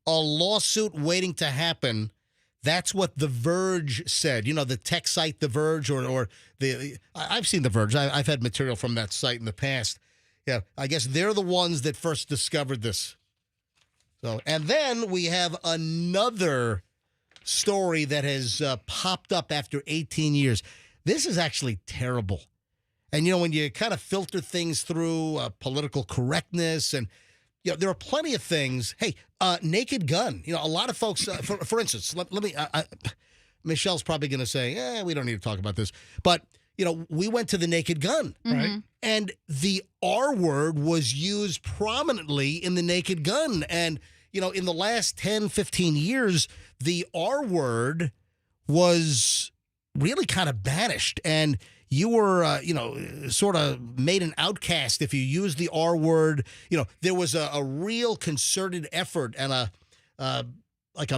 a lawsuit waiting to happen. That's what The Verge said. You know, the tech site The Verge, or I've seen The Verge. I've had material from that site in the past. Yeah, I guess they're the ones that first discovered this. So, and then we have another story that has popped up after 18 years. This is actually terrible. And, you know, when you kind of filter things through political correctness and, you know, there are plenty of things. Hey, Naked Gun. You know, a lot of folks, for instance, let me, Michelle's probably going to say, we don't need to talk about this. But, you know, we went to the Naked Gun, right? And the R word was used prominently in the Naked Gun. And, you know, in the last 10, 15 years, the R word was really kind of banished. And you were, you know, sort of made an outcast if you used the R word. You know, there was a real concerted effort and a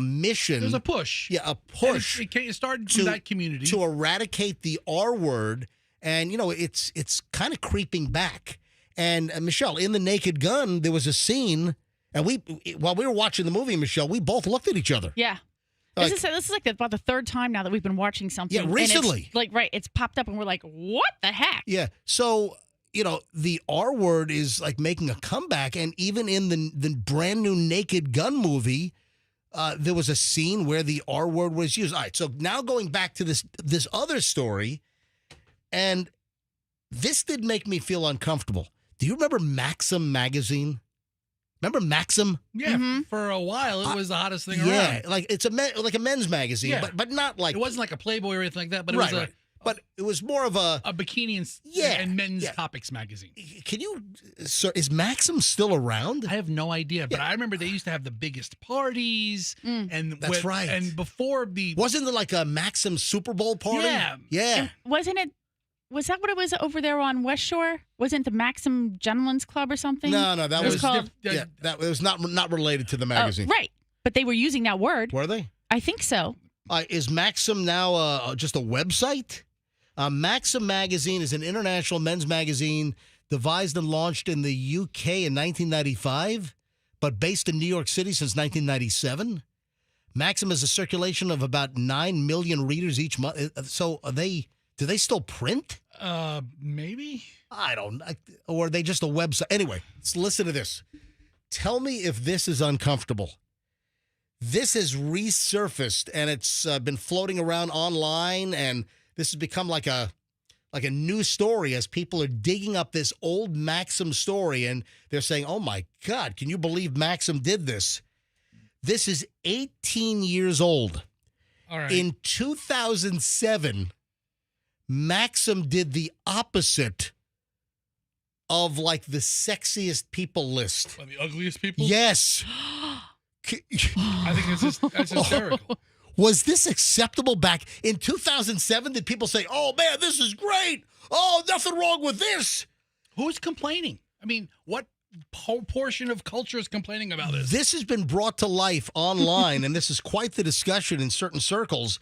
mission. There's a push. Yeah, a push. It started from that community. To eradicate the R word. And, you know, it's kind of creeping back. And, Michelle, in the Naked Gun, there was a scene, and while we were watching the movie, Michelle, we both looked at each other. Yeah. This is like about the third time now that we've been watching something. Yeah, recently. It's popped up and we're like, what the heck? Yeah. So, you know, the R word is like making a comeback. And even in the brand new Naked Gun movie, there was a scene where the R word was used. All right. So now going back to this other story, and this did make me feel uncomfortable. Do you remember Maxim magazine? Remember Maxim? Yeah, for a while it was the hottest thing around. Yeah, like it's like a men's magazine, but not like it wasn't like a Playboy or anything like that. But it was but it was more of a bikini and men's topics magazine. Can you, sir? Is Maxim still around? I have no idea, but I remember they used to have the biggest parties, and that's right. And before wasn't there like a Maxim Super Bowl party? Yeah. And wasn't it? Was that what it was over there on West Shore? Wasn't the Maxim Gentlemen's Club or something? No, that was called. That was not related to the magazine. Right, but they were using that word. Were they? I think so. Is Maxim now just a website? Maxim magazine is an international men's magazine devised and launched in the UK in 1995, but based in New York City since 1997. Maxim has a circulation of about 9 million readers each month. So do they still print? Maybe. I don't know. Or are they just a website? Anyway, let's listen to this. Tell me if this is uncomfortable. This has resurfaced, and it's been floating around online, and this has become like a news story as people are digging up this old Maxim story, and they're saying, oh, my God, can you believe Maxim did this? This is 18 years old. All right. In 2007... Maxim did the opposite of like the sexiest people list. The ugliest people? Yes. I think that's hysterical. Was this acceptable back in 2007? Did people say, oh, man, this is great. Oh, nothing wrong with this? Who's complaining? I mean, what portion of culture is complaining about this? This has been brought to life online, and this is quite the discussion in certain circles.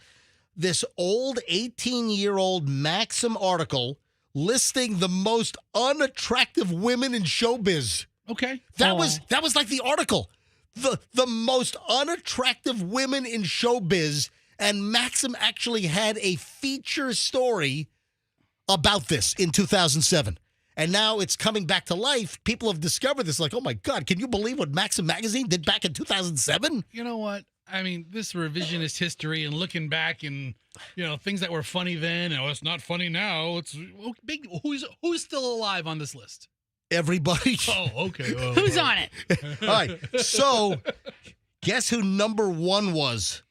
This old 18-year-old Maxim article listing the most unattractive women in showbiz. Okay. That was like the article. The most unattractive women in showbiz, and Maxim actually had a feature story about this in 2007. And now it's coming back to life. People have discovered this, like, oh my God, can you believe what Maxim magazine did back in 2007? You know what? I mean, this revisionist history and looking back and, things that were funny then, it's not funny now. It's big. Who's still alive on this list? Everybody. Oh, okay. Who's on it? All right. So, guess who number one was?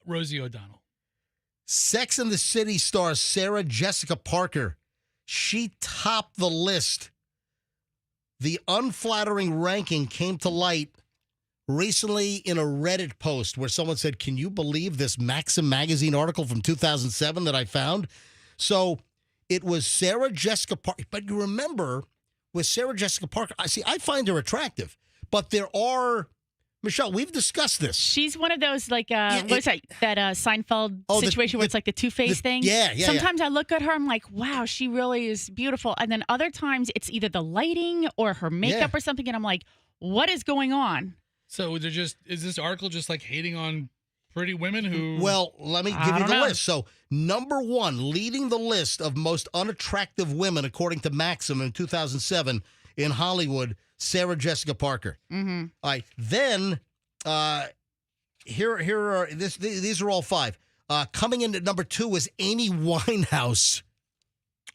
Rosie O'Donnell. Sex and the City star Sarah Jessica Parker. She topped the list. The unflattering ranking came to light recently in a Reddit post where someone said, can you believe this Maxim magazine article from 2007 that I found? So it was Sarah Jessica Parker. But you remember, with Sarah Jessica Parker, I find her attractive. But there are, Michelle, we've discussed this. She's one of those, like, what's that Seinfeld situation where it's like the Two-Face thing? Yeah. Sometimes I look at her, I'm like, wow, she really is beautiful. And then other times it's either the lighting or her makeup or something, and I'm like, what is going on? So is this article just like hating on pretty women who... Well, let me give you the list. So, number one, leading the list of most unattractive women, according to Maxim in 2007 in Hollywood, Sarah Jessica Parker. Mm-hmm. All right. Then, these are all five. Coming in at number two was Amy Winehouse.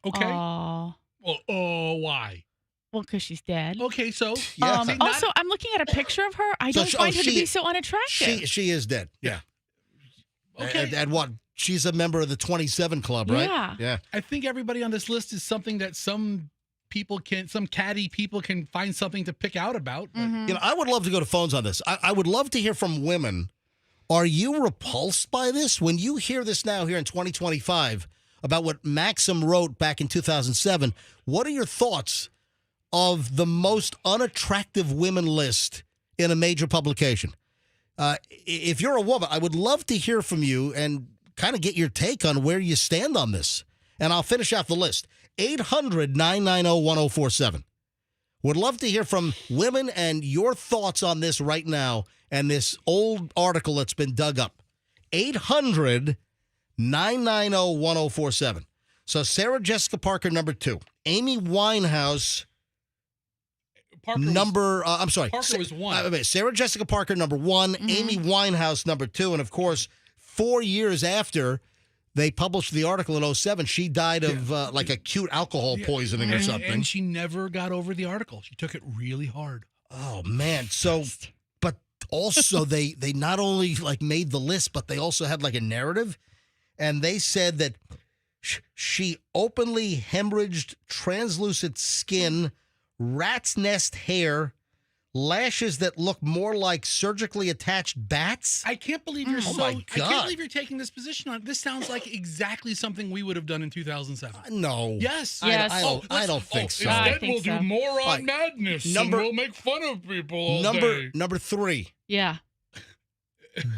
Okay. Aww. Well, why? Well, because she's dead. Okay, so... Also, I'm looking at a picture of her. I don't find her to be so unattractive. She is dead. Yeah. Okay. And what? She's a member of the 27 Club, right? Yeah. I think everybody on this list is something that some catty people can find something to pick out about. But. Mm-hmm. I would love to go to phones on this. I would love to hear from women. Are you repulsed by this? When you hear this now here in 2025 about what Maxim wrote back in 2007, what are your thoughts of the most unattractive women list in a major publication? If you're a woman, I would love to hear from you and kind of get your take on where you stand on this. And I'll finish out the list. 800-990-1047. Would love to hear from women and your thoughts on this right now and this old article that's been dug up. 800-990-1047. So Sarah Jessica Parker, number two. Amy Winehouse... Parker was one. Sarah Jessica Parker, number one. Mm-hmm. Amy Winehouse, number two. And, of course, 4 years after they published the article in 2007, she died of like acute alcohol poisoning or something. And she never got over the article. She took it really hard. Oh, man. So, but also they not only like made the list, but they also had like a narrative. And they said that she openly hemorrhaged translucent skin, rat's nest hair, lashes that look more like surgically attached bats. I can't believe you're I can't believe you're taking this position on. This sounds like exactly something we would have done in 2007. No. Yes. I don't think so. Instead, we'll do moron madness and we'll make fun of people all day. Number three. Yeah.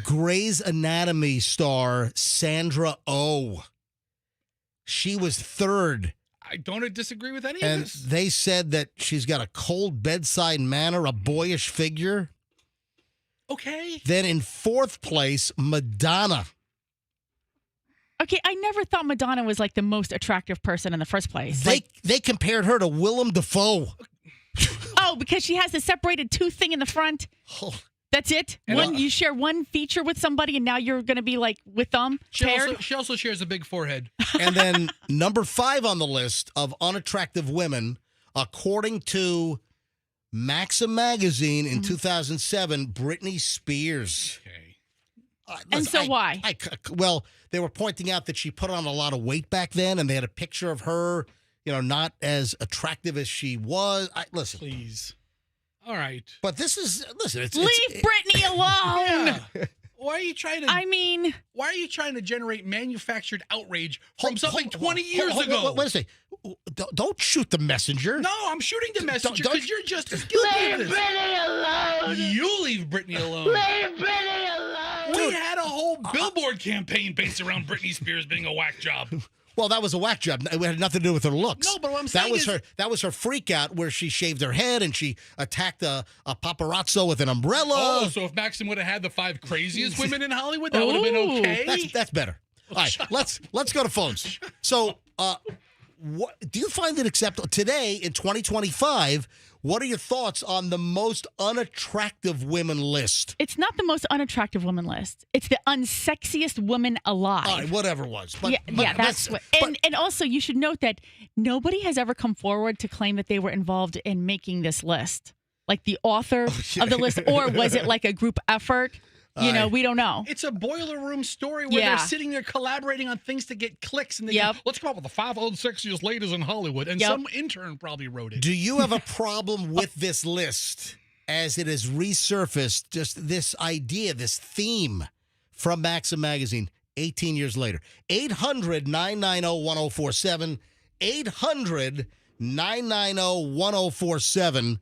Grey's Anatomy star Sandra Oh. She was third. I don't disagree with any and of this. And they said that she's got a cold bedside manner, a boyish figure. Okay. Then in fourth place, Madonna. Okay, I never thought Madonna was like the most attractive person in the first place. They compared her to Willem Dafoe. Oh, because she has the separated tooth thing in the front. Oh. That's it? You share one feature with somebody and now you're going to be like with them paired? She also shares a big forehead. And then number 5 on the list of unattractive women, according to Maxim magazine in 2007, Britney Spears. Okay. Why? Well, they were pointing out that she put on a lot of weight back then, and they had a picture of her, not as attractive as she was. Listen. Please. All right. But this is, listen. Leave Britney alone. Yeah. Why are you trying to? Why are you trying to generate manufactured outrage from something 20 years ago? Wait a second. Don't shoot the messenger. No, I'm shooting the messenger Don't- because you're just as guilty of this. Leave Brittany alone. You leave Brittany alone. Leave Brittany alone. We had a whole billboard campaign based around Britney Spears being a whack job. Well, that was a whack job. It had nothing to do with her looks. No, but what I'm saying that was her freak out where she shaved her head and she attacked a paparazzo with an umbrella. Oh, so if Maxim would have had the 5 craziest women in Hollywood, that would have been okay. That's better. All right, let's go to phones. So, what do you find it acceptable today in 2025? What are your thoughts on the most unattractive women list? It's not the most unattractive woman list. It's the unsexiest woman alive. All right, whatever it was. But, that's what. And also, you should note that nobody has ever come forward to claim that they were involved in making this list, like the author of the list, or was it like a group effort? We don't know. It's a boiler room story where they're sitting there collaborating on things to get clicks, and they go, let's come up with the 5 sexiest ladies in Hollywood. And some intern probably wrote it. Do you have a problem with this list as it has resurfaced? Just this idea, this theme from Maxim magazine 18 years later. 800-990-1047. 800-990-1047.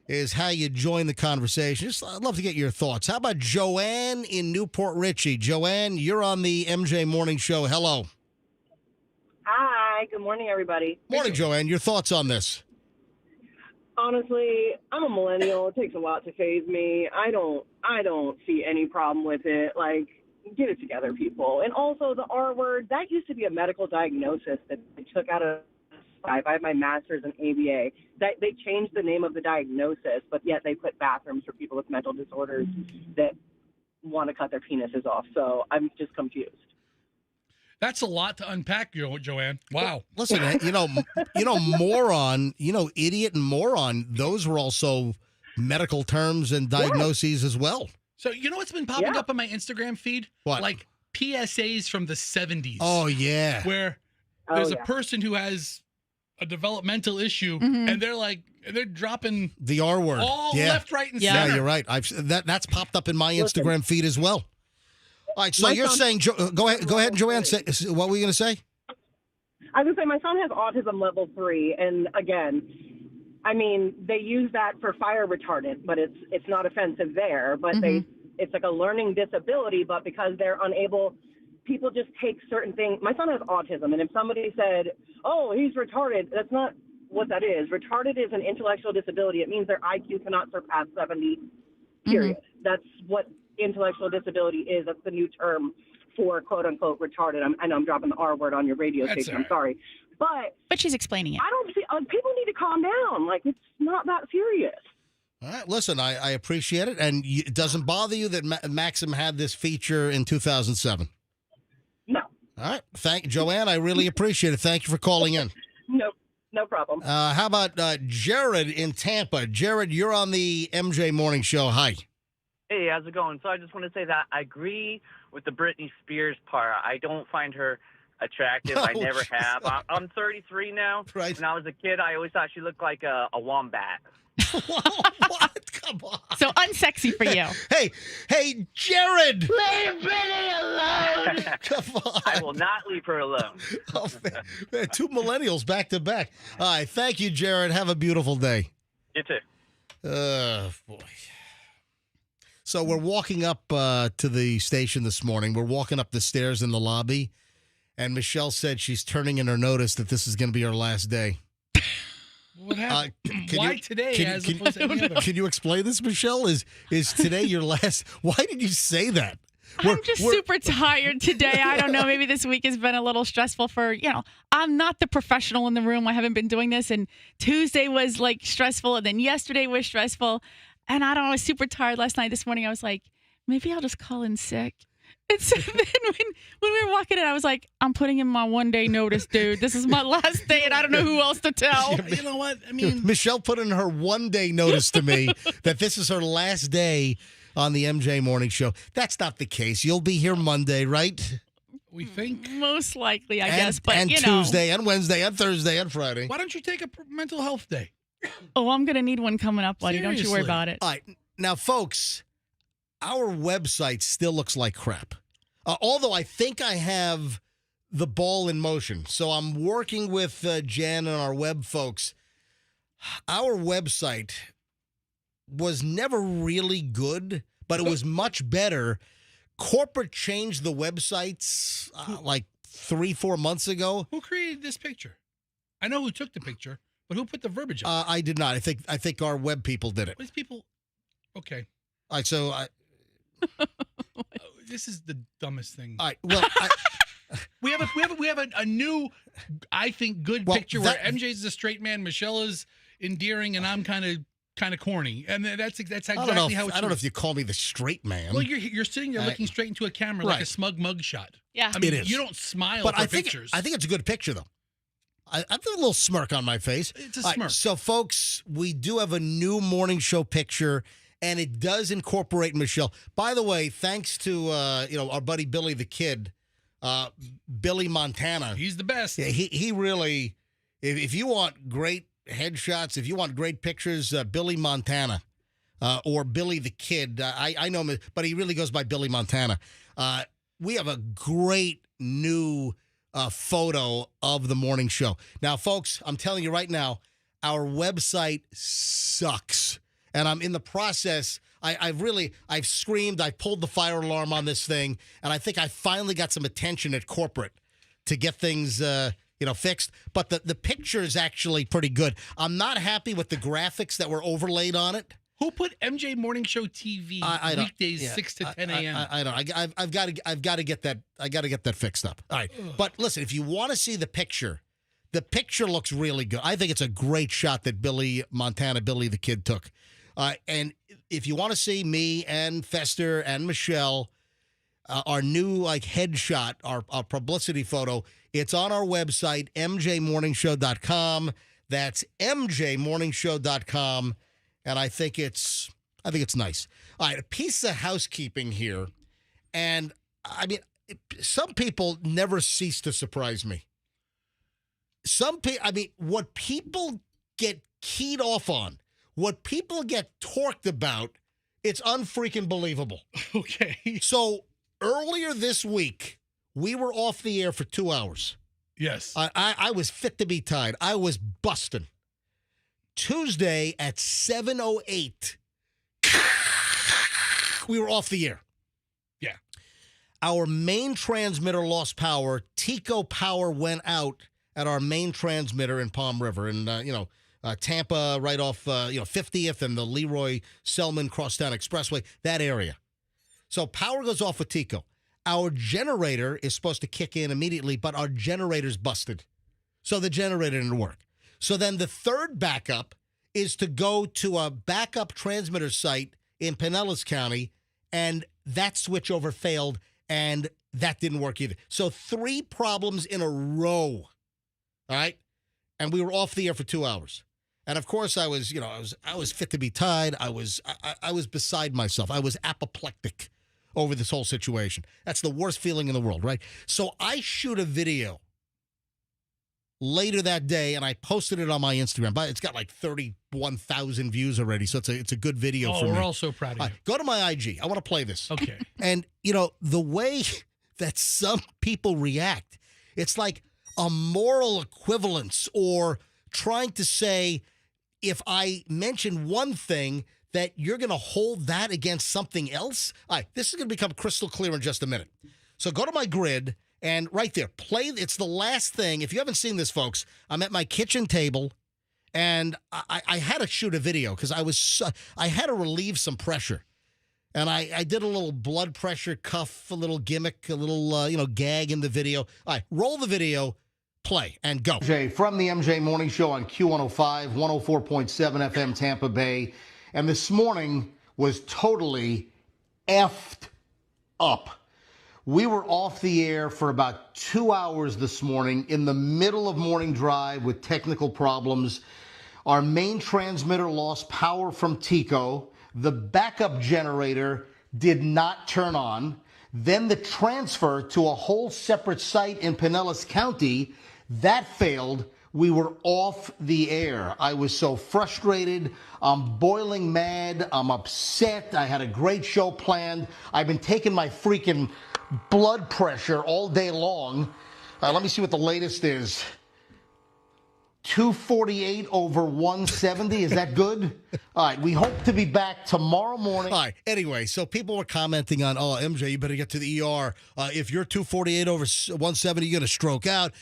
Is how you join the conversation. I'd love to get your thoughts. How about Joanne in Newport Richey? Joanne, you're on the MJ Morning Show. Hello. Hi. Good morning, everybody. Morning, Joanne. Your thoughts on this? Honestly, I'm a millennial. It takes a lot to faze me. I don't see any problem with it. Like, get it together, people. And also the R word, that used to be a medical diagnosis that they took out of I have my master's in ABA. They changed the name of the diagnosis, but yet they put bathrooms for people with mental disorders that want to cut their penises off. So I'm just confused. That's a lot to unpack, Joanne. Wow. Listen, moron, idiot and moron, those were also medical terms and diagnoses as well. So you know what's been popping up on my Instagram feed? What? Like PSAs from the 70s. Oh, yeah. Where there's a person who has a developmental issue, and they're dropping the R word all left, right, and center. Yeah, you're right. That's popped up in my Instagram feed as well. All right, so you're saying, go ahead, Joanne. What were you going to say? I was going to say my son has autism level 3, and again, I mean they use that for fire retardant, but it's not offensive there. But it's like a learning disability, but because they're unable. People just take certain things. My son has autism, and if somebody said, oh, he's retarded, that's not what that is. Retarded is an intellectual disability. It means their IQ cannot surpass 70, period. That's what intellectual disability is. That's the new term for quote-unquote retarded. I know I'm dropping the R word on your radio station. I'm sorry. But she's explaining it. I don't see, people need to calm down. Like, it's not that serious. All right, listen, I appreciate it, and it doesn't bother you that Maxim had this feature in 2007? No. All right. Thank Joanne. I really appreciate it. Thank you for calling in. No problem. How about Jared in Tampa? Jared, you're on the MJ Morning Show. Hi. Hey, how's it going? So I just want to say that I agree with the Britney Spears part. I don't find her attractive. I never have. I'm 33 now. Right. When I was a kid, I always thought she looked like a wombat. What? Come on. So unsexy for you. Hey, Jared. Leave Brittany alone. Come on. I will not leave her alone. Oh, man. 2 millennials back to back. All right. Thank you, Jared. Have a beautiful day. You too. Boy. So we're walking up to the station this morning. We're walking up the stairs in the lobby, and Michelle said she's turning in her notice that this is going to be her last day. What happened? Why today as opposed to any other? Can you explain this, Michelle? Is today your last? Why did you say that? I'm just super tired today. I don't know. Maybe this week has been a little stressful for, I'm not the professional in the room. I haven't been doing this. And Tuesday was like stressful. And then yesterday was stressful. And I don't know, I was super tired last night. This morning, I was like, maybe I'll just call in sick. And so then when we were walking in, I was like, I'm putting in my 1-day notice, dude. This is my last day, and I don't know who else to tell. You know what? I mean, Michelle put in her 1-day notice to me that this is her last day on the MJ Morning Show. That's not the case. You'll be here Monday, right? We think. Most likely, I guess. But, and Tuesday, and Wednesday, and Thursday, and Friday. Why don't you take a mental health day? Oh, I'm going to need one coming up, buddy. Seriously. Don't you worry about it. All right. Now, folks, our website still looks like crap. Although I think I have the ball in motion. So I'm working with Jan and our web folks. Our website was never really good, but it was much better. Corporate changed the websites like 3-4 months ago. Who created this picture? I know who took the picture, but who put the verbiage on? I did not. I think our web people did it. These people. Okay. All right. So this is the dumbest thing. All right. Well, we have a new, I think, good picture where MJ's a straight man, Michelle is endearing, and I'm kind of corny, and that's exactly how it's. I don't know if you call me the straight man. Well, you're sitting there looking straight into a camera like a smug mug shot. Yeah, I mean, it is. you don't smile but for pictures. I think it's a good picture though. I've got a little smirk on my face. It's a smirk. So, folks, we do have a new morning show picture, and it does incorporate Michelle. By the way, thanks to our buddy Billy the Kid, Billy Montana. He's the best. Yeah, he really. If you want great headshots, if you want great pictures, Billy Montana or Billy the Kid. I know him, but he really goes by Billy Montana. We have a great new photo of the morning show. Now, folks, I'm telling you right now, our website sucks. And I'm in the process. I've screamed, I pulled the fire alarm on this thing, and I think I finally got some attention at corporate to get things fixed. But the picture is actually pretty good. I'm not happy with the graphics that were overlaid on it. Who put MJ Morning Show TV weekdays 6 to 10 a.m.? I don't. I've got to get that. I got to get that fixed up. All right. But listen, if you want to see the picture looks really good. I think it's a great shot that Billy Montana, Billy the Kid took. And if you want to see me and Fester and Michelle, our new headshot, our publicity photo, it's on our website, mjmorningshow.com. That's mjmorningshow.com. And I think it's nice. All right, a piece of housekeeping here. And, I mean, some people never cease to surprise me. What people get keyed off on, what people get torqued about, it's unfreaking believable. Okay. So, earlier this week, we were off the air for 2 hours. Yes. I was fit to be tied. I was busting. Tuesday at 7:08, we were off the air. Yeah. Our main transmitter lost power. Tico power went out at our main transmitter in Palm River. And, Tampa right off, 50th and the Leroy Selman Crosstown Expressway, that area. So power goes off with Tico. Our generator is supposed to kick in immediately, but our generator's busted. So the generator didn't work. So then the third backup is to go to a backup transmitter site in Pinellas County, and that switchover failed, and that didn't work either. So 3 problems in a row, all right? And we were off the air for 2 hours. And, of course, I was fit to be tied. I was beside myself. I was apoplectic over this whole situation. That's the worst feeling in the world, right? So I shoot a video later that day, and I posted it on my Instagram. But it's got like 31,000 views already, so it's a good video for me. We're all so proud of you. Go to my IG. I want to play this. Okay. And, the way that some people react, it's like a moral equivalence or trying to say, if I mention one thing, that you're going to hold that against something else. All right, this is going to become crystal clear in just a minute. So go to my grid, and right there, play. It's the last thing. If you haven't seen this, folks, I'm at my kitchen table, and I had to shoot a video because I had to relieve some pressure. And I did a little blood pressure cuff, a little gimmick, a little, gag in the video. All right, roll the video, play, and go. MJ from the MJ Morning Show on Q105, 104.7 FM Tampa Bay. And this morning was totally effed up. We were off the air for about 2 hours this morning in the middle of morning drive with technical problems. Our main transmitter lost power from Tico. The backup generator did not turn on. Then the transfer to a whole separate site in Pinellas County, that failed. We were off the air. I was so frustrated. I'm boiling mad. I'm upset. I had a great show planned. I've been taking my freaking blood pressure all day long. Let me see what the latest is. 248 over 170. Is that good? All right. We hope to be back tomorrow morning. All right. Anyway, so people were commenting on, MJ, you better get to the ER. If you're 248 over 170, you're going to stroke out.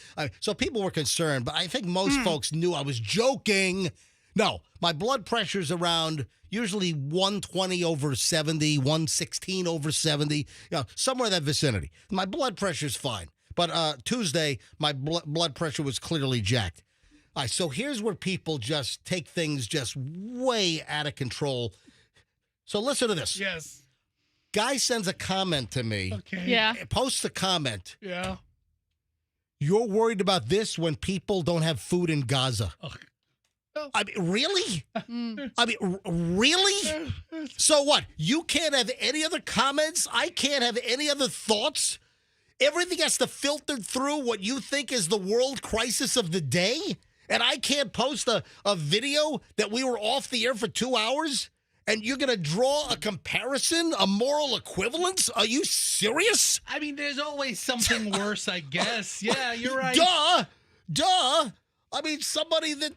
So people were concerned, but I think most folks knew I was joking. No, my blood pressure's around usually 120 over 70, 116 over 70, somewhere in that vicinity. My blood pressure's fine. But Tuesday, my blood pressure was clearly jacked. All right, so here's where people just take things just way out of control. So listen to this. Yes. Guy sends a comment to me. Okay. Yeah. Posts a comment. Yeah. You're worried about this when people don't have food in Gaza. I mean, really? I mean, really? So what? You can't have any other comments? I can't have any other thoughts? Everything has to filter through what you think is the world crisis of the day? And I can't post a video that we were off the air for 2 hours? And you're going to draw a comparison, a moral equivalence? Are you serious? I mean, there's always something worse, I guess. Yeah, you're right. Duh. I mean, somebody that,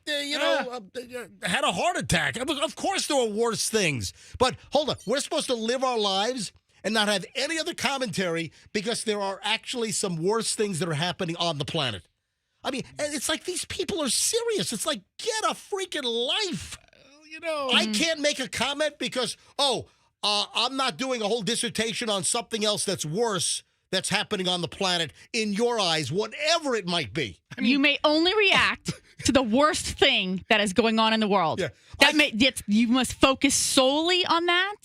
had a heart attack. I mean, of course there are worse things. But hold on. We're supposed to live our lives and not have any other commentary because there are actually some worse things that are happening on the planet. I mean, and it's like these people are serious. It's like, get a freaking life. I can't make a comment because, I'm not doing a whole dissertation on something else that's worse that's happening on the planet in your eyes, whatever it might be. I mean, you may only react to the worst thing that is going on in the world. Yeah, you must focus solely on that.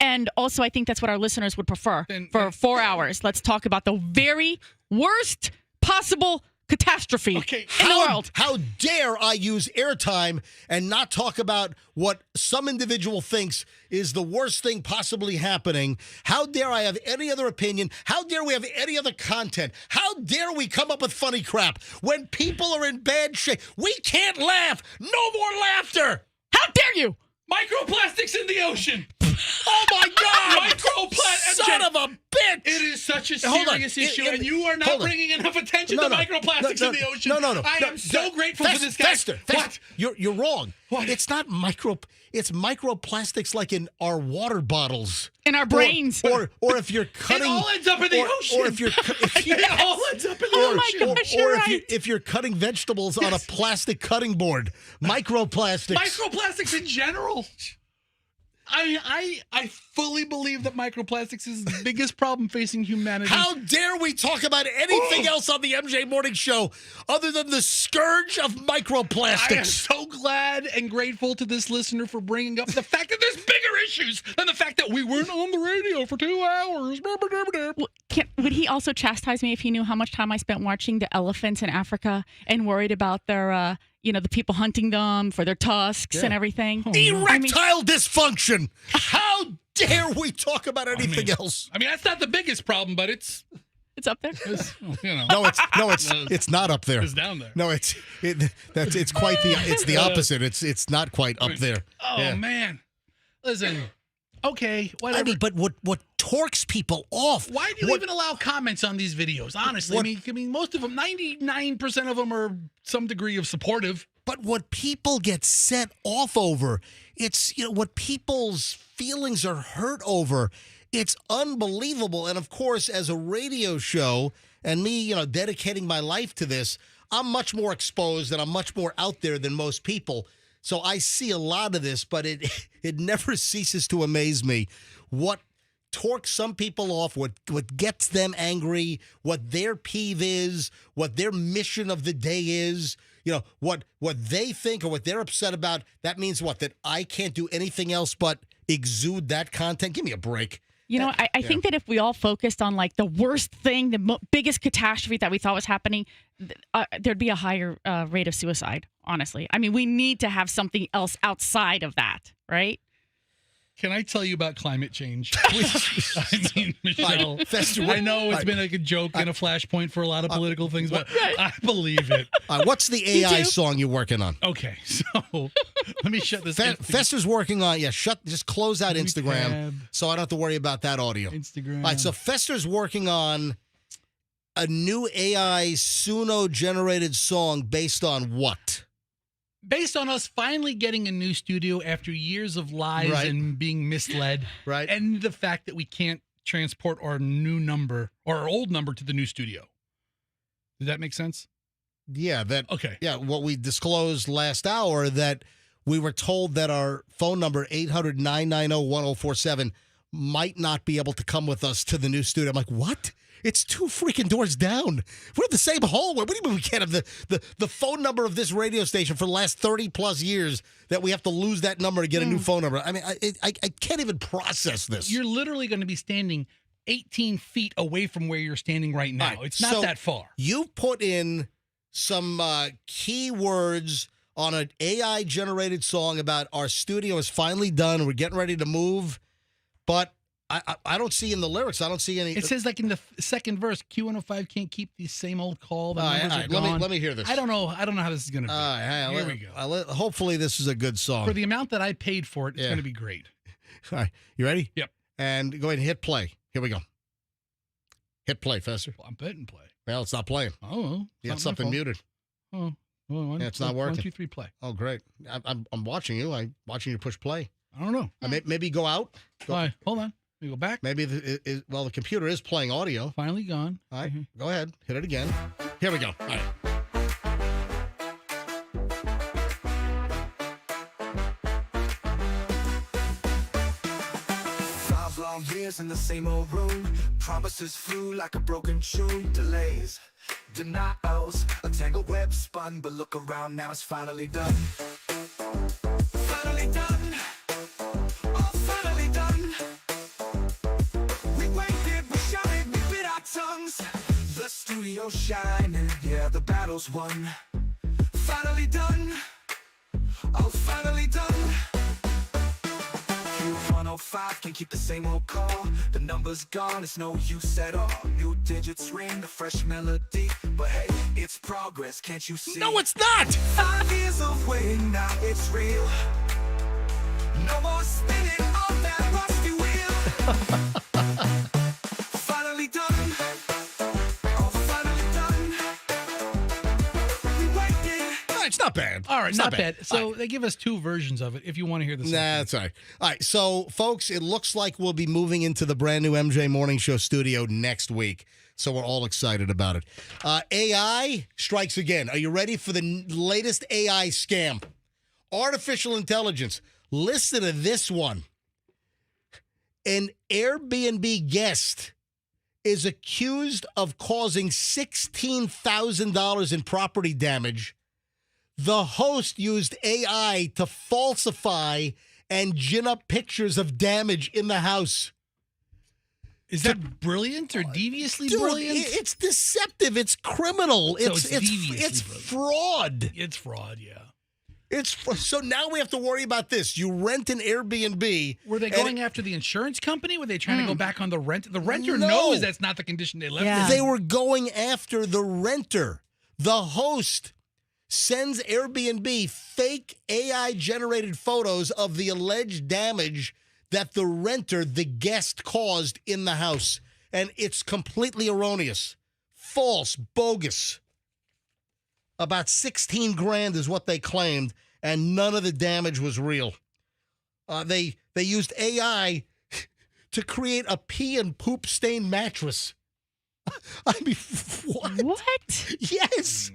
And also, I think that's what our listeners would prefer. For 4 hours, let's talk about the very worst possible catastrophe in the world. How dare I use airtime and not talk about what some individual thinks is the worst thing possibly happening? How dare I have any other opinion? How dare we have any other content? How dare we come up with funny crap when people are in bad shape? We can't laugh. No more laughter. How dare you? Microplastics in the ocean. Oh, my God. Microplastics. Son of a bitch. It is such a serious issue, and you are not bringing enough attention to microplastics in the ocean. No. I am so grateful for this guy. Fester. You're wrong. What? It's not it's microplastics like in our water bottles. In our brains. Or if you're cutting. It all ends up in the ocean. Or if you're. It all ends up in the ocean. My gosh, you're right. if you're cutting vegetables on a plastic cutting board. Microplastics. Microplastics in general. I mean, I fully believe that microplastics is the biggest problem facing humanity. How dare we talk about anything else on the MJ Morning Show other than the scourge of microplastics? I am so glad and grateful to this listener for bringing up the fact that there's bigger issues than the fact that we weren't on the radio for 2 hours. Would he also chastise me if he knew how much time I spent watching the elephants in Africa and worried about their, the people hunting them for their tusks and everything? Erectile dysfunction. How dare we talk about anything else? I mean, that's not the biggest problem, but it's up there. No, it's not up there. It's down there. No, it's quite the opposite. It's not quite up there. Oh man, listen. Okay, whatever. I mean, but what torques people off? Why do you even allow comments on these videos? Honestly, I mean, most of them, 99% of them are some degree of supportive. But what people get set off over, it's what people's feelings are hurt over. It's unbelievable. And of course, as a radio show and me, dedicating my life to this, I'm much more exposed and I'm much more out there than most people. So I see a lot of this, but it never ceases to amaze me what torques some people off, what gets them angry, what their peeve is, what their mission of the day is, what they think or what they're upset about. That means what? That I can't do anything else but exude that content? Give me a break. I think that if we all focused on like the worst thing, the biggest catastrophe that we thought was happening, there'd be a higher rate of suicide, honestly. I mean, we need to have something else outside of that, right? Can I tell you about climate change? I mean, Michelle, I know it's been like a joke and a flashpoint for a lot of political things, but I believe it. What's the AI song you're working on? Okay, so let me shut this. Fester's working on, just close out Instagram so I don't have to worry about that audio. Instagram. All right, so Fester's working on a new AI Suno-generated song based on what? Based on us finally getting a new studio after years of lies and being misled. Right. And the fact that we can't transport our new number or our old number to the new studio. Does that make sense? Yeah, okay. Yeah, what we disclosed last hour, that we were told that our phone number 800-990-1047 might not be able to come with us to the new studio. I'm like, what? It's 2 freaking doors down. We're in the same hallway. What do you mean we can't have the phone number of this radio station for the last 30 plus years, that we have to lose that number to get a new phone number? I mean, I can't even process this. You're literally going to be standing 18 feet away from where you're standing right now. It's not that far. You put in some keywords on an AI-generated song about our studio is finally done. We're getting ready to move, but I don't see in the lyrics. I don't see any. It says, like, in the second verse, Q105 can't keep the same old call. The numbers are gone. Let me hear this. I don't know how this is going to be. Here we go. Hopefully this is a good song. For the amount that I paid for it, it's going to be great. All right. You ready? Yep. And go ahead and hit play. Here we go. Hit play, Fester. I'm betting play. Well, it's not playing. Oh, you got something muted. Oh, well, it's not working. 1, 2, 3, play. Oh, great. I'm watching you. I'm watching you push play. I don't know. Maybe go out. All right, hold on. We go back. Maybe the computer is playing audio. Finally gone. All right, go ahead. Hit it again. Here we go. All right. Long years in the same old room. Promises flew like a broken shoe. Delays, denials, a tangled web spun. But look around, now it's finally done. Finally done. Oh, finally done. We waited, we shouted, we bit our tongues. The studio shining, yeah, the battle's won. Finally done. Oh, finally done. Q105 can't keep the same old call. The number's gone, it's no use at all. New digits ring, a fresh melody. But hey, it's progress, can't you see? No, it's not! 5 years of waiting, now it's real. No more spinning on that rusty wheel. Finally done. Oh, finally done. We waited. It's not bad. All right, It's not bad. So right. they give us 2 versions of it if you want to hear the Nah, second. that's all right. All right, so, folks, it looks like we'll be moving into the brand new MJ Morning Show studio next week, so we're all excited about it. AI strikes again. Are you ready for the latest AI scam? Artificial intelligence. Listen to this one. An Airbnb guest is accused of causing $16,000 in property damage. The host used AI to falsify and gin up pictures of damage in the house. Is that brilliant or deviously Dude, brilliant? It's deceptive. It's criminal. So It's deviously fraud. It's fraud, yeah. So now we have to worry about this. You rent an Airbnb. Were they going after the insurance company? Were they trying to go back on the rent? The renter No. knows that's not the condition they left in. They were going after the renter. The host sends Airbnb fake AI-generated photos of the alleged damage that the renter, the guest, caused in the house. And it's completely erroneous. False, bogus. About 16 grand is what they claimed, and none of the damage was real. They used AI to create a pee and poop stained mattress. I mean, what? Yes.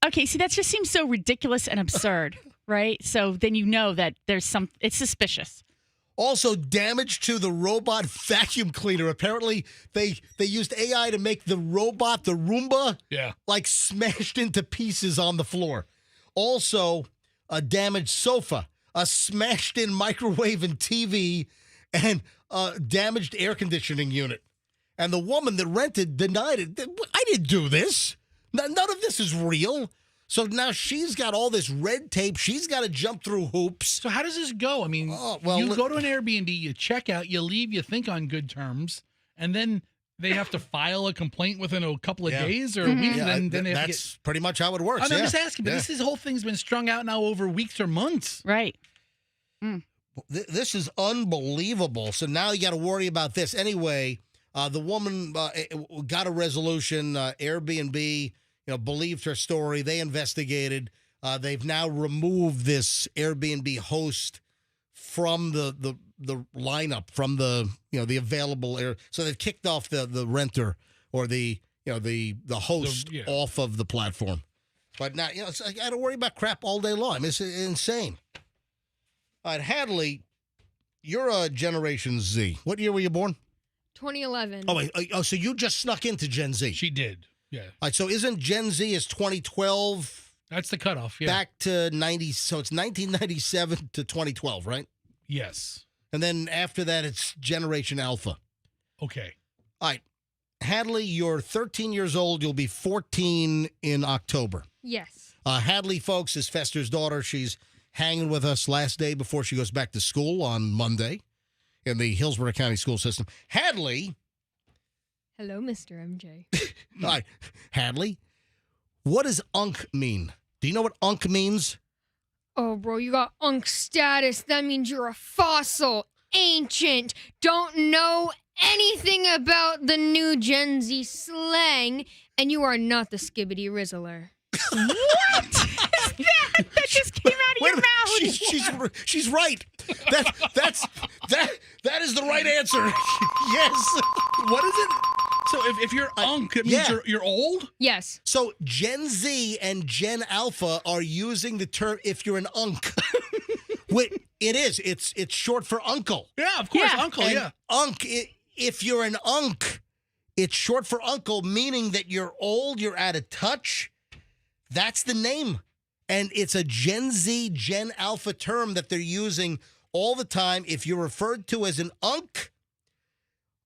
Okay, see, that just seems so ridiculous and absurd, right? So then you know that it's suspicious. Also, damage to the robot vacuum cleaner. Apparently, they used AI to make the robot, the Roomba, like smashed into pieces on the floor. Also, a damaged sofa, a smashed-in microwave and TV, and a damaged air conditioning unit. And the woman that rented denied it. I didn't do this. None of this is real. So now she's got all this red tape. She's got to jump through hoops. So how does this go? I mean, you go to an Airbnb, you check out, you leave, you think on good terms, and then they have to file a complaint within a couple of days or a week. Then they have to that's pretty much how it works. I'm just asking, but this whole thing's been strung out now over weeks or months. Right. This is unbelievable. So now you got to worry about this. Anyway, The woman got a resolution. Airbnb, believed her story. They investigated. They've now removed this Airbnb host from the lineup, from the available air. So they've kicked off the renter or the host off of the platform. But now, I got to worry about crap all day long. It's insane. All right, Hadley, you're a Generation Z. What year were you born? 2011. Oh, wait. So you just snuck into Gen Z. She did. Yeah. All right, so isn't Gen Z is 2012? That's the cutoff, yeah. Back to 90, so it's 1997 to 2012, right? Yes. And then after that, it's Generation Alpha. Okay. All right. Hadley, you're 13 years old. You'll be 14 in October. Yes. Hadley, folks, is Fester's daughter. She's hanging with us last day before she goes back to school on Monday in the Hillsborough County school system. Hadley. Hello, Mr. MJ. All right. Hadley, what does UNC mean? Do you know what UNC means? Oh, bro, you got unk status. That means you're a fossil, ancient, don't know anything about the new Gen Z slang, and you are not the Skibbity Rizzler. What is that? That just came out of your mouth. She's right. That is the right answer. Yes. What is it? So if you're unk, it means you're old? Yes. So Gen Z and Gen Alpha are using the term if you're an unk. Wait, it is. It's short for uncle. Yeah, of course, uncle, and yeah. Unk, if you're an unk, it's short for uncle, meaning that you're old, you're out of touch. That's the name. And it's a Gen Z, Gen Alpha term that they're using all the time. If you're referred to as an unk,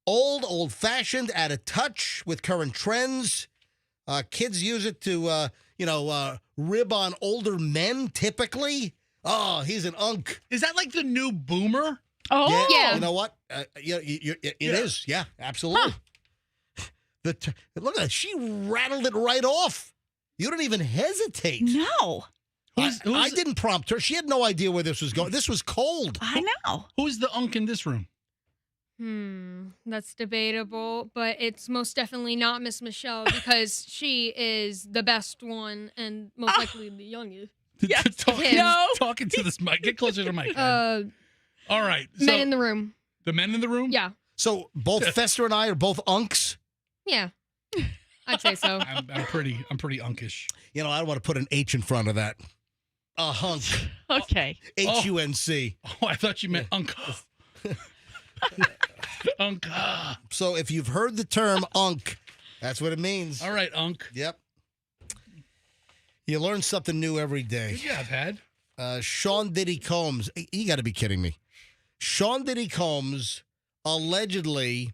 old-fashioned, out of touch with current trends. Kids use it to, rib on older men, typically. Oh, he's an unk. Is that like the new boomer? Oh, yeah. You know what? It is. Yeah, absolutely. Look at that. She rattled it right off. You don't even hesitate. No. I didn't prompt her. She had no idea where this was going. This was cold. I know. Who's the unk in this room? That's debatable, but it's most definitely not Miss Michelle because she is the best one and most likely the youngest. Yes. Talking to this mic. Get closer to the mic. All right. Men in the room. The men in the room? Yeah. So both Fester and I are both unks? Yeah. I'd say so. I'm pretty unkish. I don't want to put an H in front of that. A hunk. Okay. H-U-N-C. Oh, I thought you meant unk. Unk. So if you've heard the term unk, that's what it means. All right, unk. Yep. You learn something new every day. Good job, Had. Sean Diddy Combs. You got to be kidding me. Sean Diddy Combs allegedly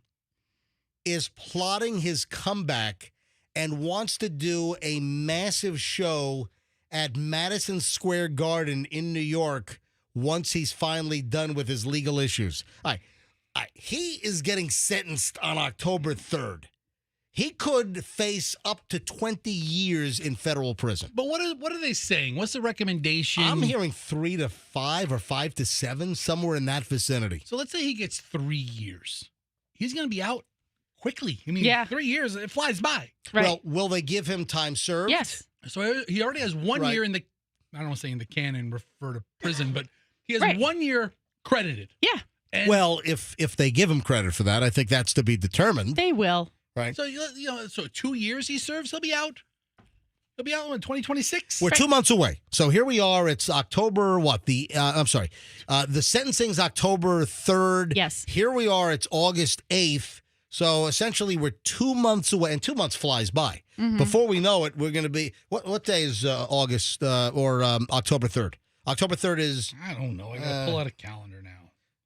is plotting his comeback and wants to do a massive show at Madison Square Garden in New York once he's finally done with his legal issues. All right. He is getting sentenced on October 3rd. He could face up to 20 years in federal prison. But what are they saying? What's the recommendation? I'm hearing 3 to 5 or 5 to 7, somewhere in that vicinity. So let's say he gets 3 years. He's going to be out quickly. I mean, 3 years, it flies by. Right. Well, will they give him time served? Yes. So he already has 1 year in the, I don't want to say in the canon, refer to prison, but he has 1 year credited. Yeah. And well, if they give him credit for that, I think that's to be determined. They will. Right. So, so 2 years he serves, he'll be out. He'll be out in 2026. We're 2 months away. So here we are. It's October, the sentencing's October 3rd. Yes. Here we are. It's August 8th. So essentially we're 2 months away, and 2 months flies by. Mm-hmm. Before we know it, we're going to be, what day is August or October 3rd? October 3rd is... I don't know. I got to pull out a calendar now.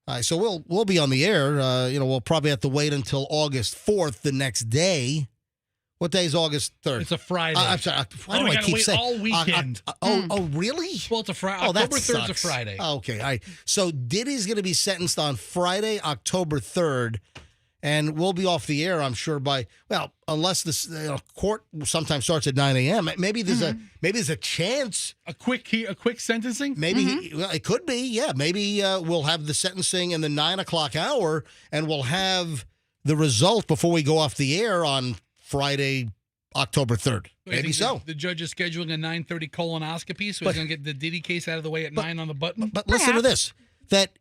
All right, so we'll be on the air. We'll probably have to wait until August 4th, the next day. What day is August 3rd? It's a Friday. I'm sorry. Why do we I gotta keep wait saying all weekend? Oh, really? Well, it's a Friday. Oh, that October 3rd is a sucks. Friday. Okay. All right. So Diddy's going to be sentenced on Friday, October 3rd, and we'll be off the air, I'm sure, unless this court sometimes starts at 9 a.m. Maybe there's a chance. A quick sentencing? Maybe it could be. Yeah. Maybe we'll have the sentencing in the 9 o'clock hour, and we'll have the result before we go off the air on Friday, October 3rd. Maybe so. The judge is scheduling a 9:30 colonoscopy, so he's going to get the Diddy case out of the way at 9 on the button. But listen to this, that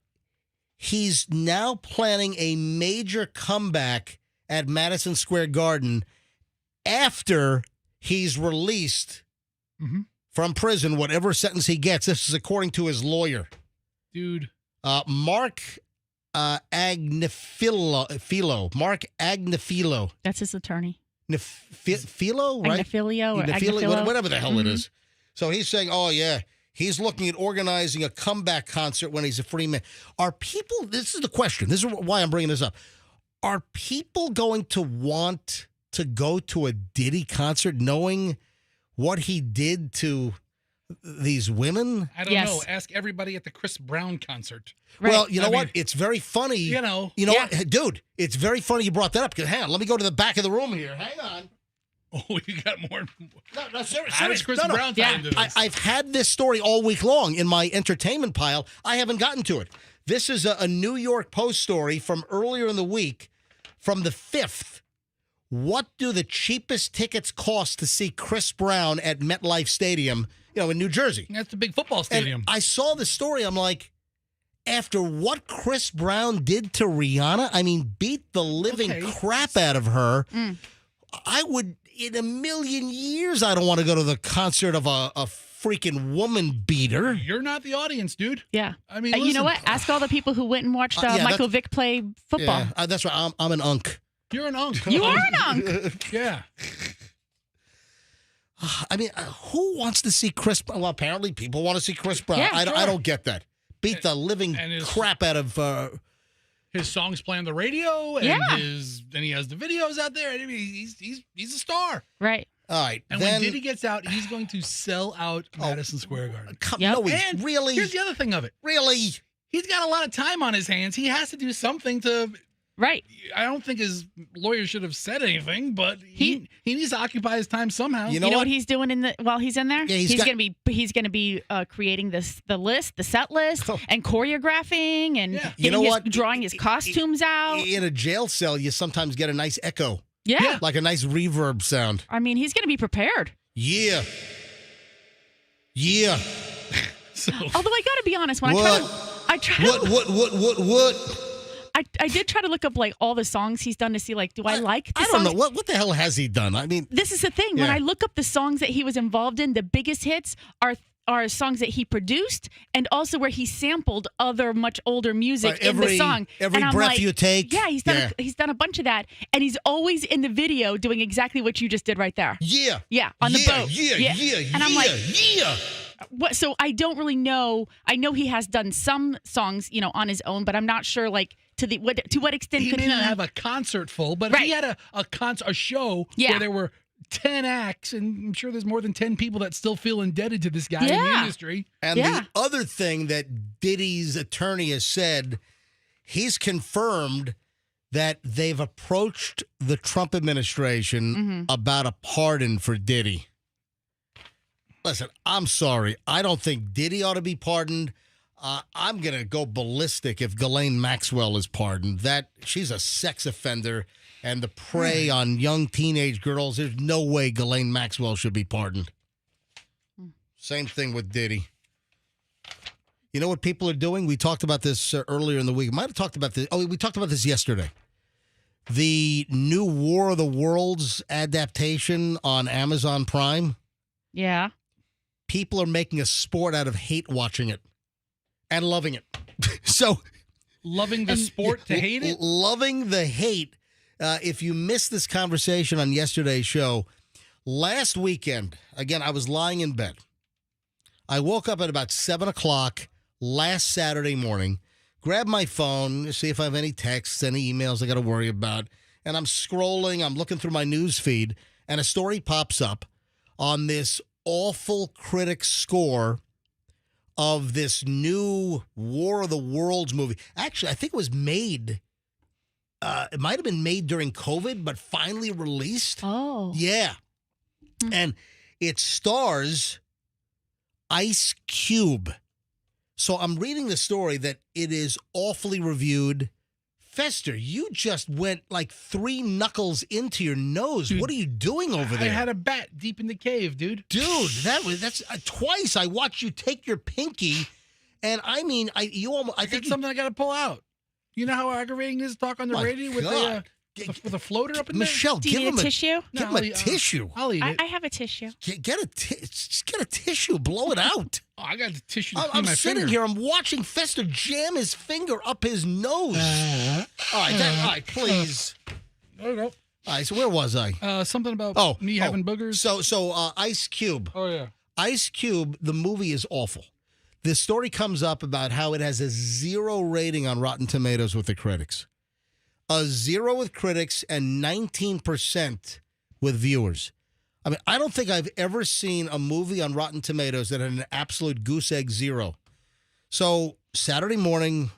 he's now planning a major comeback at Madison Square Garden after he's released from prison, whatever sentence he gets. This is according to his lawyer. Dude. Mark Agnifilo. Mark Agnifilo. That's his attorney. Philo, right? Agnifilo or Agnifilo. Whatever the hell it is. So he's saying, oh, yeah, he's looking at organizing a comeback concert when he's a free man. Are people, this is the question, this is why I'm bringing this up. Are people going to want to go to a Diddy concert knowing what he did to these women? I don't know. Ask everybody at the Chris Brown concert. Well, you know what? It's very funny. You know what, dude? It's very funny you brought that up. Because hang on, let me go to the back of the room here. Hang on. Oh, you got more. No, seriously. How does Chris Brown tie into this? I've had this story all week long in my entertainment pile. I haven't gotten to it. This is a New York Post story from earlier in the week, from the 5th. What do the cheapest tickets cost to see Chris Brown at MetLife Stadium, in New Jersey? That's a big football stadium. And I saw the story. I'm like, after what Chris Brown did to Rihanna, I mean, beat the living crap out of her, I would, in a million years, I don't want to go to the concert of a freaking woman beater. You're not the audience, dude. Yeah. I mean, you know what? Ask all the people who went and watched Michael Vick play football. Yeah, that's right. I'm an unk. You're an unk. You are an unk. Yeah. I mean, who wants to see Chris Brown? Well, apparently people want to see Chris Brown. Yeah, I don't get that. Beat the living crap out of... his songs play on the radio, and he has the videos out there. I mean, he's a star. Right. All right. And when Diddy gets out, he's going to sell out Madison Square Garden. No, and really? Here's the other thing of it. Really? He's got a lot of time on his hands. He has to do something to... Right. I don't think his lawyer should have said anything, but he needs to occupy his time somehow. You know what he's doing while he's in there? Yeah, he's gonna be creating the set list and choreographing and drawing his costumes out. In a jail cell, you sometimes get a nice echo. Yeah. Like a nice reverb sound. I mean, he's gonna be prepared. Yeah. Although I gotta be honest, when I try What? I did try to look up like all the songs he's done to see do I like the I don't songs? know. What the hell has he done? I mean, this is the thing. When I look up the songs that he was involved in, the biggest hits are songs that he produced and also where he sampled other much older music in the song. Every breath you take. Yeah, he's done a bunch of that, and he's always in the video doing exactly what you just did right there. Yeah. Yeah, on the boat. Yeah. And I'm like, what? So I don't really know. I know he has done some songs, on his own, but I'm not sure to what extent he could may not have a concert full, but if he had a show where there were 10 acts, and I'm sure there's more than 10 people that still feel indebted to this guy in the industry. And the other thing that Diddy's attorney has said, he's confirmed that they've approached the Trump administration about a pardon for Diddy. Listen, I'm sorry. I don't think Diddy ought to be pardoned. I'm going to go ballistic if Ghislaine Maxwell is pardoned. She's a sex offender and the prey on young teenage girls. There's no way Ghislaine Maxwell should be pardoned. Same thing with Diddy. You know what people are doing? We talked about this earlier in the week. We might have talked about this. Oh, we talked about this yesterday. The new War of the Worlds adaptation on Amazon Prime. Yeah. People are making a sport out of hate watching it and loving it. So, loving the sport to hate it? Loving the hate. If you missed this conversation on yesterday's show, last weekend, again, I was lying in bed. I woke up at about 7 o'clock last Saturday morning, grabbed my phone to see if I have any texts, any emails I got to worry about, and I'm scrolling, I'm looking through my news feed, and a story pops up on this awful critic score of this new War of the Worlds movie. Actually, I think it was made, it might have been made during COVID, but finally released. Oh. Yeah. And it stars Ice Cube. So I'm reading the story that it is awfully reviewed, Fester, you just went like 3 knuckles into your nose. Dude, what are you doing over there? I had a bat deep in the cave, dude. Dude, that's twice I watched you take your pinky, and I mean, I think something I got to pull out. You know how aggravating it is to talk on the My radio God. with a floater up in Michelle, Do you need a tissue? Give him a tissue. I'll eat it. I have a tissue. Just get a tissue. Blow it out. Oh, I got the tissue to clean I'm my sitting finger. here. I'm watching Fester jam his finger up his nose. All right, please. There you go. All right, so where was I? Something about me having boogers. So Ice Cube. Oh, yeah. Ice Cube, the movie is awful. This story comes up about how it has a 0 rating on Rotten Tomatoes with the critics. A 0 with critics and 19% with viewers. I mean, I don't think I've ever seen a movie on Rotten Tomatoes that had an absolute goose egg 0. So Saturday morning,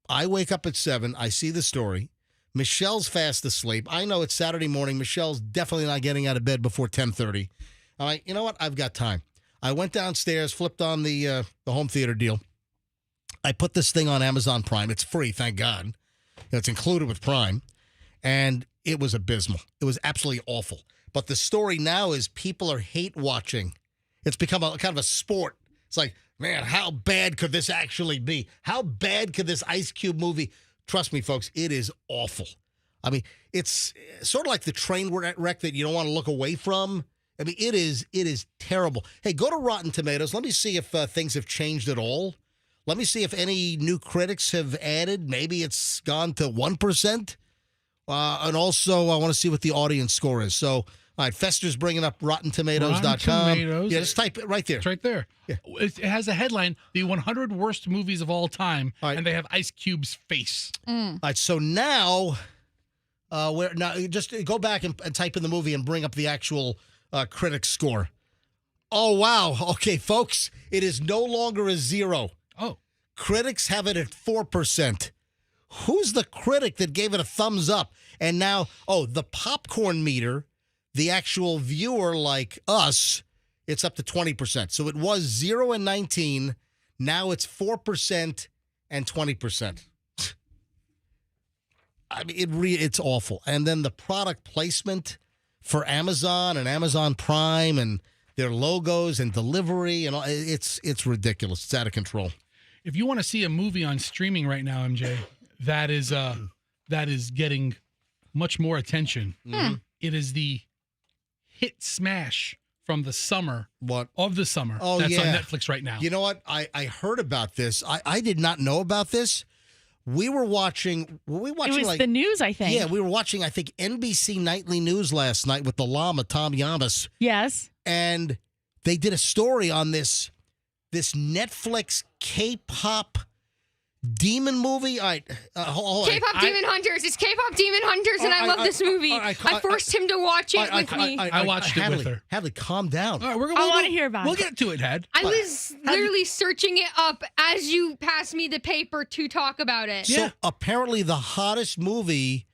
I wake up at 7. I see the story. Michelle's fast asleep. I know it's Saturday morning. Michelle's definitely not getting out of bed before 10:30. I'm like, you know what? I've got time. I went downstairs, flipped on the home theater deal. I put this thing on Amazon Prime. It's free, thank God. It's included with Prime. And it was abysmal. It was absolutely awful. But the story now is people are hate watching. It's become a kind of a sport. It's like, man, how bad could this actually be? How bad could this Ice Cube movie? Trust me, folks, it is awful. I mean, it's sort of like the train wreck that you don't want to look away from. I mean, it is terrible. Hey, go to Rotten Tomatoes. Let me see if things have changed at all. Let me see if any new critics have added. Maybe it's gone to 1%. And also, I want to see what the audience score is. So, all right, Fester's bringing up RottenTomatoes.com. Rotten Tomatoes. Yeah, just type it right there. It's right there. Yeah. It has a headline, the 100 worst movies of all time, and they have Ice Cube's face. All right, so now, just go back and type in the movie and bring up the actual critic score. Oh, wow. Okay, folks, it is no longer a 0. Oh. Critics have it at 4%. Who's the critic that gave it a thumbs up? And now, the popcorn meter, the actual viewer like us, it's up to 20%. So it was 0 and 19. Now it's 4% and 20%. I mean, it's awful. And then the product placement for Amazon and Amazon Prime and their logos and delivery and all, it's ridiculous. It's out of control. If you want to see a movie on streaming right now, MJ, that is getting much more attention. Mm-hmm. It is the hit smash from the summer. What? Of the summer. Oh, that's yeah. on Netflix right now. You know what? I heard about this. I did not know about this. We were watching. Were we watching? It was the news, I think. Yeah, we were watching. I think NBC Nightly News last night with the llama Tom Yamas. Yes. And they did a story on this Netflix K-pop demon movie. All right, hold on. K-pop Demon Hunters. It's K-pop Demon Hunters, and I love this movie. I forced him to watch it with me. I watched it with her. Hadley, calm down. All right, I want to hear about We'll it. get to it, Had. I was literally searching it up as you passed me the paper to talk about it. So apparently the hottest movie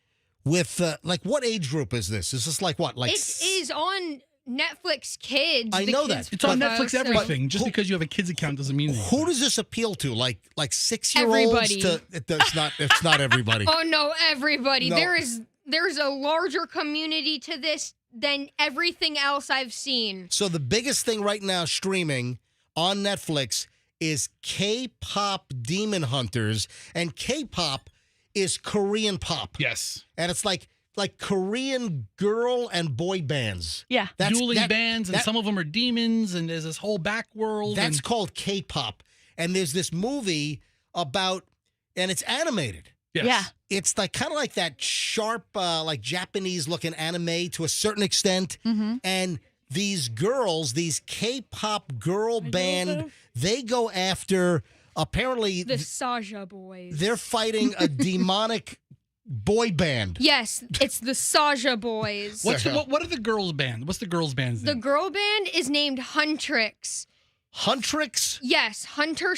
with, what age group is this? Is this like what? Like It is on Netflix Kids. I the know kids that. It's on promo, Netflix so- everything. Just because you have a kids account doesn't mean anything. Who does this appeal to? Like 6-year-olds? Everybody. It's not everybody. Oh no, everybody. No. There's a larger community to this than everything else I've seen. So the biggest thing right now streaming on Netflix is K-pop Demon Hunters, and K-pop is Korean pop. Yes. And it's like Korean girl and boy bands. Yeah. Dueling bands, and some of them are demons, and there's this whole back world. That's called K-pop. And there's this movie about, and it's animated. Yes. Yeah. It's like kind of like that sharp, like Japanese-looking anime to a certain extent. Mm-hmm. And these girls, these K-pop girl band, they go after, apparently, The Saja Boys. they're fighting a demonic boy band. Yes, it's the Saja Boys. What are the girls' band? What's the girls' band's The name? girl band is named Huntrix. Huntrix? Yes, Hunter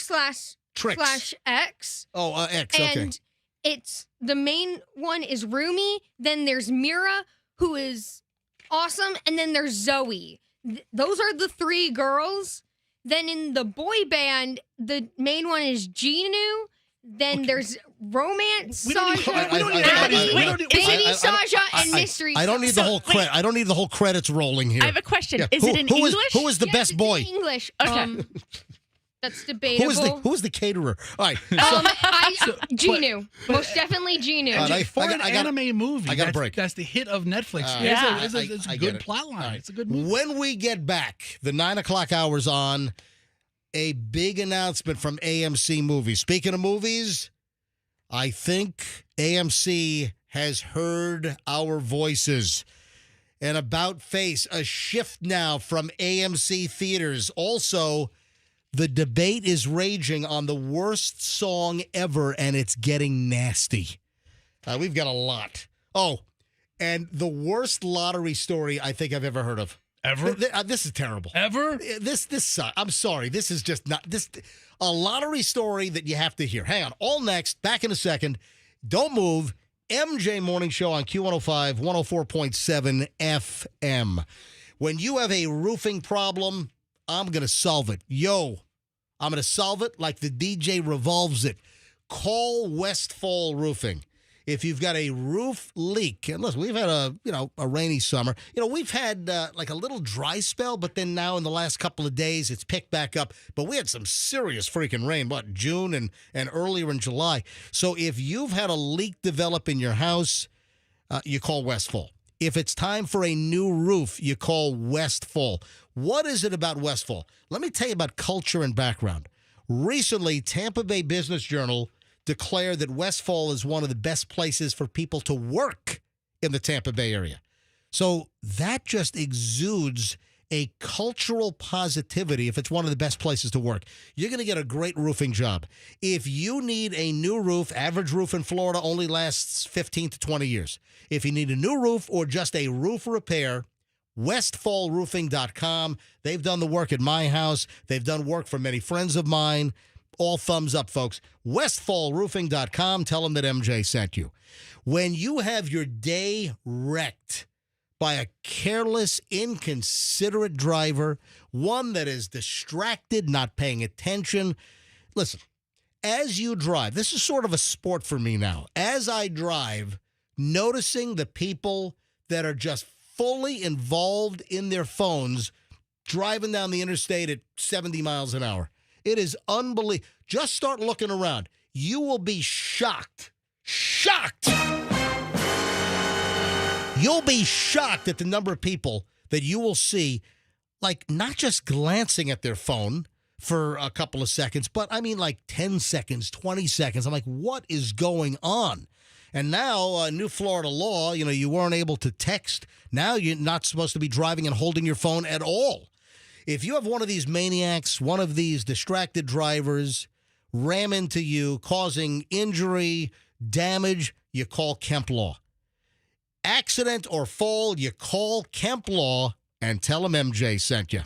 Trix. / X. Oh, X, okay. And it's the main one is Rumi, then there's Mira, who is awesome, and then there's Zoe. Those are the 3 girls. Then in the boy band, the main one is Jinu, Then there's romance, We don't need- Sasha, we don't need- baby Sasha, and mystery. I don't need the whole credit. I don't need the whole credits rolling here. I have a question. Yeah. Is it in English? Who is the best boy? English. Okay. That's debatable. Who is the caterer? All right. Genu. Most definitely Genu. For an anime movie, I got a break. That's the hit of Netflix. Yeah. It's a I good get it. plot line. All right. It's a good movie. When we get back, the 9 o'clock hour's on, a big announcement from AMC Movies. Speaking of movies, I think AMC has heard our voices and about face a shift now from AMC theaters. Also, the debate is raging on the worst song ever, and it's getting nasty. We've got a lot. Oh, and the worst lottery story I think I've ever heard of. Ever? This is terrible. Ever? This sucks. I'm sorry. This is just not this. A lottery story that you have to hear. Hang on. All next. Back in a second. Don't move. MJ Morning Show on Q105, 104.7 FM. When you have a roofing problem, I'm going to solve it. I'm going to solve it like the DJ revolves it. Call Westfall Roofing. If you've got a roof leak, and listen, we've had a rainy summer. We've had like a little dry spell, but then now in the last couple of days, it's picked back up. But we had some serious freaking rain, June and earlier in July. So if you've had a leak develop in your house, you call Westfall. If it's time for a new roof, you call Westfall. What is it about Westfall? Let me tell you about culture and background. Recently, Tampa Bay Business Journal declared that Westfall is one of the best places for people to work in the Tampa Bay area. So that just exudes a cultural positivity if it's one of the best places to work. You're going to get a great roofing job. If you need a new roof, average roof in Florida only lasts 15 to 20 years. If you need a new roof or just a roof repair, westfallroofing.com. They've done the work at my house. They've done work for many friends of mine. All thumbs up, folks. Westfallroofing.com. Tell them that MJ sent you. When you have your day wrecked by a careless, inconsiderate driver, one that is distracted, not paying attention, listen, as you drive, this is sort of a sport for me now. As I drive, noticing the people that are just fully involved in their phones, driving down the interstate at 70 miles an hour. It is unbelievable. Just start looking around. You will be shocked. Shocked. You'll be shocked at the number of people that you will see, like, not just glancing at their phone for a couple of seconds, but I mean like 10 seconds, 20 seconds. I'm like, what is going on? And now, new Florida law, you weren't able to text. Now you're not supposed to be driving and holding your phone at all. If you have one of these maniacs, one of these distracted drivers ram into you, causing injury, damage, you call Kemp Law. Accident or fall, you call Kemp Law and tell them MJ sent you.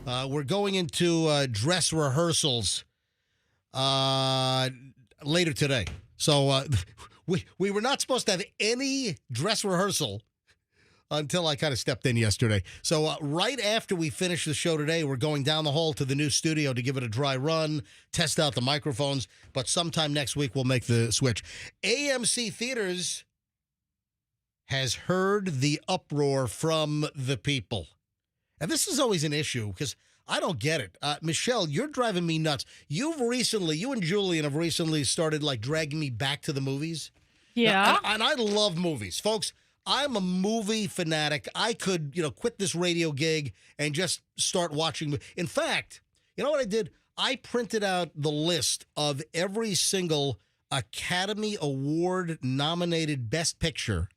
We're going into dress rehearsals later today. So we were not supposed to have any dress rehearsal until I kind of stepped in yesterday. So right after we finish the show today, we're going down the hall to the new studio to give it a dry run, test out the microphones. But sometime next week, we'll make the switch. AMC Theaters has heard the uproar from the people. And this is always an issue because I don't get it. Michelle, you're driving me nuts. You and Julian have recently started like dragging me back to the movies. Yeah. And I love movies. Folks, I'm a movie fanatic. I could, quit this radio gig and just start watching. In fact, you know what I did? I printed out the list of every single Academy Award nominated Best Picture.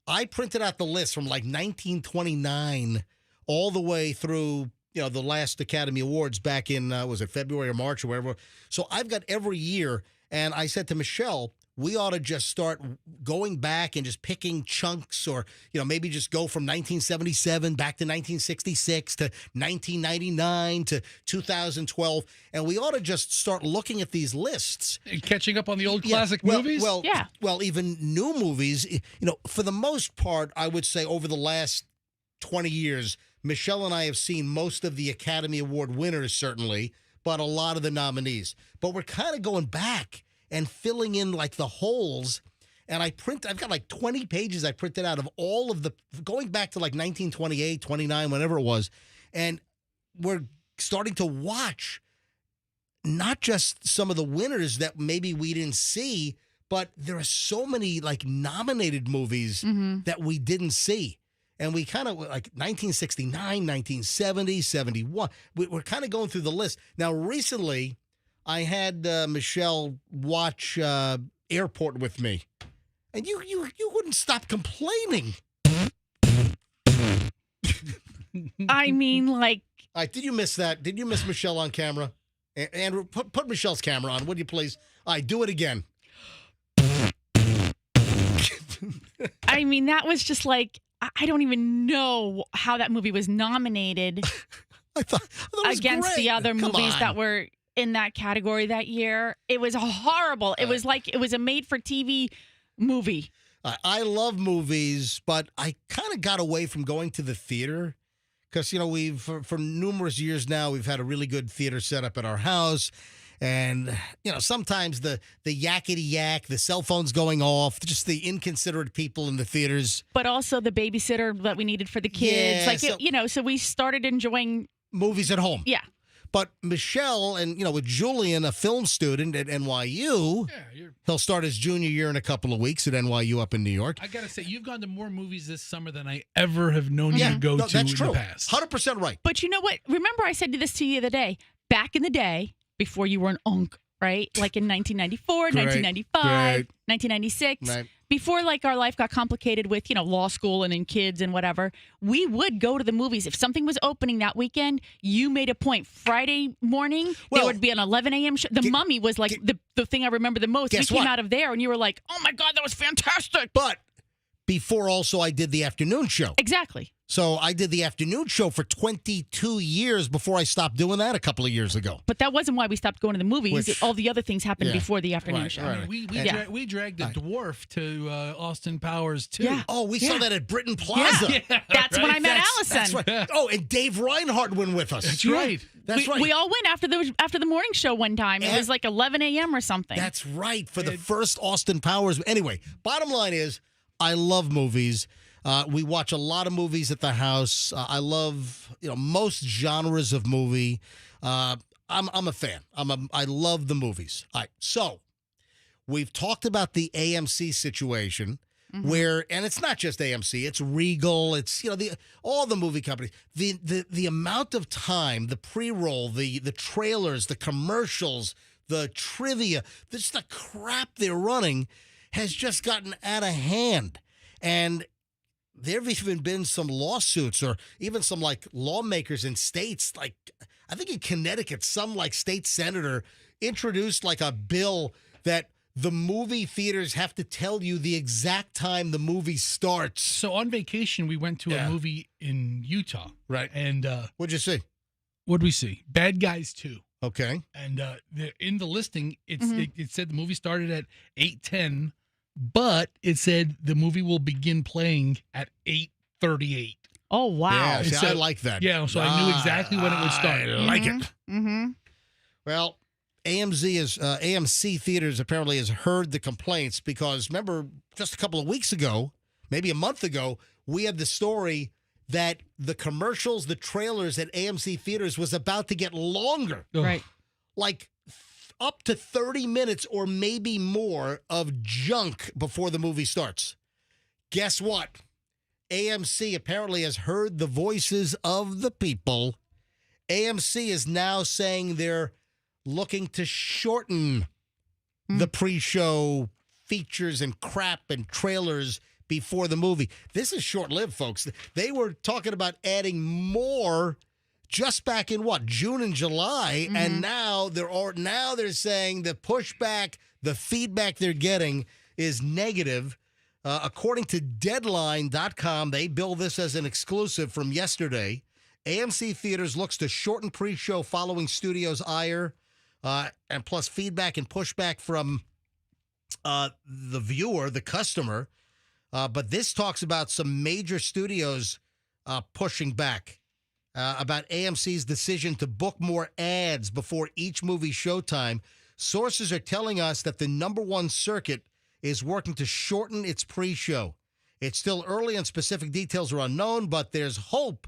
I printed out the list from like 1929 all the way through, the last Academy Awards back in, was it February or March or wherever. So I've got every year. And I said to Michelle, we ought to just start going back and just picking chunks or, maybe just go from 1977 back to 1966 to 1999 to 2012. And we ought to just start looking at these lists. And catching up on the old classic movies? Well, even new movies, for the most part, I would say over the last 20 years, Michelle and I have seen most of the Academy Award winners, certainly, but a lot of the nominees. But we're kind of going back and filling in like the holes. And I've got like 20 pages I printed out of all of going back to like 1928, 29, whenever it was. And we're starting to watch not just some of the winners that maybe we didn't see, but there are so many like nominated movies that we didn't see. And we kind of like 1969, 1970, 71. We're kind of going through the list. Now, recently, I had Michelle watch Airport with me. And you wouldn't stop complaining. I mean, like... All right, did you miss that? Did you miss Michelle on camera? Andrew, put Michelle's camera on, would you please? All right, do it again. I mean, that was just like... I don't even know how that movie was nominated I thought against great. the other Come movies on. that were in that category that year. It was horrible. It was like it was a made-for-TV movie. I love movies, but I kind of got away from going to the theater because, we've for numerous years now, we've had a really good theater set up at our house. And, sometimes the yakety yak, the cell phones going off, just the inconsiderate people in the theaters. But also the babysitter that we needed for the kids. So we started enjoying movies at home. Yeah. But Michelle and, with Julian, a film student at NYU, he'll start his junior year in a couple of weeks at NYU up in New York. I got to say, you've gone to more movies this summer than I ever have known you to go to that's in true. the past. 100% right. But you know what? Remember I said this to you the other day. Back in the day, before you were an unk, right? Like in 1994, 1995, 1996. Right. Before like our life got complicated with, law school and then kids and whatever, we would go to the movies. If something was opening that weekend, you made a point. Friday morning, there would be an 11 a.m. show. The Mummy was like the thing I remember the most. We came out of there and you were like, oh my God, that was fantastic. But before also I did the afternoon show. Exactly. So I did the afternoon show for 22 years before I stopped doing that a couple of years ago. But that wasn't why we stopped going to the movies. All the other things happened before the afternoon show. I mean, we dragged the dwarf to Austin Powers, too. Yeah. Oh, we saw that at Britton Plaza. Yeah. That's when I met Allison. That's right. Oh, and Dave Reinhardt went with us. That's right. That's right. We all went after the morning show one time. It was like 11 a.m. or something. That's right, for the first Austin Powers. Anyway, bottom line is, I love movies. We watch a lot of movies at the house. I love, most genres of movie. I'm a fan. I love the movies. All right, so we've talked about the AMC situation where, and it's not just AMC, it's Regal, it's all the movie companies. The amount of time, the pre-roll, the trailers, the commercials, the trivia, just the crap they're running has just gotten out of hand. And there have even been some lawsuits or even some like lawmakers in states, like I think in Connecticut, some like state senator introduced like a bill that the movie theaters have to tell you the exact time the movie starts. So on vacation, we went to a movie in Utah. Right. And what'd you see? What do we see? Bad Guys 2. Okay. And in the listing, it said the movie started at 8:10, but it said the movie will begin playing at 8:38. Oh, wow. Yeah, see, So- I like that. Yeah, so I knew exactly when it would start. I like it. Mm-hmm. Well, AMC Theaters apparently has heard the complaints because remember just a couple of weeks ago, maybe a month ago, we had the story that the commercials, the trailers at AMC Theaters was about to get longer. Right. Like up to 30 minutes or maybe more of junk before the movie starts. Guess what? AMC apparently has heard the voices of the people. AMC is now saying they're looking to shorten the pre-show features and crap and trailers before the movie. This is short-lived, folks. They were talking about adding more just back in June and July, and now they're saying the pushback, the feedback they're getting is negative. According to Deadline.com, they bill this as an exclusive from yesterday. AMC Theaters looks to shorten pre-show following studios' ire, and plus feedback and pushback from the viewer, the customer. But this talks about some major studios pushing back about AMC's decision to book more ads before each movie showtime. Sources are telling us that the number one circuit is working to shorten its pre-show. It's still early and specific details are unknown, but there's hope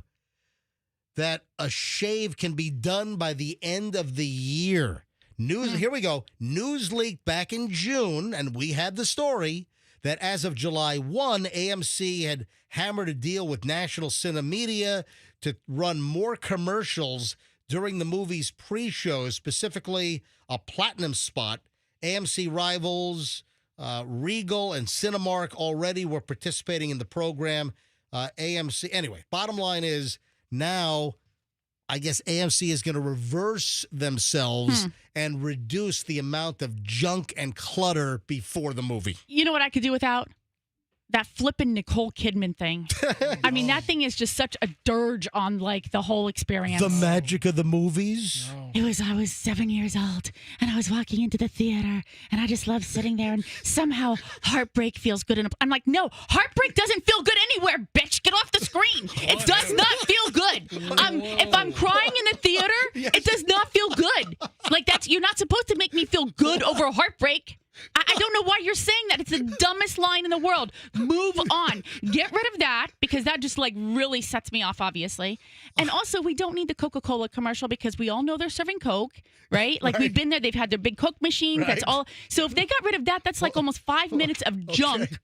that a shave can be done by the end of the year. Here we go. News leaked back in June, and we had the story that as of July 1, AMC had hammered a deal with National Cinemedia to run more commercials during the movie's pre-shows, specifically a platinum spot. AMC rivals Regal and Cinemark already were participating in the program. AMC, anyway, bottom line is now I guess AMC is going to reverse themselves and reduce the amount of junk and clutter before the movie. You know what I could do without? That flippin' Nicole Kidman thing. I mean, that thing is just such a dirge on like the whole experience. The magic of the movies. I was 7 years old and I was walking into the theater and I just loved sitting there and somehow heartbreak feels good. I'm like, no, heartbreak doesn't feel good anywhere, bitch. Get off the screen. It does not feel good. If I'm crying in the theater, it does not feel good. Like you're not supposed to make me feel good over heartbreak. I don't know why you're saying that. It's the dumbest line in the world. Move on. Get rid of that because that just like really sets me off, obviously. And also, we don't need the Coca-Cola commercial because we all know they're serving Coke, right? Like we've been there. They've had their big Coke machine. That's all. So if they got rid of that, that's like almost 5 minutes of junk.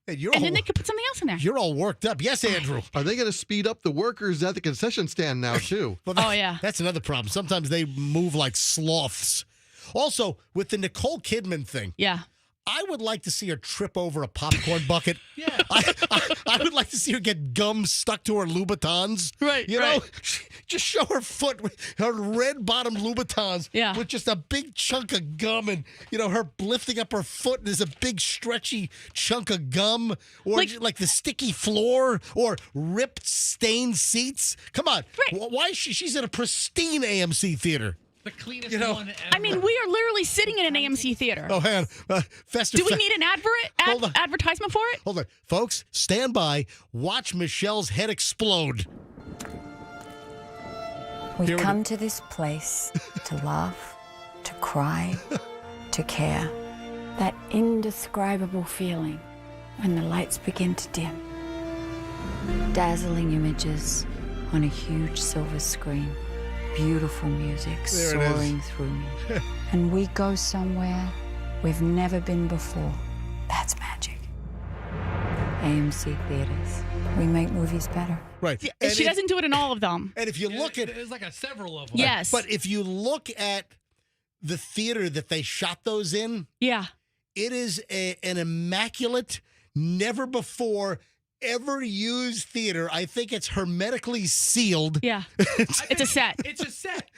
And then they could put something else in there. You're all worked up. Yes, Andrew. Are they going to speed up the workers at the concession stand now, too? That's another problem. Sometimes they move like sloths. Also, with the Nicole Kidman thing, I would like to see her trip over a popcorn bucket. I would like to see her get gum stuck to her Louboutins. Right. You know, just show her foot with her red bottom Louboutins with just a big chunk of gum and, her lifting up her foot and there's a big stretchy chunk of gum or like the sticky floor or ripped stained seats. Come on. Right. Why is she's in a pristine AMC theater? The cleanest one ever. I mean, we are literally sitting in an AMC theater. Oh, hang on. Do we need an advertisement for it? Hold on. Folks, stand by. Watch Michelle's head explode. We come to this place to laugh, to cry, to care. That indescribable feeling when the lights begin to dim. Dazzling images on a huge silver screen. Beautiful music soaring through me. And we go somewhere we've never been before. That's magic. AMC Theaters. We make movies better. Right. And she doesn't do it in all of them. And if you look at... There's like several of them. Yes. But if you look at the theater that they shot those in... Yeah. It is an immaculate, never before... ever used theater. I think it's hermetically sealed. Yeah. It's a set. It's a set.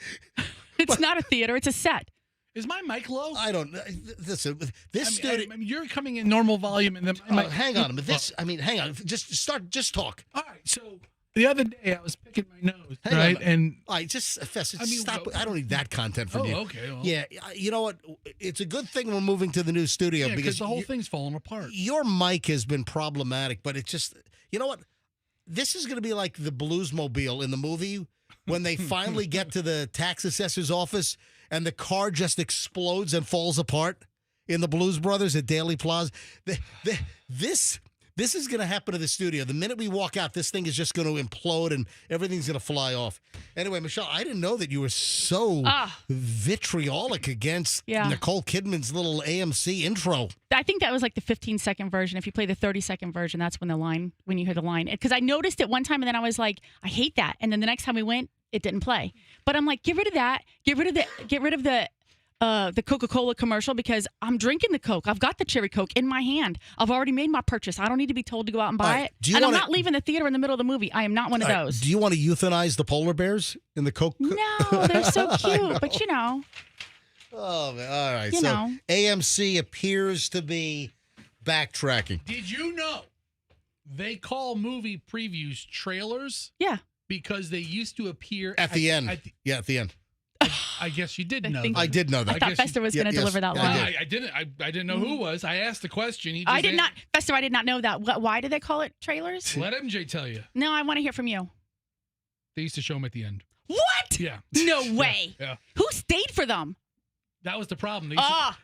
It's not a theater. It's a set. Is my mic low? I don't know. Listen, this studio... I mean, you're coming in normal volume and then... hang on. But hang on. Just talk. All right. So The other day, I was picking my nose, Hang right? on. And All right, just Fester, I mean, stop. I don't need that content from Oh, you. okay, well. Yeah, you know what? It's a good thing we're moving to the new studio yeah, because the whole thing's falling apart. your mic has been problematic, but it's just, you know what? This is going to be like the Bluesmobile in the movie when they finally get to the tax assessor's office and the car just explodes and falls apart in the Blues Brothers at Daily Plaza. This is going to happen to the studio. The minute we walk out, this thing is just going to implode and everything's going to fly off. Anyway, Michelle, I didn't know that you were so vitriolic against Nicole Kidman's little AMC intro. I think that was like the 15-second version. If you play the 30-second version, that's when you hear the line. Because I noticed it one time and then I was like, I hate that. And then the next time we went, it didn't play. But I'm like, get rid of that. Get rid of the Coca-Cola commercial because I'm drinking the Coke. I've got the cherry Coke in my hand. I've already made my purchase. I don't need to be told to go out and buy it. And I'm not leaving the theater in the middle of the movie. I am not one of those. Do you want to euthanize the polar bears in the Coke? No, they're so cute. But you know. Oh, man. All right. You So know. AMC appears to be backtracking. Did you know they call movie previews trailers? Yeah. Because they used to appear At the end. At the end. I guess you did know. I did know that. I thought Fester was going to deliver that line. I didn't know who was. I asked the question. He I just did not. Fester, I did not know that. Why do they call it trailers? Let MJ tell you. No, I want to hear from you. They used to show them at the end. What? Yeah. No way. Yeah. Who stayed for them? That was the problem.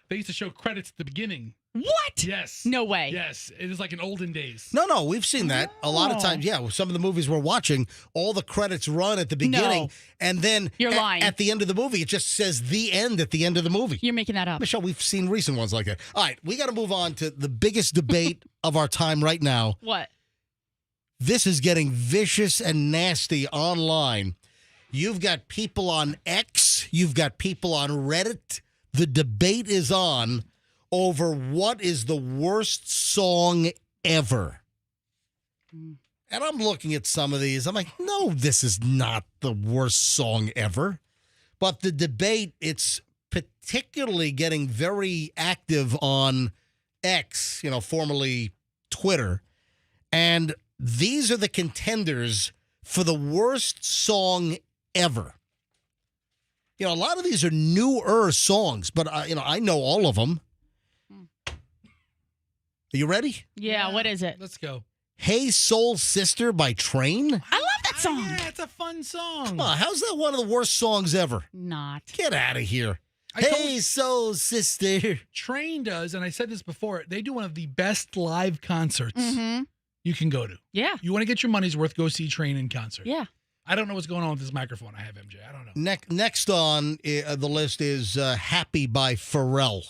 They used to show credits at the beginning. What? Yes. No way. Yes. It was like in olden days. No, we've seen that a lot of times. Yeah, some of the movies we're watching, all the credits run at the beginning, and then You're lying. At the end of the movie, it just says the end at the end of the movie. You're making that up. Michelle, we've seen recent ones like that. All right, we got to move on to the biggest debate of our time right now. What? This is getting vicious and nasty online. You've got people on X. You've got people on Reddit. The debate is on over what is the worst song ever. And I'm looking at some of these. I'm like, no, this is not the worst song ever. But the debate, it's particularly getting very active on X, formerly Twitter. And these are the contenders for the worst song ever. A lot of these are newer songs, but I know all of them. Are you ready? Yeah, what is it? Let's go. Hey Soul Sister by Train. I love that song. Yeah, it's a fun song. Come on, how's that one of the worst songs ever? Not. Get out of here. Hey Soul Sister. Train does, and I said this before, they do one of the best live concerts you can go to. Yeah. You want to get your money's worth, go see Train in concert. Yeah. I don't know what's going on with this microphone I have, MJ. I don't know. Next on the list is Happy by Pharrell.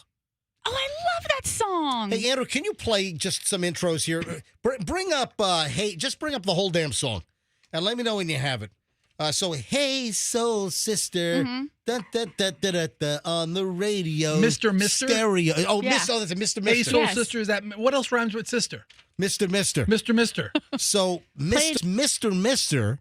Oh, I love that song. Hey, Andrew, can you play just some intros here? Bring up, just bring up the whole damn song. And let me know when you have it. So, Hey Soul Sister, da, da, da, da, da, da, on the radio. Mr. Stereo. Oh, Yeah. that's a Mr. Hey, Mister. Soul Sister, is that, what else rhymes with sister? Mr. Mister. Mr. Mister. So, Mr. Mister.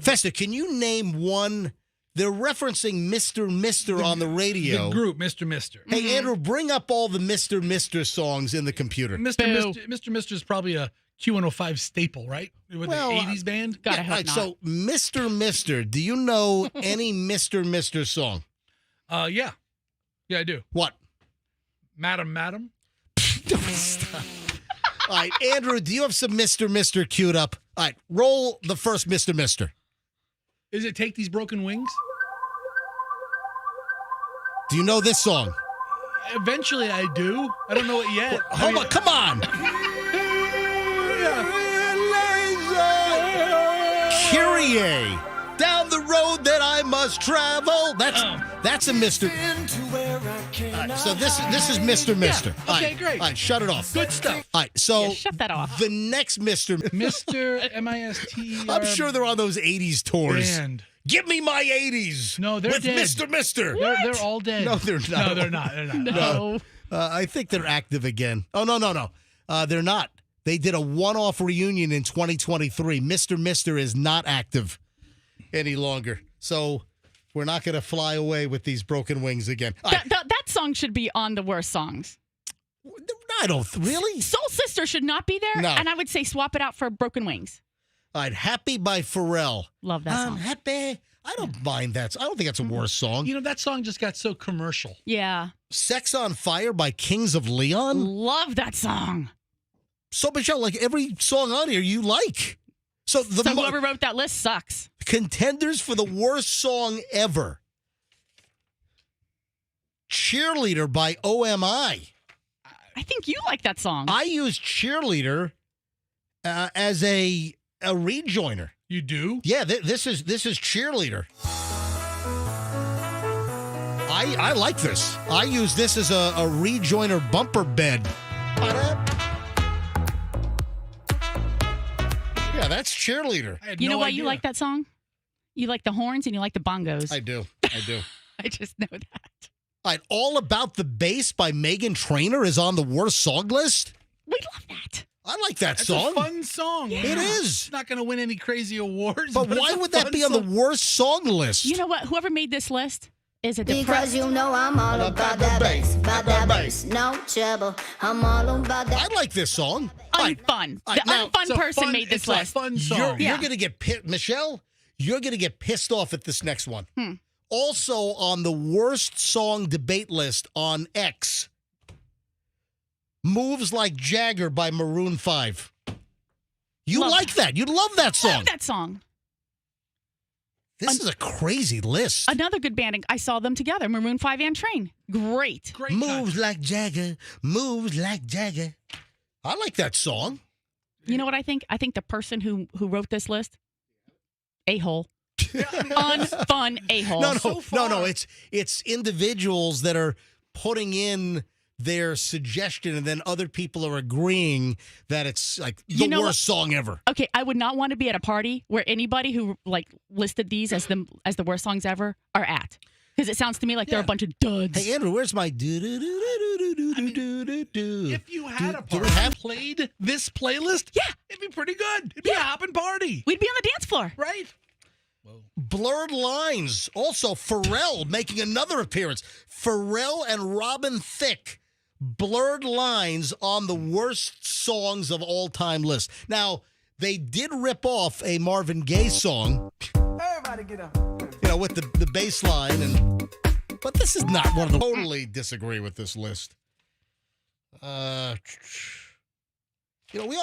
Fester, can you name one? They're referencing Mr. on the radio. The group, Mr. Mister. Hey, Andrew, bring up all the Mr. songs in the computer. Mr. Mister is probably a Q105 staple, right? With the 80s band? God, I hope Right, not. so Mr. Do you know any Mr. song? Yeah. Yeah, I do. What? Madam. Stop. All right, Andrew, do you have some Mr. queued up? All right, roll the first Mr. Is it Take These Broken Wings? Do you know this song? Eventually I do. I don't know it yet. Hold on, come on. Kyrie, down the road that I must travel. That's a Mr. So this is Mr. Yeah. All Okay, right, great. All right, shut it off. Good stuff. All right, so Yeah, shut that off. the next Mr. Mr. I'm sure they're on those 80s tours. Band. Give me my 80s. No, they're with dead. Mr. They're all dead. No, they're not. No, they're not. They're not. No. I think they're active again. Oh, no. They're not. They did a one-off reunion in 2023. Mr. is not active any longer. So we're not going to fly away with these broken wings again. That song should be on the worst songs. I don't really. Soul Sister should not be there. No. And I would say swap it out for Broken Wings. All right, Happy by Pharrell. Love that song. I'm happy. I don't mind that. I don't think that's a worse song. You know, that song just got so commercial. Yeah. Sex on Fire by Kings of Leon. Love that song. So, Michelle, like every song on here you like. So whoever wrote that list sucks. Contenders for the worst song ever. Cheerleader by OMI. I think you like that song. I use Cheerleader as a rejoiner. You do? Yeah, this is Cheerleader. I like this. I use this as a rejoiner bumper bed. Yeah, that's Cheerleader. You know why you like that song? You like the horns and you like the bongos. I do. I just know that. All right, All About the Bass by Meghan Trainor is on the worst song list. We love that. I like that That's song. a fun song. Yeah. It is. It's not going to win any crazy awards. But why would that be on the worst song list? You know what? Whoever made this list is a Because you know I'm all about that bass, no trouble. I'm all about that. I like this song. Unfun. All right, The now- unfun person made this list. Fun song. You're going to get pissed. Michelle, you're going to get pissed off at this next one. Also on the worst song debate list on X, Moves Like Jagger by Maroon 5. You like that. You love that song. Love that song. This is a crazy list. Another good band. I saw them together, Maroon 5 and Train. Great. Moves like Jagger, moves like Jagger. I like that song. You know what I think? I think the person who wrote this list, a-hole. Unfun a-hole. No. It's individuals that are putting in their suggestion, and then other people are agreeing that it's like the worst song ever. Okay, I would not want to be at a party where anybody who listed these as the worst songs ever are at, because it sounds to me like they're a bunch of duds. Hey Andrew, where's my do do do do do do do do? If you had a party that played this playlist, it'd be pretty good. It'd be a hopping party. We'd be on the dance floor, right? Blurred Lines. Also, Pharrell making another appearance. Pharrell and Robin Thicke. Blurred Lines on the worst songs of all time list. Now, they did rip off a Marvin Gaye song. Everybody get up. You know, with the bass line. But this is not one of the... Totally disagree with this list. We ought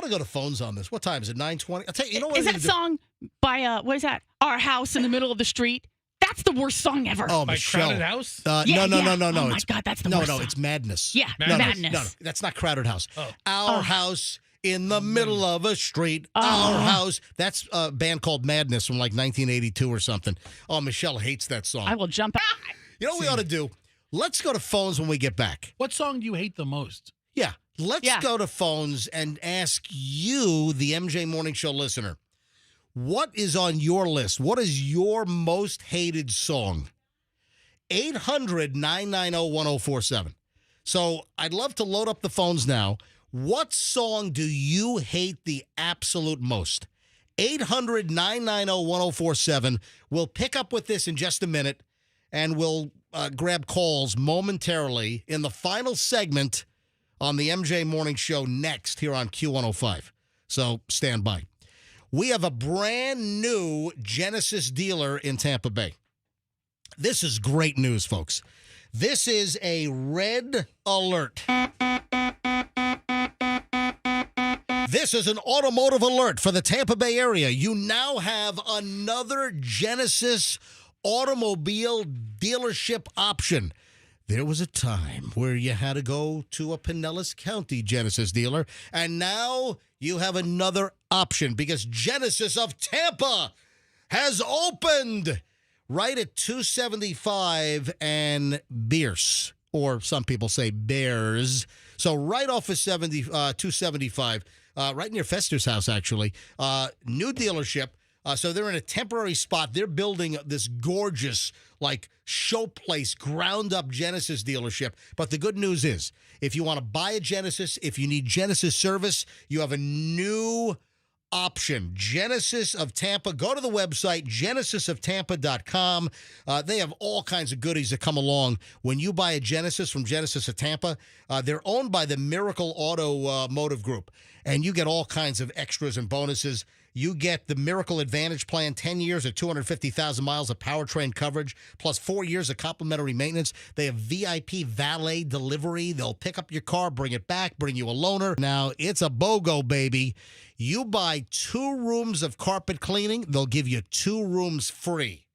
to go to phones on this. What time is it? 9:20? I'll tell you, what is that song by, what is that? Our House in the Middle of the Street? That's the worst song ever. Oh, By Michelle. Crowded House? No. Oh my It's, God, that's the worst song. it's Madness. Yeah, Madness. No, that's not Crowded House. Our House in the middle of a street. Our House. That's a band called Madness from like 1982 or something. Oh, Michelle hates that song. I will jump out. You know what we ought to do? Let's go to phones when we get back. What song do you hate the most? Yeah. Let's go to phones and ask you, the MJ Morning Show listener, what is on your list? What is your most hated song? 800-990-1047. So I'd love to load up the phones now. What song do you hate the absolute most? 800-990-1047. We'll pick up with this in just a minute, and we'll grab calls momentarily in the final segment on the MJ Morning Show next here on Q105. So stand by. We have a brand new Genesis dealer in Tampa Bay. This is great news, folks. This is a red alert. This is an automotive alert for the Tampa Bay area. You now have another Genesis automobile dealership option. There was a time where you had to go to a Pinellas County Genesis dealer, and now you have another option because Genesis of Tampa has opened right at 275 and Bierce, or some people say Bears. So right off of 275, right near Fester's house, actually. New dealership. So they're in a temporary spot. They're building this gorgeous, showplace, ground-up Genesis dealership. But the good news is, if you want to buy a Genesis, if you need Genesis service, you have a new option. Genesis of Tampa. Go to the website, genesisoftampa.com. They have all kinds of goodies that come along when you buy a Genesis from Genesis of Tampa. They're owned by the Miracle Automotive Group, and you get all kinds of extras and bonuses. You get the Miracle Advantage plan, 10 years or 250,000 miles of powertrain coverage, plus 4 years of complimentary maintenance. They have VIP valet delivery. They'll pick up your car, bring it back, bring you a loaner. Now, it's a BOGO, baby. You buy 2 rooms of carpet cleaning, they'll give you 2 rooms free.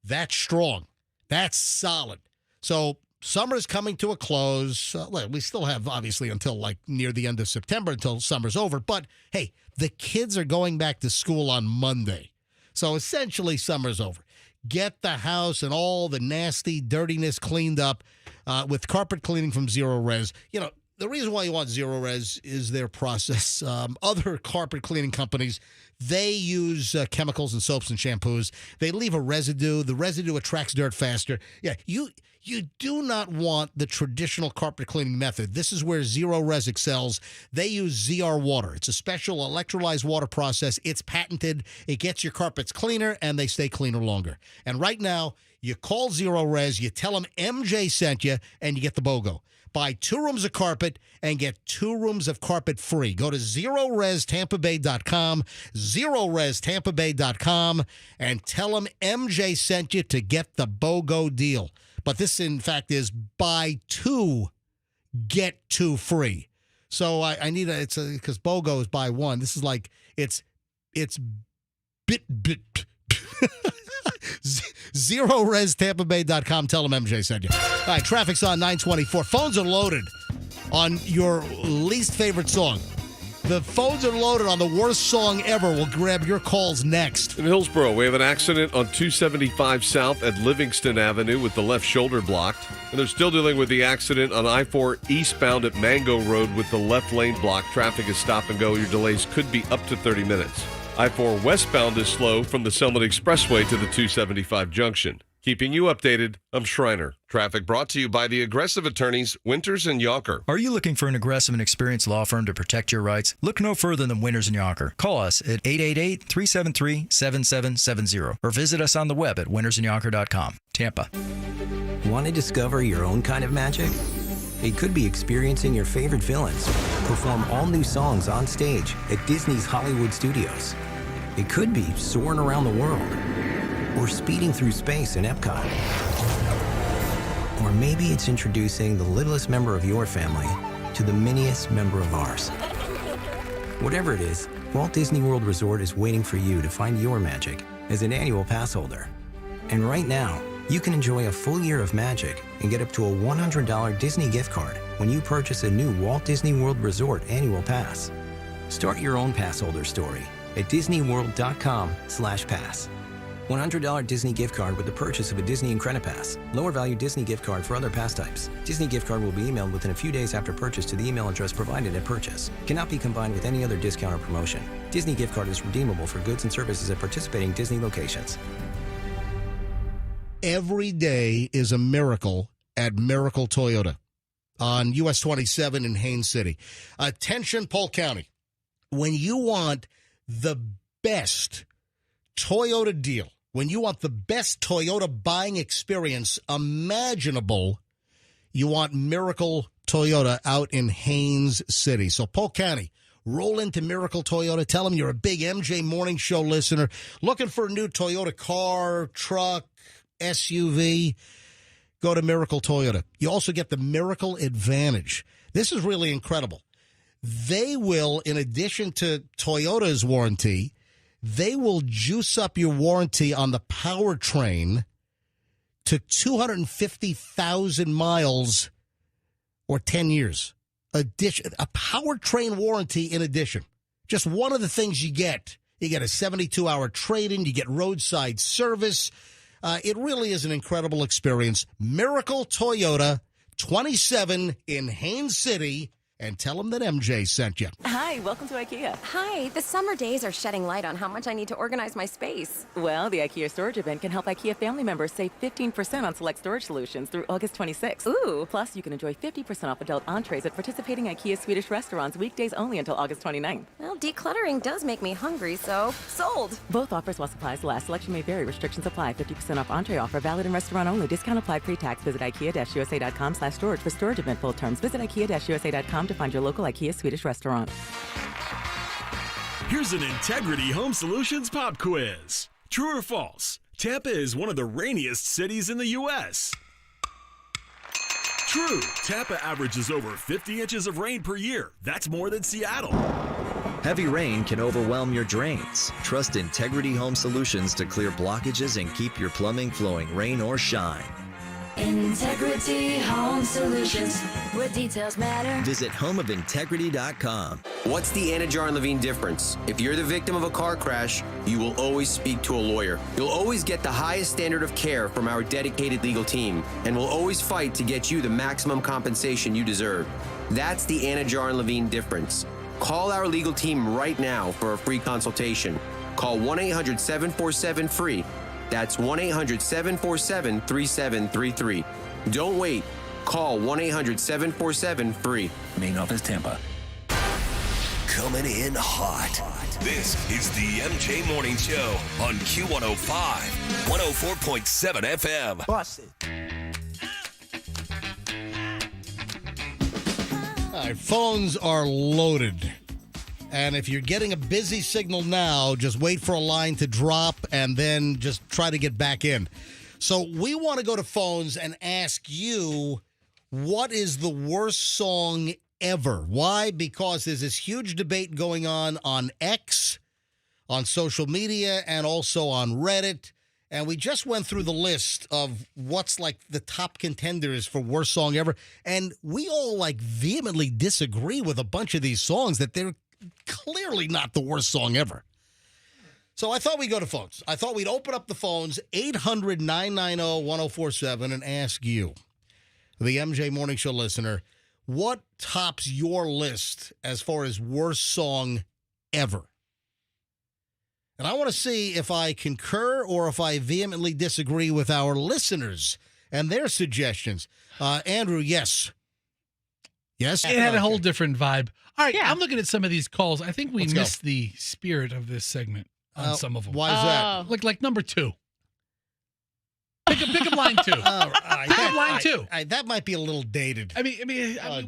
That's strong. That's solid. So summer's coming to a close. We still have, obviously, until like near the end of September until summer's over. But, hey, the kids are going back to school on Monday. So essentially, summer's over. Get the house and all the nasty dirtiness cleaned up with carpet cleaning from Zero Res. You know, the reason why you want Zero Res is their process. Other carpet cleaning companies, they use chemicals and soaps and shampoos. They leave a residue. The residue attracts dirt faster. Yeah, you do not want the traditional carpet cleaning method. This is where Zero Res excels. They use ZR water. It's a special electrolyzed water process. It's patented. It gets your carpets cleaner, and they stay cleaner longer. And right now, you call Zero Res, you tell them MJ sent you, and you get the BOGO. Buy 2 rooms of carpet and get 2 rooms of carpet free. Go to ZeroResTampaBay.com, ZeroResTampaBay.com, and tell them MJ sent you to get the BOGO deal. But this, in fact, is buy 2, get 2 free. So I need because BOGO is buy 1. This is like, it's bit. ZeroResTampaBay.com. Tell them MJ sent you. All right, traffic's on 924. Phones are loaded on your least favorite song. The phones are loaded on the worst song ever. We'll grab your calls next. In Hillsborough, we have an accident on 275 South at Livingston Avenue with the left shoulder blocked. And they're still dealing with the accident on I-4 eastbound at Mango Road with the left lane blocked. Traffic is stop and go. Your delays could be up to 30 minutes. I-4 westbound is slow from the Selma Expressway to the 275 junction. Keeping you updated, I'm Schreiner. Traffic brought to you by the aggressive attorneys Winters and Yonker. Are you looking for an aggressive and experienced law firm to protect your rights? Look no further than Winters and Yonker. Call us at 888-373-7770 or visit us on the web at wintersandyonker.com. Tampa. Want to discover your own kind of magic? It could be experiencing your favorite villains perform all new songs on stage at Disney's Hollywood Studios. It could be soaring around the world or speeding through space in Epcot. Or maybe it's introducing the littlest member of your family to the miniest member of ours. Whatever it is, Walt Disney World Resort is waiting for you to find your magic as an annual pass holder. And right now, you can enjoy a full year of magic and get up to a $100 Disney gift card when you purchase a new Walt Disney World Resort annual pass. Start your own pass holder story at disneyworld.com/pass. $100 Disney gift card with the purchase of a Disney Incredipass. Lower value Disney gift card for other pass types. Disney gift card will be emailed within a few days after purchase to the email address provided at purchase. Cannot be combined with any other discount or promotion. Disney gift card is redeemable for goods and services at participating Disney locations. Every day is a miracle at Miracle Toyota on US 27 in Haines City. Attention, Polk County. When you want the best Toyota deal, when you want the best Toyota buying experience imaginable, you want Miracle Toyota out in Haines City. So Polk County, roll into Miracle Toyota. Tell them you're a big MJ Morning Show listener, looking for a new Toyota car, truck, SUV. Go to Miracle Toyota. You also get the Miracle Advantage. This is really incredible. They will, in addition to Toyota's warranty, they will juice up your warranty on the powertrain to 250,000 miles or 10 years. A powertrain warranty in addition. Just one of the things you get. You get a 72-hour trade-in. You get roadside service. It really is an incredible experience. Miracle Toyota, 27 in Haines City. And tell them that MJ sent you. Hi, welcome to IKEA. Hi, the summer days are shedding light on how much I need to organize my space. Well, the IKEA storage event can help IKEA family members save 15% on select storage solutions through August 26th. Ooh. Plus, you can enjoy 50% off adult entrees at participating IKEA Swedish restaurants weekdays only until August 29th. Well, decluttering does make me hungry, so sold. Both offers while supplies last. Selection may vary. Restrictions apply. 50% off entree offer valid in restaurant only. Discount applied pre-tax. Visit IKEA-USA.com/storage for storage event full terms. Visit IKEA-USA.com to find your local IKEA Swedish restaurant. Here's an Integrity Home Solutions pop quiz. True or false? Tampa is one of the rainiest cities in the U.S. True. Tampa averages over 50 inches of rain per year. That's more than Seattle. Heavy rain can overwhelm your drains. Trust Integrity Home Solutions to clear blockages and keep your plumbing flowing, rain or shine. Integrity Home Solutions, where details matter. Visit homeofintegrity.com. What's the Anna Jar and Levine difference? If you're the victim of a car crash, you will always speak to a lawyer. You'll always get the highest standard of care from our dedicated legal team, and we'll always fight to get you the maximum compensation you deserve. That's the Anna Jar and Levine difference. Call our legal team right now for a free consultation. Call 1-800-747-FREE. That's 1-800-747-3733. Don't wait. Call 1-800-747-FREE. Main office, Tampa. Coming in hot. This is the MJ Morning Show on Q105, 104.7 FM. Bust it. All right, phones are loaded. And if you're getting a busy signal now, just wait for a line to drop and then just try to get back in. So we want to go to phones and ask you, what is the worst song ever? Why? Because there's this huge debate going on X, on social media, and also on Reddit. And we just went through the list of what's like the top contenders for worst song ever. And we all like vehemently disagree with a bunch of these songs that they're clearly not the worst song ever. So I thought we'd go to phones. I thought we'd open up the phones, 800-990-1047, and ask you, the MJ Morning Show listener, what tops your list as far as worst song ever? And I want to see if I concur or if I vehemently disagree with our listeners and their suggestions. Andrew, yes. Yes? It had a whole different vibe. All right, I'm looking at some of these calls. I think we Let's go. missed the spirit of this segment on some of them. Why is that? Like number 2. Pick up line 2. Pick up line 2. That might be a little dated. I mean,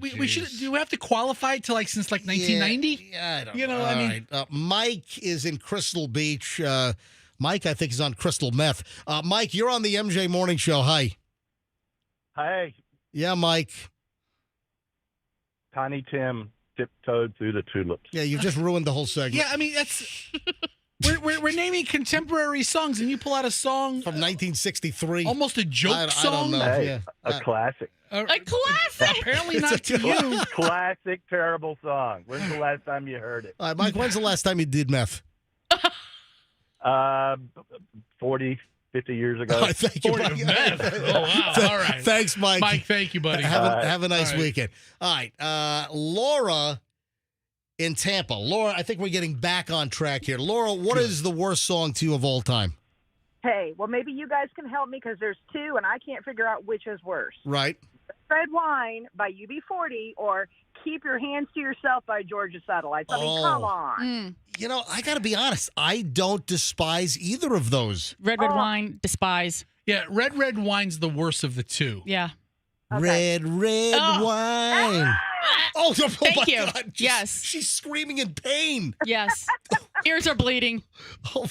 we should. Do we have to qualify to like since like 1990? Yeah, I don't know. All I mean, right. Mike is in Crystal Beach. Mike, I think, is on crystal meth. Mike, you're on the MJ Morning Show. Hi. Hey. Yeah, Mike. Tiny Tim tiptoed through the tulips. Yeah, you just ruined the whole segment. yeah. I mean, that's. We're naming contemporary songs, and you pull out a song from 1963, almost a joke song. I don't know. Hey, a classic. A classic. Apparently not to you. Classic, terrible song. When's the last time you heard it? All right, Mike, when's the last time you did meth? 40, 50 years ago. Oh, thank you, Mike. Oh, wow. All right. Thanks, Mike. Mike, thank you, buddy. Have a nice weekend. All right. Laura in Tampa. Laura, I think we're getting back on track here. Laura, what is the worst song to you of all time? Hey, well, maybe you guys can help me because there's two, and I can't figure out which is worse. Right. Red Wine by UB40 or Keep Your Hands to Yourself by Georgia Satellites. I mean, come on. You know, I got to be honest. I don't despise either of those. Red Wine, despise. Yeah, Red Wine's the worst of the two. Yeah. Red wine. Oh, Thank my you. God. Yes. She's screaming in pain. Yes. Ears are bleeding. Oh,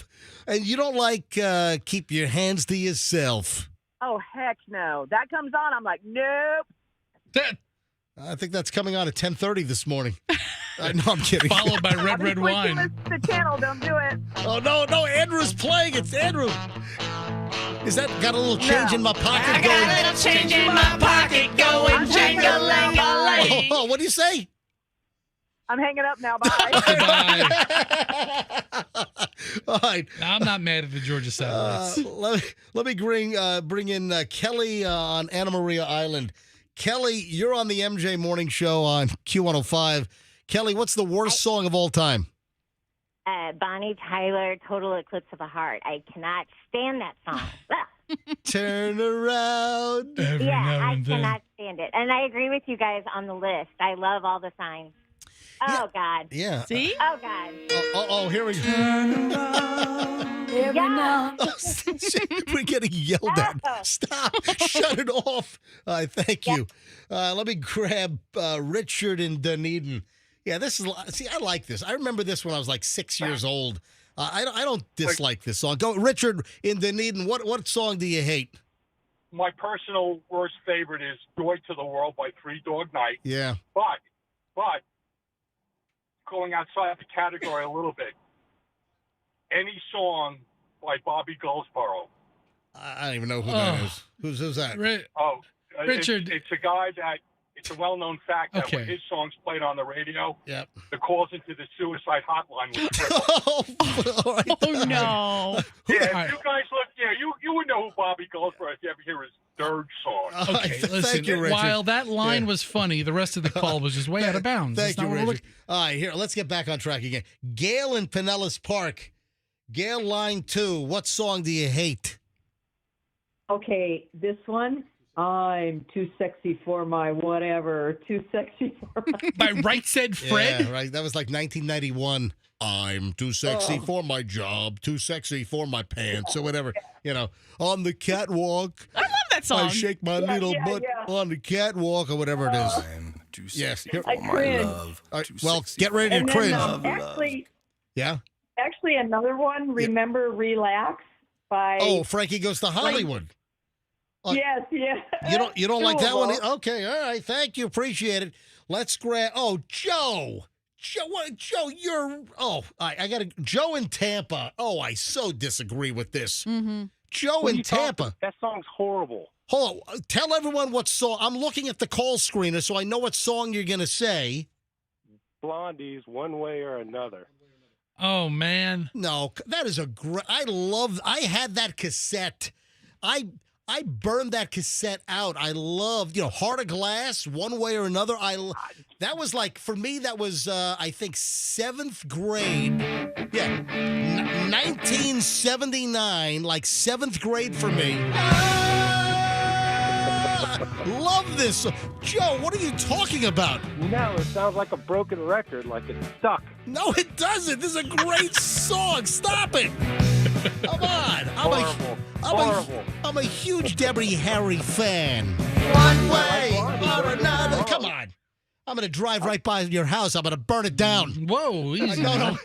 and you don't like Keep Your Hands to Yourself. Oh, heck no. That comes on, I'm like, nope. I think that's coming on at 10:30 this morning. No, I'm kidding. Followed by Red Wine. The channel, don't do it. Oh, no, Andrew's playing. It's Andrew. Is that got a little change in my pocket I going? got a little change in my pocket going jangle-lang-a-lang. Oh, what do you say? I'm hanging up now. Bye. All right. I'm not mad at the Georgia Satellites. Let me bring in Kelly on Anna Maria Island. Kelly, you're on the MJ Morning Show on Q105. Kelly, what's the worst song of all time? Bonnie Tyler, Total Eclipse of the Heart. I cannot stand that song. Turn around. I cannot stand it. And I agree with you guys on the list. I love all the signs. Oh, God. Yeah. See? Oh, God. Oh, here we go. We're getting yelled at. Stop. Shut it off. Thank you. Let me grab Richard in Dunedin. Yeah, this is. See, I like this. I remember this when I was like 6 years old. I don't dislike this song. Go, Richard in Dunedin. What song do you hate? My personal worst favorite is "Joy to the World" by Three Dog Night. Yeah. But going outside the category a little bit, any song by Bobby Goldsboro. I don't even know who that is. Who's that? Richard. It's a guy that, it's a well-known fact that when his songs played on the radio, the calls into the suicide hotline was triple. Oh, no. Yeah, if you guys look, you would know who Bobby Goldsboro if you ever hear his Dirge song. Okay, listen, you, Richard. while that line was funny, the rest of the call was just way out of bounds. Thank That's you, not what we're Richard. All right, here, let's get back on track again. Gail in Pinellas Park. Gail, line 2. What song do you hate? Okay, this one. I'm too sexy for my whatever. Too sexy for my... By Right Said Fred? Yeah, right. That was like 1991. I'm too sexy for my job, too sexy for my pants, or whatever. You know, on the catwalk. I love that song. I shake my little butt on the catwalk, or whatever it is. I'm too sexy Here- I cringe. Well, get ready to And cringe. then, actually, another one. Remember, Relax by. Oh, Frankie Goes to Hollywood. Yes, yeah. You don't like that one? Doable. Okay, all right. Thank you. Appreciate it. Let's grab. Oh, Joe. Joe, you're. Oh, I got to. Joe in Tampa. Oh, I so disagree with this. Mm-hmm. Joe in Tampa. That song's horrible. Hold on. Tell everyone what song. I'm looking at the call screener, so I know what song you're going to say. Blondie's One Way or Another. Oh, man. No, that is a great. I had that cassette. I burned that cassette out. I loved, Heart of Glass, One Way or Another. That was like, for me, that was, I think, 7th grade. Yeah, 1979, like 7th grade for me. Love this. Joe, what are you talking about? No, it sounds like a broken record, like it's stuck. No, it doesn't. This is a great song. Stop it. Come on. I'm a huge Debbie Harry fan. One way or another. Come on. I'm going to drive right by your house. I'm going to burn it down. Whoa. Easy. No.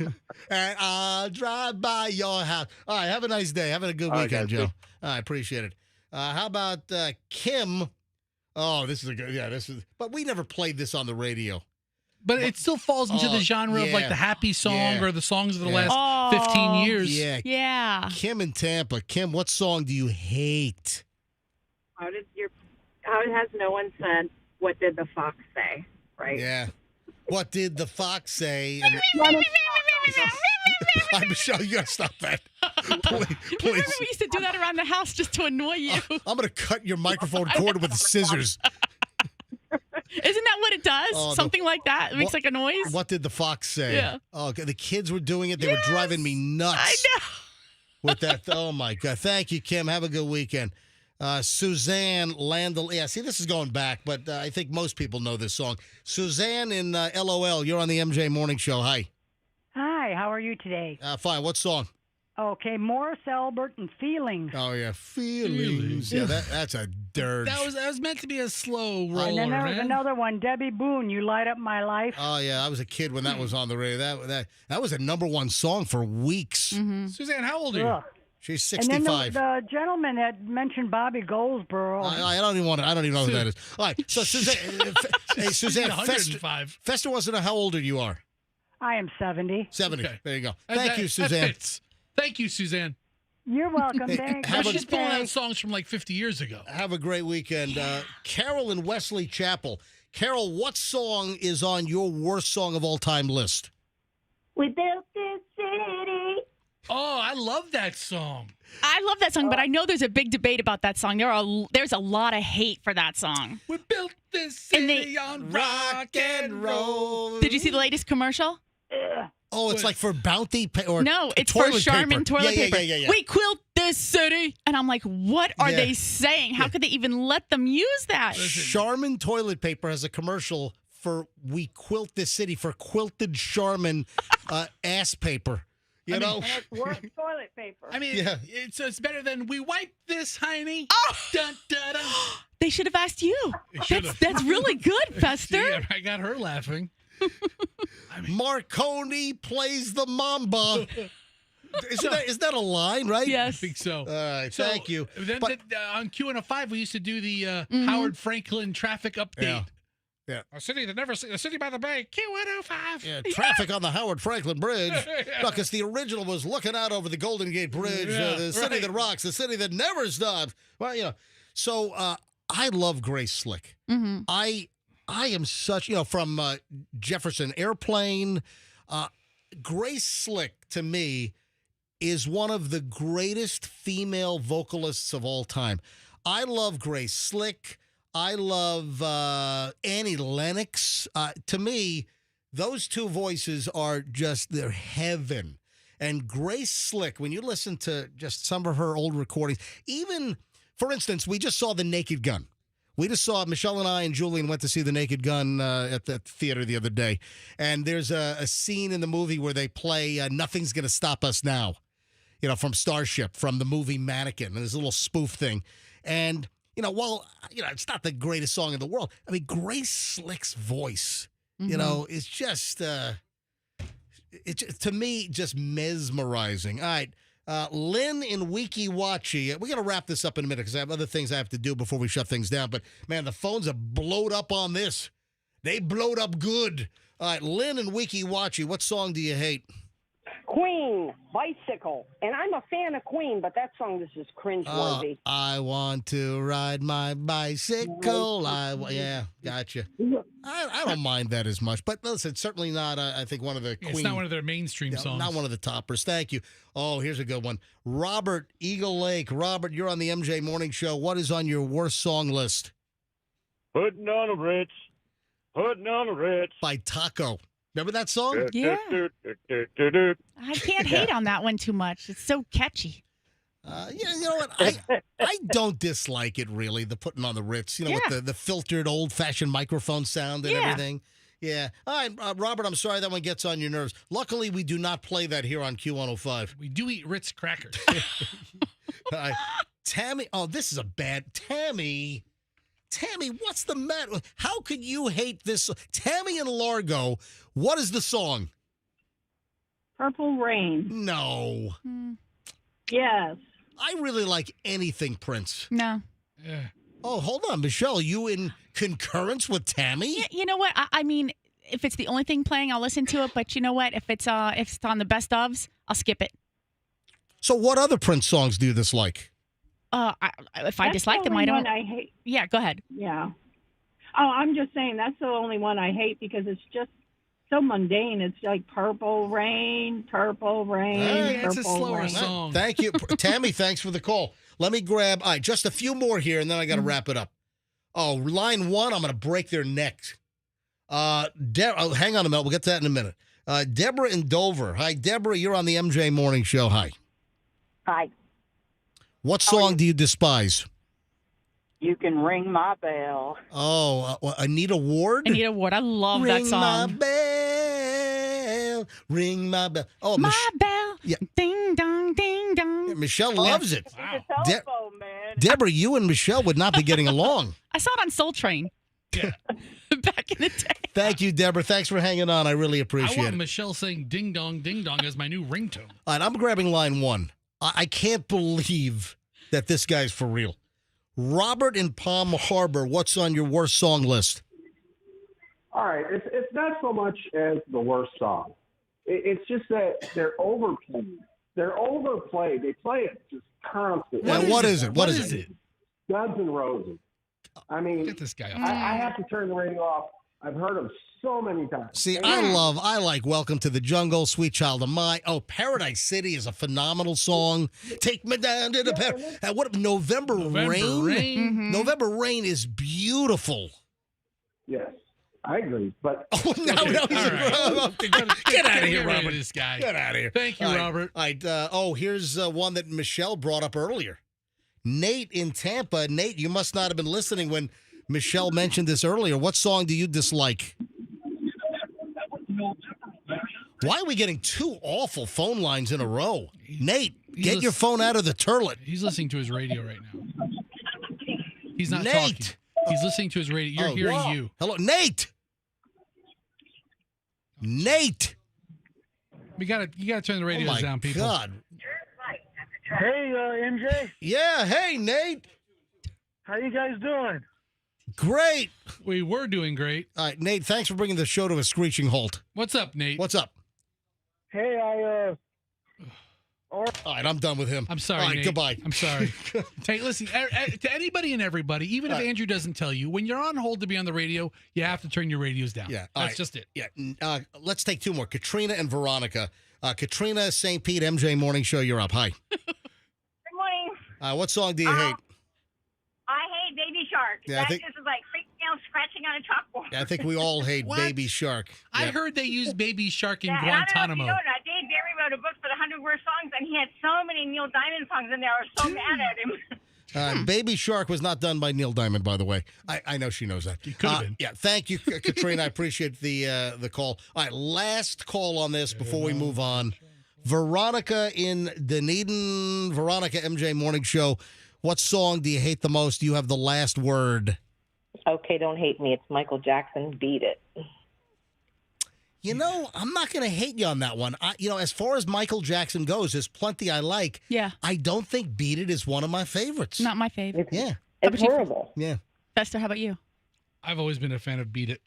And I'll drive by your house. All right. Have a nice day. Have a good weekend, Joe. I appreciate it. How about Kim? Oh, this is a good. Yeah, this is. But we never played this on the radio. But it still falls into the genre of like the happy song or the songs of the last 15 years. Yeah. Kim in Tampa. Kim, what song do you hate? How has no one said, what did the fox say, right? Yeah. What did the fox say? I'm Michelle, you got to stop that. Please. Remember we used to do that around the house just to annoy you? I'm going to cut your microphone cord with scissors. Isn't that what it does? Something like that? It makes like a noise? What did the fox say? Yeah. Oh, the kids were doing it. They were driving me nuts. I know. With that. Oh, my God. Thank you, Kim. Have a good weekend. Suzanne Landel. Yeah, see, this is going back, but I think most people know this song. Suzanne in LOL. You're on the MJ Morning Show. Hi. Hi. How are you today? Fine. What song? Okay, Morris Albert and Feelings. Oh, yeah. Feelings. Yeah, that's a dirge. That was meant to be a slow roller, And then there was man. another one, Debbie Boone, You Light Up My Life. Oh, yeah. I was a kid when that was on the radio. That was a #1 song for weeks. Mm-hmm. Suzanne, how old are you? She's And 65. then the gentleman that mentioned Bobby Goldsboro. I don't even know who that is. All right. So, Suzanne, Suzanne 105. Fester wants to know how old you are. I am 70. 70. Okay. There you go. That- Thank you, that Suzanne. fits. Thank you, Suzanne. You're welcome. Hey, Thanks. have a- She's pulling out songs from like 50 years ago. Have a great weekend. Carol in Wesley Chapel. Carol, what song is on your worst song of all time list? We built this city. Oh, I love that song. I love that song, but I know there's a big debate about that song. There's a lot of hate for that song. We built this city on rock and roll. Did you see the latest commercial? Oh, it's like for Bounty or No, it's for toilet Charmin paper. toilet paper. Yeah. We quilt this city. And I'm like, what are they saying? How could they even let them use that? Charmin toilet paper has a commercial for We Quilt This City for quilted Charmin ass paper. You know? Worst toilet paper. I mean, it's better than we wipe this, Heine. Oh! Dun, dun, dun. They should have asked you. That's really good, Fester. See, I got her laughing. Marconi plays the Mamba. Isn't that a line, right? Yes. I think so. All right, thank you. Then on Q105, we used to do the Mm-hmm. Howard Franklin traffic update. Yeah. A city by the bay, Q105. Yeah, traffic on the Howard Franklin Bridge. Because the original was looking out over the Golden Gate Bridge, the city that rocks, the city that never stops. Well, so I love Grace Slick. Mm-hmm. I am such, from Jefferson Airplane. Grace Slick, to me, is one of the greatest female vocalists of all time. I love Grace Slick. I love Annie Lennox. To me, those two voices are they're heaven. And Grace Slick, when you listen to just some of her old recordings, even, for instance, we just saw The Naked Gun. We just saw, Michelle and I and Julian went to see The Naked Gun at the theater the other day. And there's a scene in the movie where they play Nothing's Gonna Stop Us Now, from Starship, from the movie Mannequin. And there's a little spoof thing. And, while, it's not the greatest song in the world, I mean, Grace Slick's voice, is just, to me, just mesmerizing. All right. Lynn in Weeki Watchie. We're going to wrap this up in a minute because I have other things I have to do before we shut things down. But, man, the phones are blowed up on this. They blowed up good. All right, Lynn in Weeki Watchie, what song do you hate? Queen, Bicycle. And I'm a fan of Queen, but that song is just cringeworthy. I want to ride my bicycle. Yeah, gotcha. I don't mind that as much. But listen, it's certainly not, I think, one of the Queen. It's not one of their mainstream songs. Not one of the toppers. Thank you. Oh, here's a good one. Robert, Eagle Lake. Robert, you're on the MJ Morning Show. What is on your worst song list? Putting on a Ritz. Putting on a Ritz. By Taco. Remember that song? Yeah. I can't hate on that one too much. It's so catchy. You know what? I don't dislike it, really, the putting on the Ritz, with the filtered old-fashioned microphone sound and everything. Yeah. All right, Robert, I'm sorry that one gets on your nerves. Luckily, we do not play that here on Q105. We do eat Ritz crackers. Tammy, this is a bad... Tammy, what's the matter? How could you hate this? Tammy and Largo, what is the song? Purple Rain. No. Yes. I really like anything Prince. No. Yeah. Oh, hold on, Michelle. You in concurrence with Tammy? Yeah, you know what? I mean, if it's the only thing playing, I'll listen to it. But you know what? If it's on the best ofs, I'll skip it. So what other Prince songs do you dislike? If I dislike them, I don't. One I hate. Yeah, go ahead. Yeah. Oh, I'm just saying that's the only one I hate because it's just so mundane. It's like Purple Rain, Purple Rain. It's a slower rain. song. Thank you. Tammy, thanks for the call. Let me grab, just a few more here, and then I got to wrap it up. Oh, line one, I'm going to break their necks. Hang on a minute. We'll get to that in a minute. Deborah in Dover. Hi, Deborah. You're on the MJ Morning Show. Hi. Hi. What song do you despise? You Can Ring My Bell. Oh, Anita Ward? Anita Ward. I love that song. Ring my bell. Ring my bell. Oh, my bell. Yeah. Ding, dong, ding, dong. Yeah, Michelle loves it. Wow. Telephone, man. Deborah, you and Michelle would not be getting along. I saw it on Soul Train. Yeah. Back in the day. Thank you, Deborah. Thanks for hanging on. I really appreciate I want it. Michelle saying ding dong as my new ringtone. All right, I'm grabbing line one. I can't believe that this guy's for real. Robert in Palm Harbor, what's on your worst song list? All right, it's not so much as the worst song. It's just that they're overplayed. They're overplayed. They play it just constantly. What is it? What is it? Guns N' Roses. I mean, get this guy off. I have to turn the radio off. I've heard them so many times. See, I like Welcome to the Jungle, Sweet Child of Mine. Oh, Paradise City is a phenomenal song. Take me down to the Paradise. What November Rain? Mm-hmm. November Rain is beautiful. Yes, I agree. But Get out of here, Robert. This guy. Get out of here. Thank you, Robert. All right. Here's one that Michelle brought up earlier. Nate in Tampa. Nate, you must not have been listening when Michelle mentioned this earlier. What song do you dislike? Why are we getting two awful phone lines in a row? Nate, get your phone out of the turlet. He's listening to his radio right now. He's not Nate. talking. He's listening to his radio. You're hearing you. Hello, Nate. Nate. You gotta turn the radios down, people. God. Hey, MJ. Yeah, hey, Nate. How you guys doing? Great. We were doing great. All right, Nate, thanks for bringing the show to a screeching halt. What's up, Nate? What's up? Hey, All right, I'm done with him. I'm sorry, All right, Nate. goodbye. I'm sorry. Listen, to anybody and everybody, even if Andrew doesn't tell you, when you're on hold to be on the radio, you have to turn your radios down. Yeah, That's just it. Yeah. Let's take two more. Katrina and Veronica. Katrina, St. Pete, MJ Morning Show, you're up. Hi. Good morning. What song do you hate? I hate Baby Shark. Yeah, I That think- just is like freaking out, scratching on a chalkboard. Yeah, I think we all hate What? Baby Shark. I Yeah. heard they used Baby Shark in Yeah, and I don't know Guantanamo. if you know that. Dave Barry wrote a book for the 100 Worst Songs, and he had so many Neil Diamond songs in there. I was so mad at him. Baby Shark was not done by Neil Diamond, by the way. I know she knows that. He could have been. Yeah, thank you, Katrina. I appreciate the call. All right, last call on this before we move on. Veronica in Dunedin. Veronica, MJ Morning Show. What song do you hate the most? You have the last word. Okay, don't hate me. It's Michael Jackson. Beat It. You know, I'm not going to hate you on that one. As far as Michael Jackson goes, there's plenty I like. Yeah. I don't think Beat It is one of my favorites. Not my favorite. Yeah. It's horrible. Yeah. Fester, how about you? I've always been a fan of Beat It.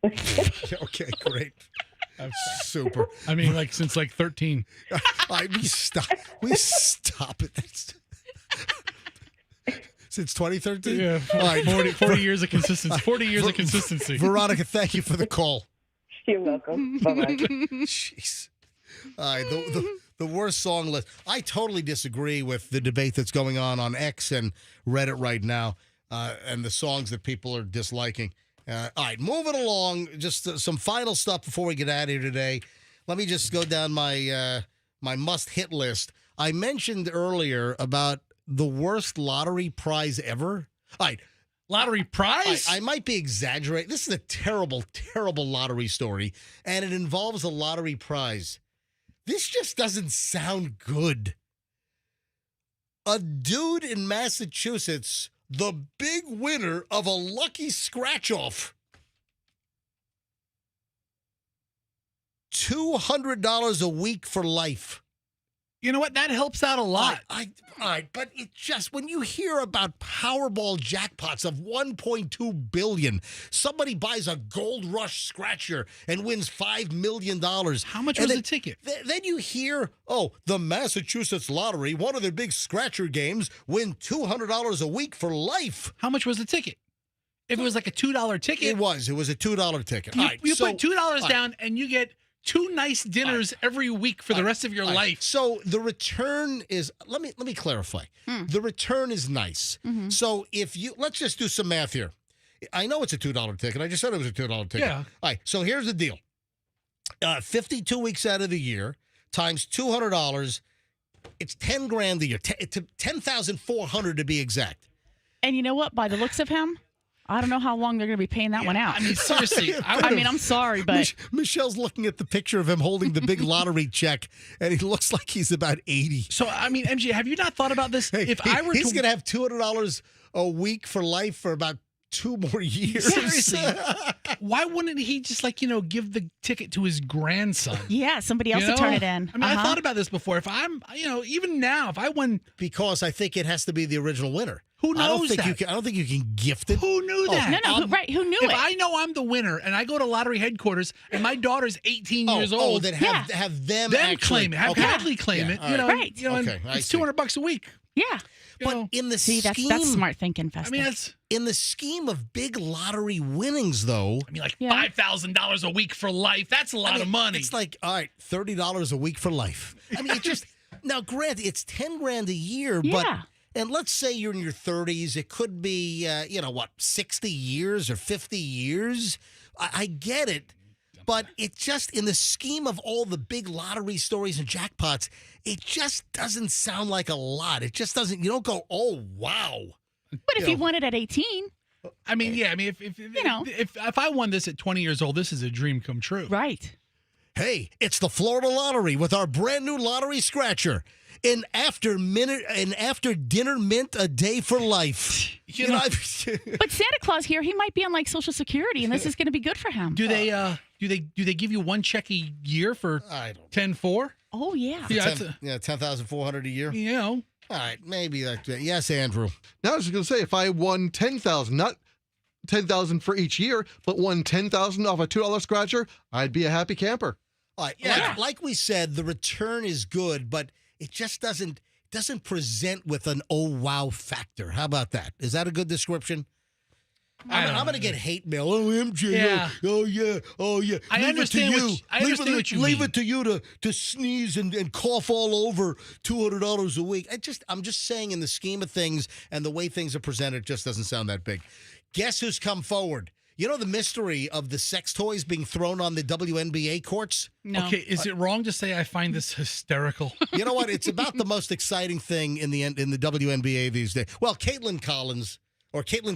Okay, great. Super. I mean, since 13. We stop it. Since 2013? Yeah, All right. 40 years of consistency. 40 years of consistency. Veronica, thank you for the call. You're welcome. Bye-bye. Jeez. All right, the worst song list. I totally disagree with the debate that's going on X and Reddit right now, and the songs that people are disliking. All right, moving along. Just some final stuff before we get out of here today. Let me just go down my my must-hit list. I mentioned earlier about the worst lottery prize ever. All right. Lottery prize? I might be exaggerating. This is a terrible, terrible lottery story, and it involves a lottery prize. This just doesn't sound good. A dude in Massachusetts, the big winner of a lucky scratch-off. $200 a week for life. You know what? That helps out a lot. All right, but it just, when you hear about Powerball jackpots of $1.2 billion, somebody buys a Gold Rush scratcher and wins $5 million. How much was the ticket? Then you hear, the Massachusetts Lottery, one of their big scratcher games, win $200 a week for life. How much was the ticket? If it was like a $2 ticket? It was a $2 ticket. You put $2 down and you get 2 nice dinners every week for the rest of your life. So the return is, let me clarify. The return is nice. Mm-hmm. So let's just do some math here. I know it's a $2 ticket. I just said it was a $2 ticket. Yeah. All right. So here's the deal. 52 weeks out of the year times $200, it's $10,000 a year. $10,400 to be exact. And you know what? By the looks of him, I don't know how long they're going to be paying that one out. I mean, seriously. I'm sorry, but Michelle's looking at the picture of him holding the big lottery check, and he looks like he's about 80. So, I mean, MJ, have you not thought about this? If I were he's going to have $200 a week for life for about 2 more years. Seriously. Why wouldn't he just give the ticket to his grandson? Yeah, somebody else to turn it in. I mean, I thought about this before. If I'm, even now, if I won. Because I think it has to be the original winner. Who knows I don't think that? I don't think you can gift it. Who knew that? No, right. Who knew it? If I know I'm the winner and I go to lottery headquarters and my daughter's 18 years old. Then have them actually claim it. Have Hadley claim it. Right. It's $200 a week. Yeah. But in the scheme, that's smart thinking, Fester. I mean, that's in the scheme of big lottery winnings, though. I mean, $5,000 a week for life. That's a lot of money. It's like, all right, $30 a week for life. I mean, it just now, granted, it's $10,000 a year, but. And let's say you're in your 30s. It could be, 60 years or 50 years. I get it. But it just, in the scheme of all the big lottery stories and jackpots, it just doesn't sound like a lot. It just doesn't, you don't go, oh, wow. But if you won it at 18. I mean, yeah. I mean, if I won this at 20 years old, this is a dream come true. Right. Hey, it's the Florida Lottery with our brand new lottery scratcher. An after dinner mint a day for life. But Santa Claus here, he might be on like Social Security, and this is going to be good for him. Do they give you one check a year for 10-4? Oh yeah. Yeah, 10,400 a year. You know. All right, maybe that. Yes, Andrew. Now I was going to say, if I won 10,000, not 10,000 for each year, but won 10,000 off a $2 scratcher, I'd be a happy camper. All right, like we said, the return is good, but it just doesn't present with an oh wow factor. How about that? Is that a good description? I'm going to get hate mail. Oh, MJ. Yeah. Oh yeah. I understand what you mean. Leave it to you to sneeze and cough all over $200 a week. I'm just saying, in the scheme of things and the way things are presented, it just doesn't sound that big. Guess who's come forward? You know the mystery of the sex toys being thrown on the WNBA courts? No. Okay, is it wrong to say I find this hysterical? You know what? It's about the most exciting thing in the WNBA these days. Well, Caitlin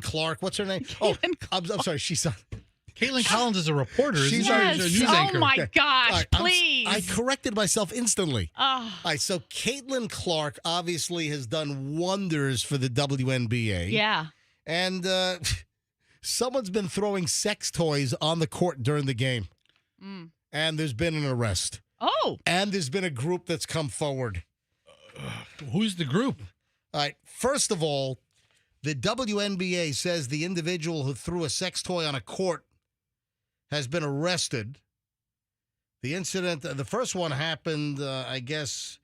Clark, what's her name? I'm sorry, she's on. Caitlin Collins is a reporter. She's a news anchor. Oh my gosh, right, please. I corrected myself instantly. Oh. All right, so Caitlin Clark obviously has done wonders for the WNBA. Yeah. And someone's been throwing sex toys on the court during the game. And there's been an arrest. Oh. And there's been a group that's come forward. Who's the group? All right, first of all, the WNBA says the individual who threw a sex toy on a court has been arrested. The incident, the first one happened, I guess,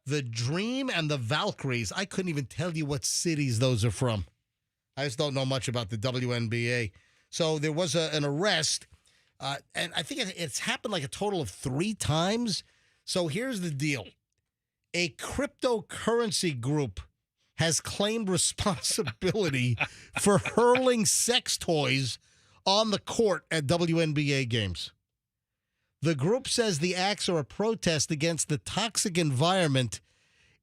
the Dream and the Valkyries. I couldn't even tell you what cities those are from. I just don't know much about the WNBA. So there was an arrest, and I think it's happened like a total of 3 times. So here's the deal. A cryptocurrency group has claimed responsibility for hurling sex toys on the court at WNBA games. The group says the acts are a protest against the toxic environment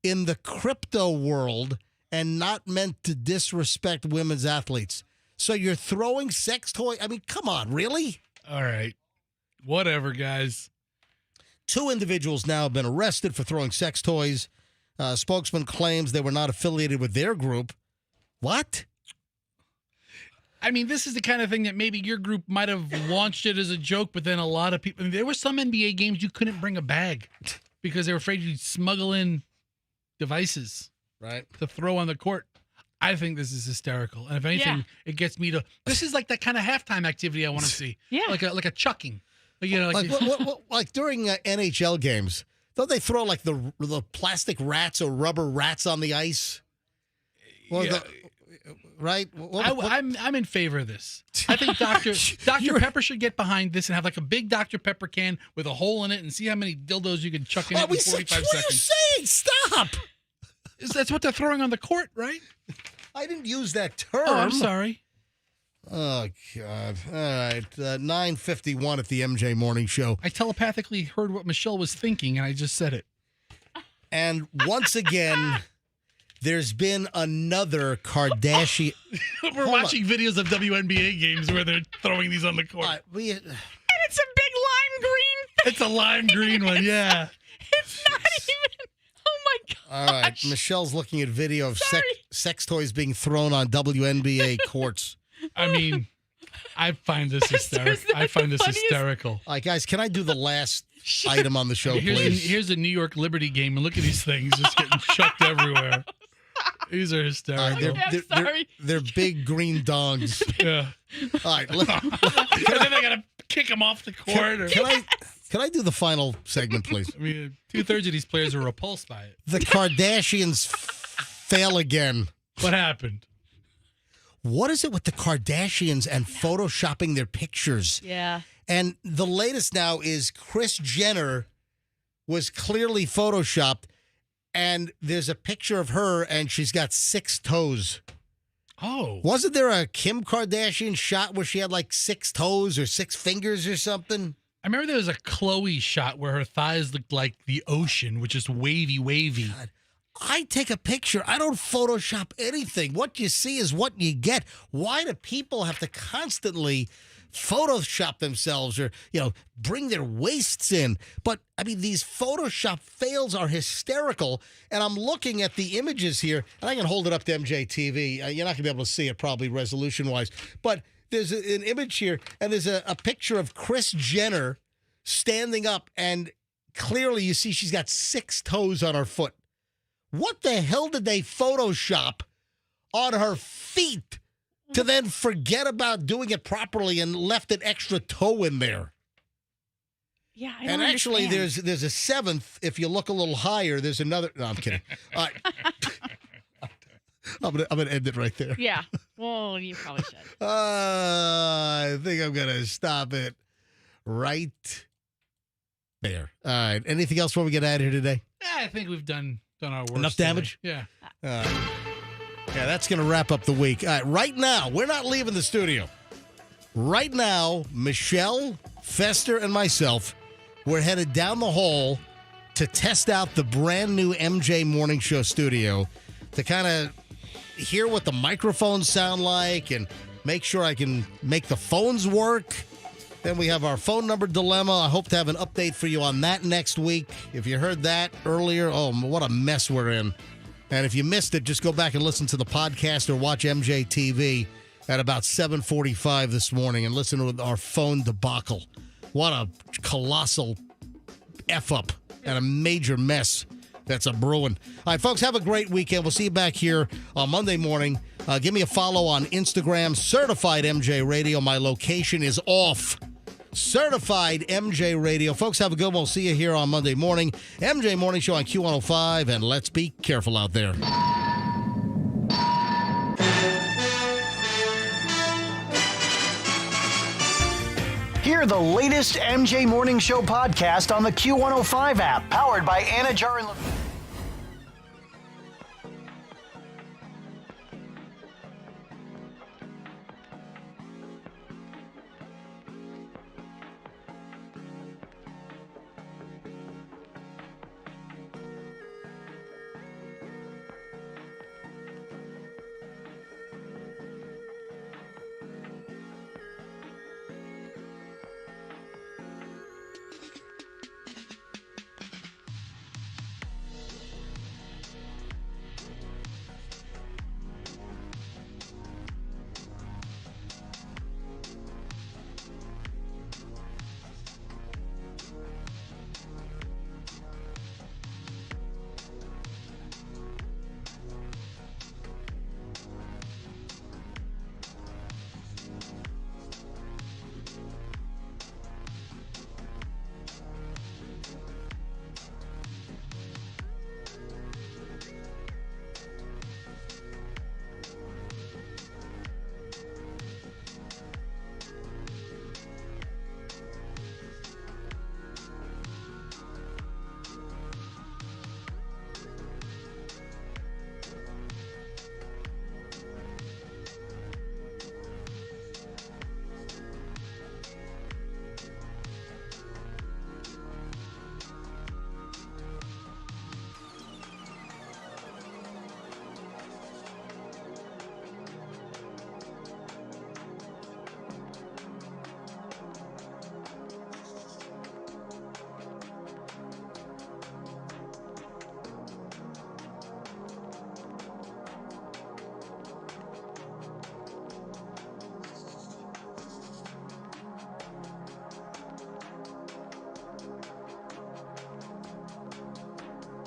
in the crypto world and not meant to disrespect women's athletes. So you're throwing sex toys? I mean, come on, really? All right. Whatever, guys. 2 individuals now have been arrested for throwing sex toys. Spokesman claims they were not affiliated with their group. What? I mean, this is the kind of thing that maybe your group might have launched it as a joke, but then a lot of people... there were some NBA games you couldn't bring a bag because they were afraid you'd smuggle in devices to throw on the court. I think this is hysterical. And if anything, it gets me to... This is like that kind of halftime activity I want to see. Yeah. Like a chucking. You know, like during NHL games, don't they throw like the plastic rats or rubber rats on the ice? Well, right? I'm in favor of this. I think Dr. Pepper should get behind this and have like a big Dr. Pepper can with a hole in it and see how many dildos you can chuck in it in 45 seconds. What are you saying? Stop! That's what they're throwing on the court, right? I didn't use that term. Oh, I'm sorry. Oh, God. All right. 9:51 at the MJ Morning Show. I telepathically heard what Michelle was thinking, and I just said it. And once again, there's been another Kardashian. We're watching videos of WNBA games where they're throwing these on the court. And it's a big lime green thing. It's a lime green one, yeah. It's not even... Oh, my gosh. All right. Michelle's looking at video of sex toys being thrown on WNBA courts. I mean, I find this hysterical. All right, guys, can I do the last item on the show, please? Here's a New York Liberty game, and look at these things just getting chucked everywhere. These are hysterical. They're big green dongs. Yeah. All right. And then they got to kick them off the court. Can I do the final segment, please? I mean, 2/3 of these players are repulsed by it. The Kardashians fail again. What happened? What is it with the Kardashians and photoshopping their pictures? Yeah. And the latest now is Kris Jenner was clearly photoshopped, and there's a picture of her, and she's got 6 toes. Oh. Wasn't there a Kim Kardashian shot where she had like 6 toes or 6 fingers or something? I remember there was a Chloe shot where her thighs looked like the ocean, which is wavy. God. I take a picture. I don't Photoshop anything. What you see is what you get. Why do people have to constantly Photoshop themselves or, bring their waists in. But, these Photoshop fails are hysterical. And I'm looking at the images here, and I can hold it up to MJTV. You're not going to be able to see it probably resolution-wise. But there's an image here, and there's a picture of Kris Jenner standing up, and clearly you see she's got 6 toes on her foot. What the hell did they Photoshop on her feet to then forget about doing it properly and left an extra toe in there? Yeah, I don't And actually, understand. there's a 7th. If you look a little higher, there's another. No, I'm kidding. I'm gonna end it right there. Yeah. Well, you probably should. I think I'm gonna stop it right there. All right. Anything else before we get out of here today? I think we've done our worst. Enough damage? Today. Yeah. Yeah, that's going to wrap up the week. All right, right now, we're not leaving the studio. Right now, Michelle, Fester, and myself, we're headed down the hall to test out the brand new MJ Morning Show studio to kind of hear what the microphones sound like and make sure I can make the phones work. Then we have our phone number dilemma. I hope to have an update for you on that next week. If you heard that earlier, what a mess we're in. And if you missed it, just go back and listen to the podcast or watch MJTV at about 7:45 this morning and listen to our phone debacle. What a colossal F-up and a major mess that's a brewing. All right, folks, have a great weekend. We'll see you back here on Monday morning. Give me a follow on Instagram, Certified MJ Radio. My location is off. Certified MJ Radio. Folks, have a good one. We'll see you here on Monday morning. MJ Morning Show on Q105, and let's be careful out there. Hear the latest MJ Morning Show podcast on the Q105 app, powered by Anna Jar and Levine.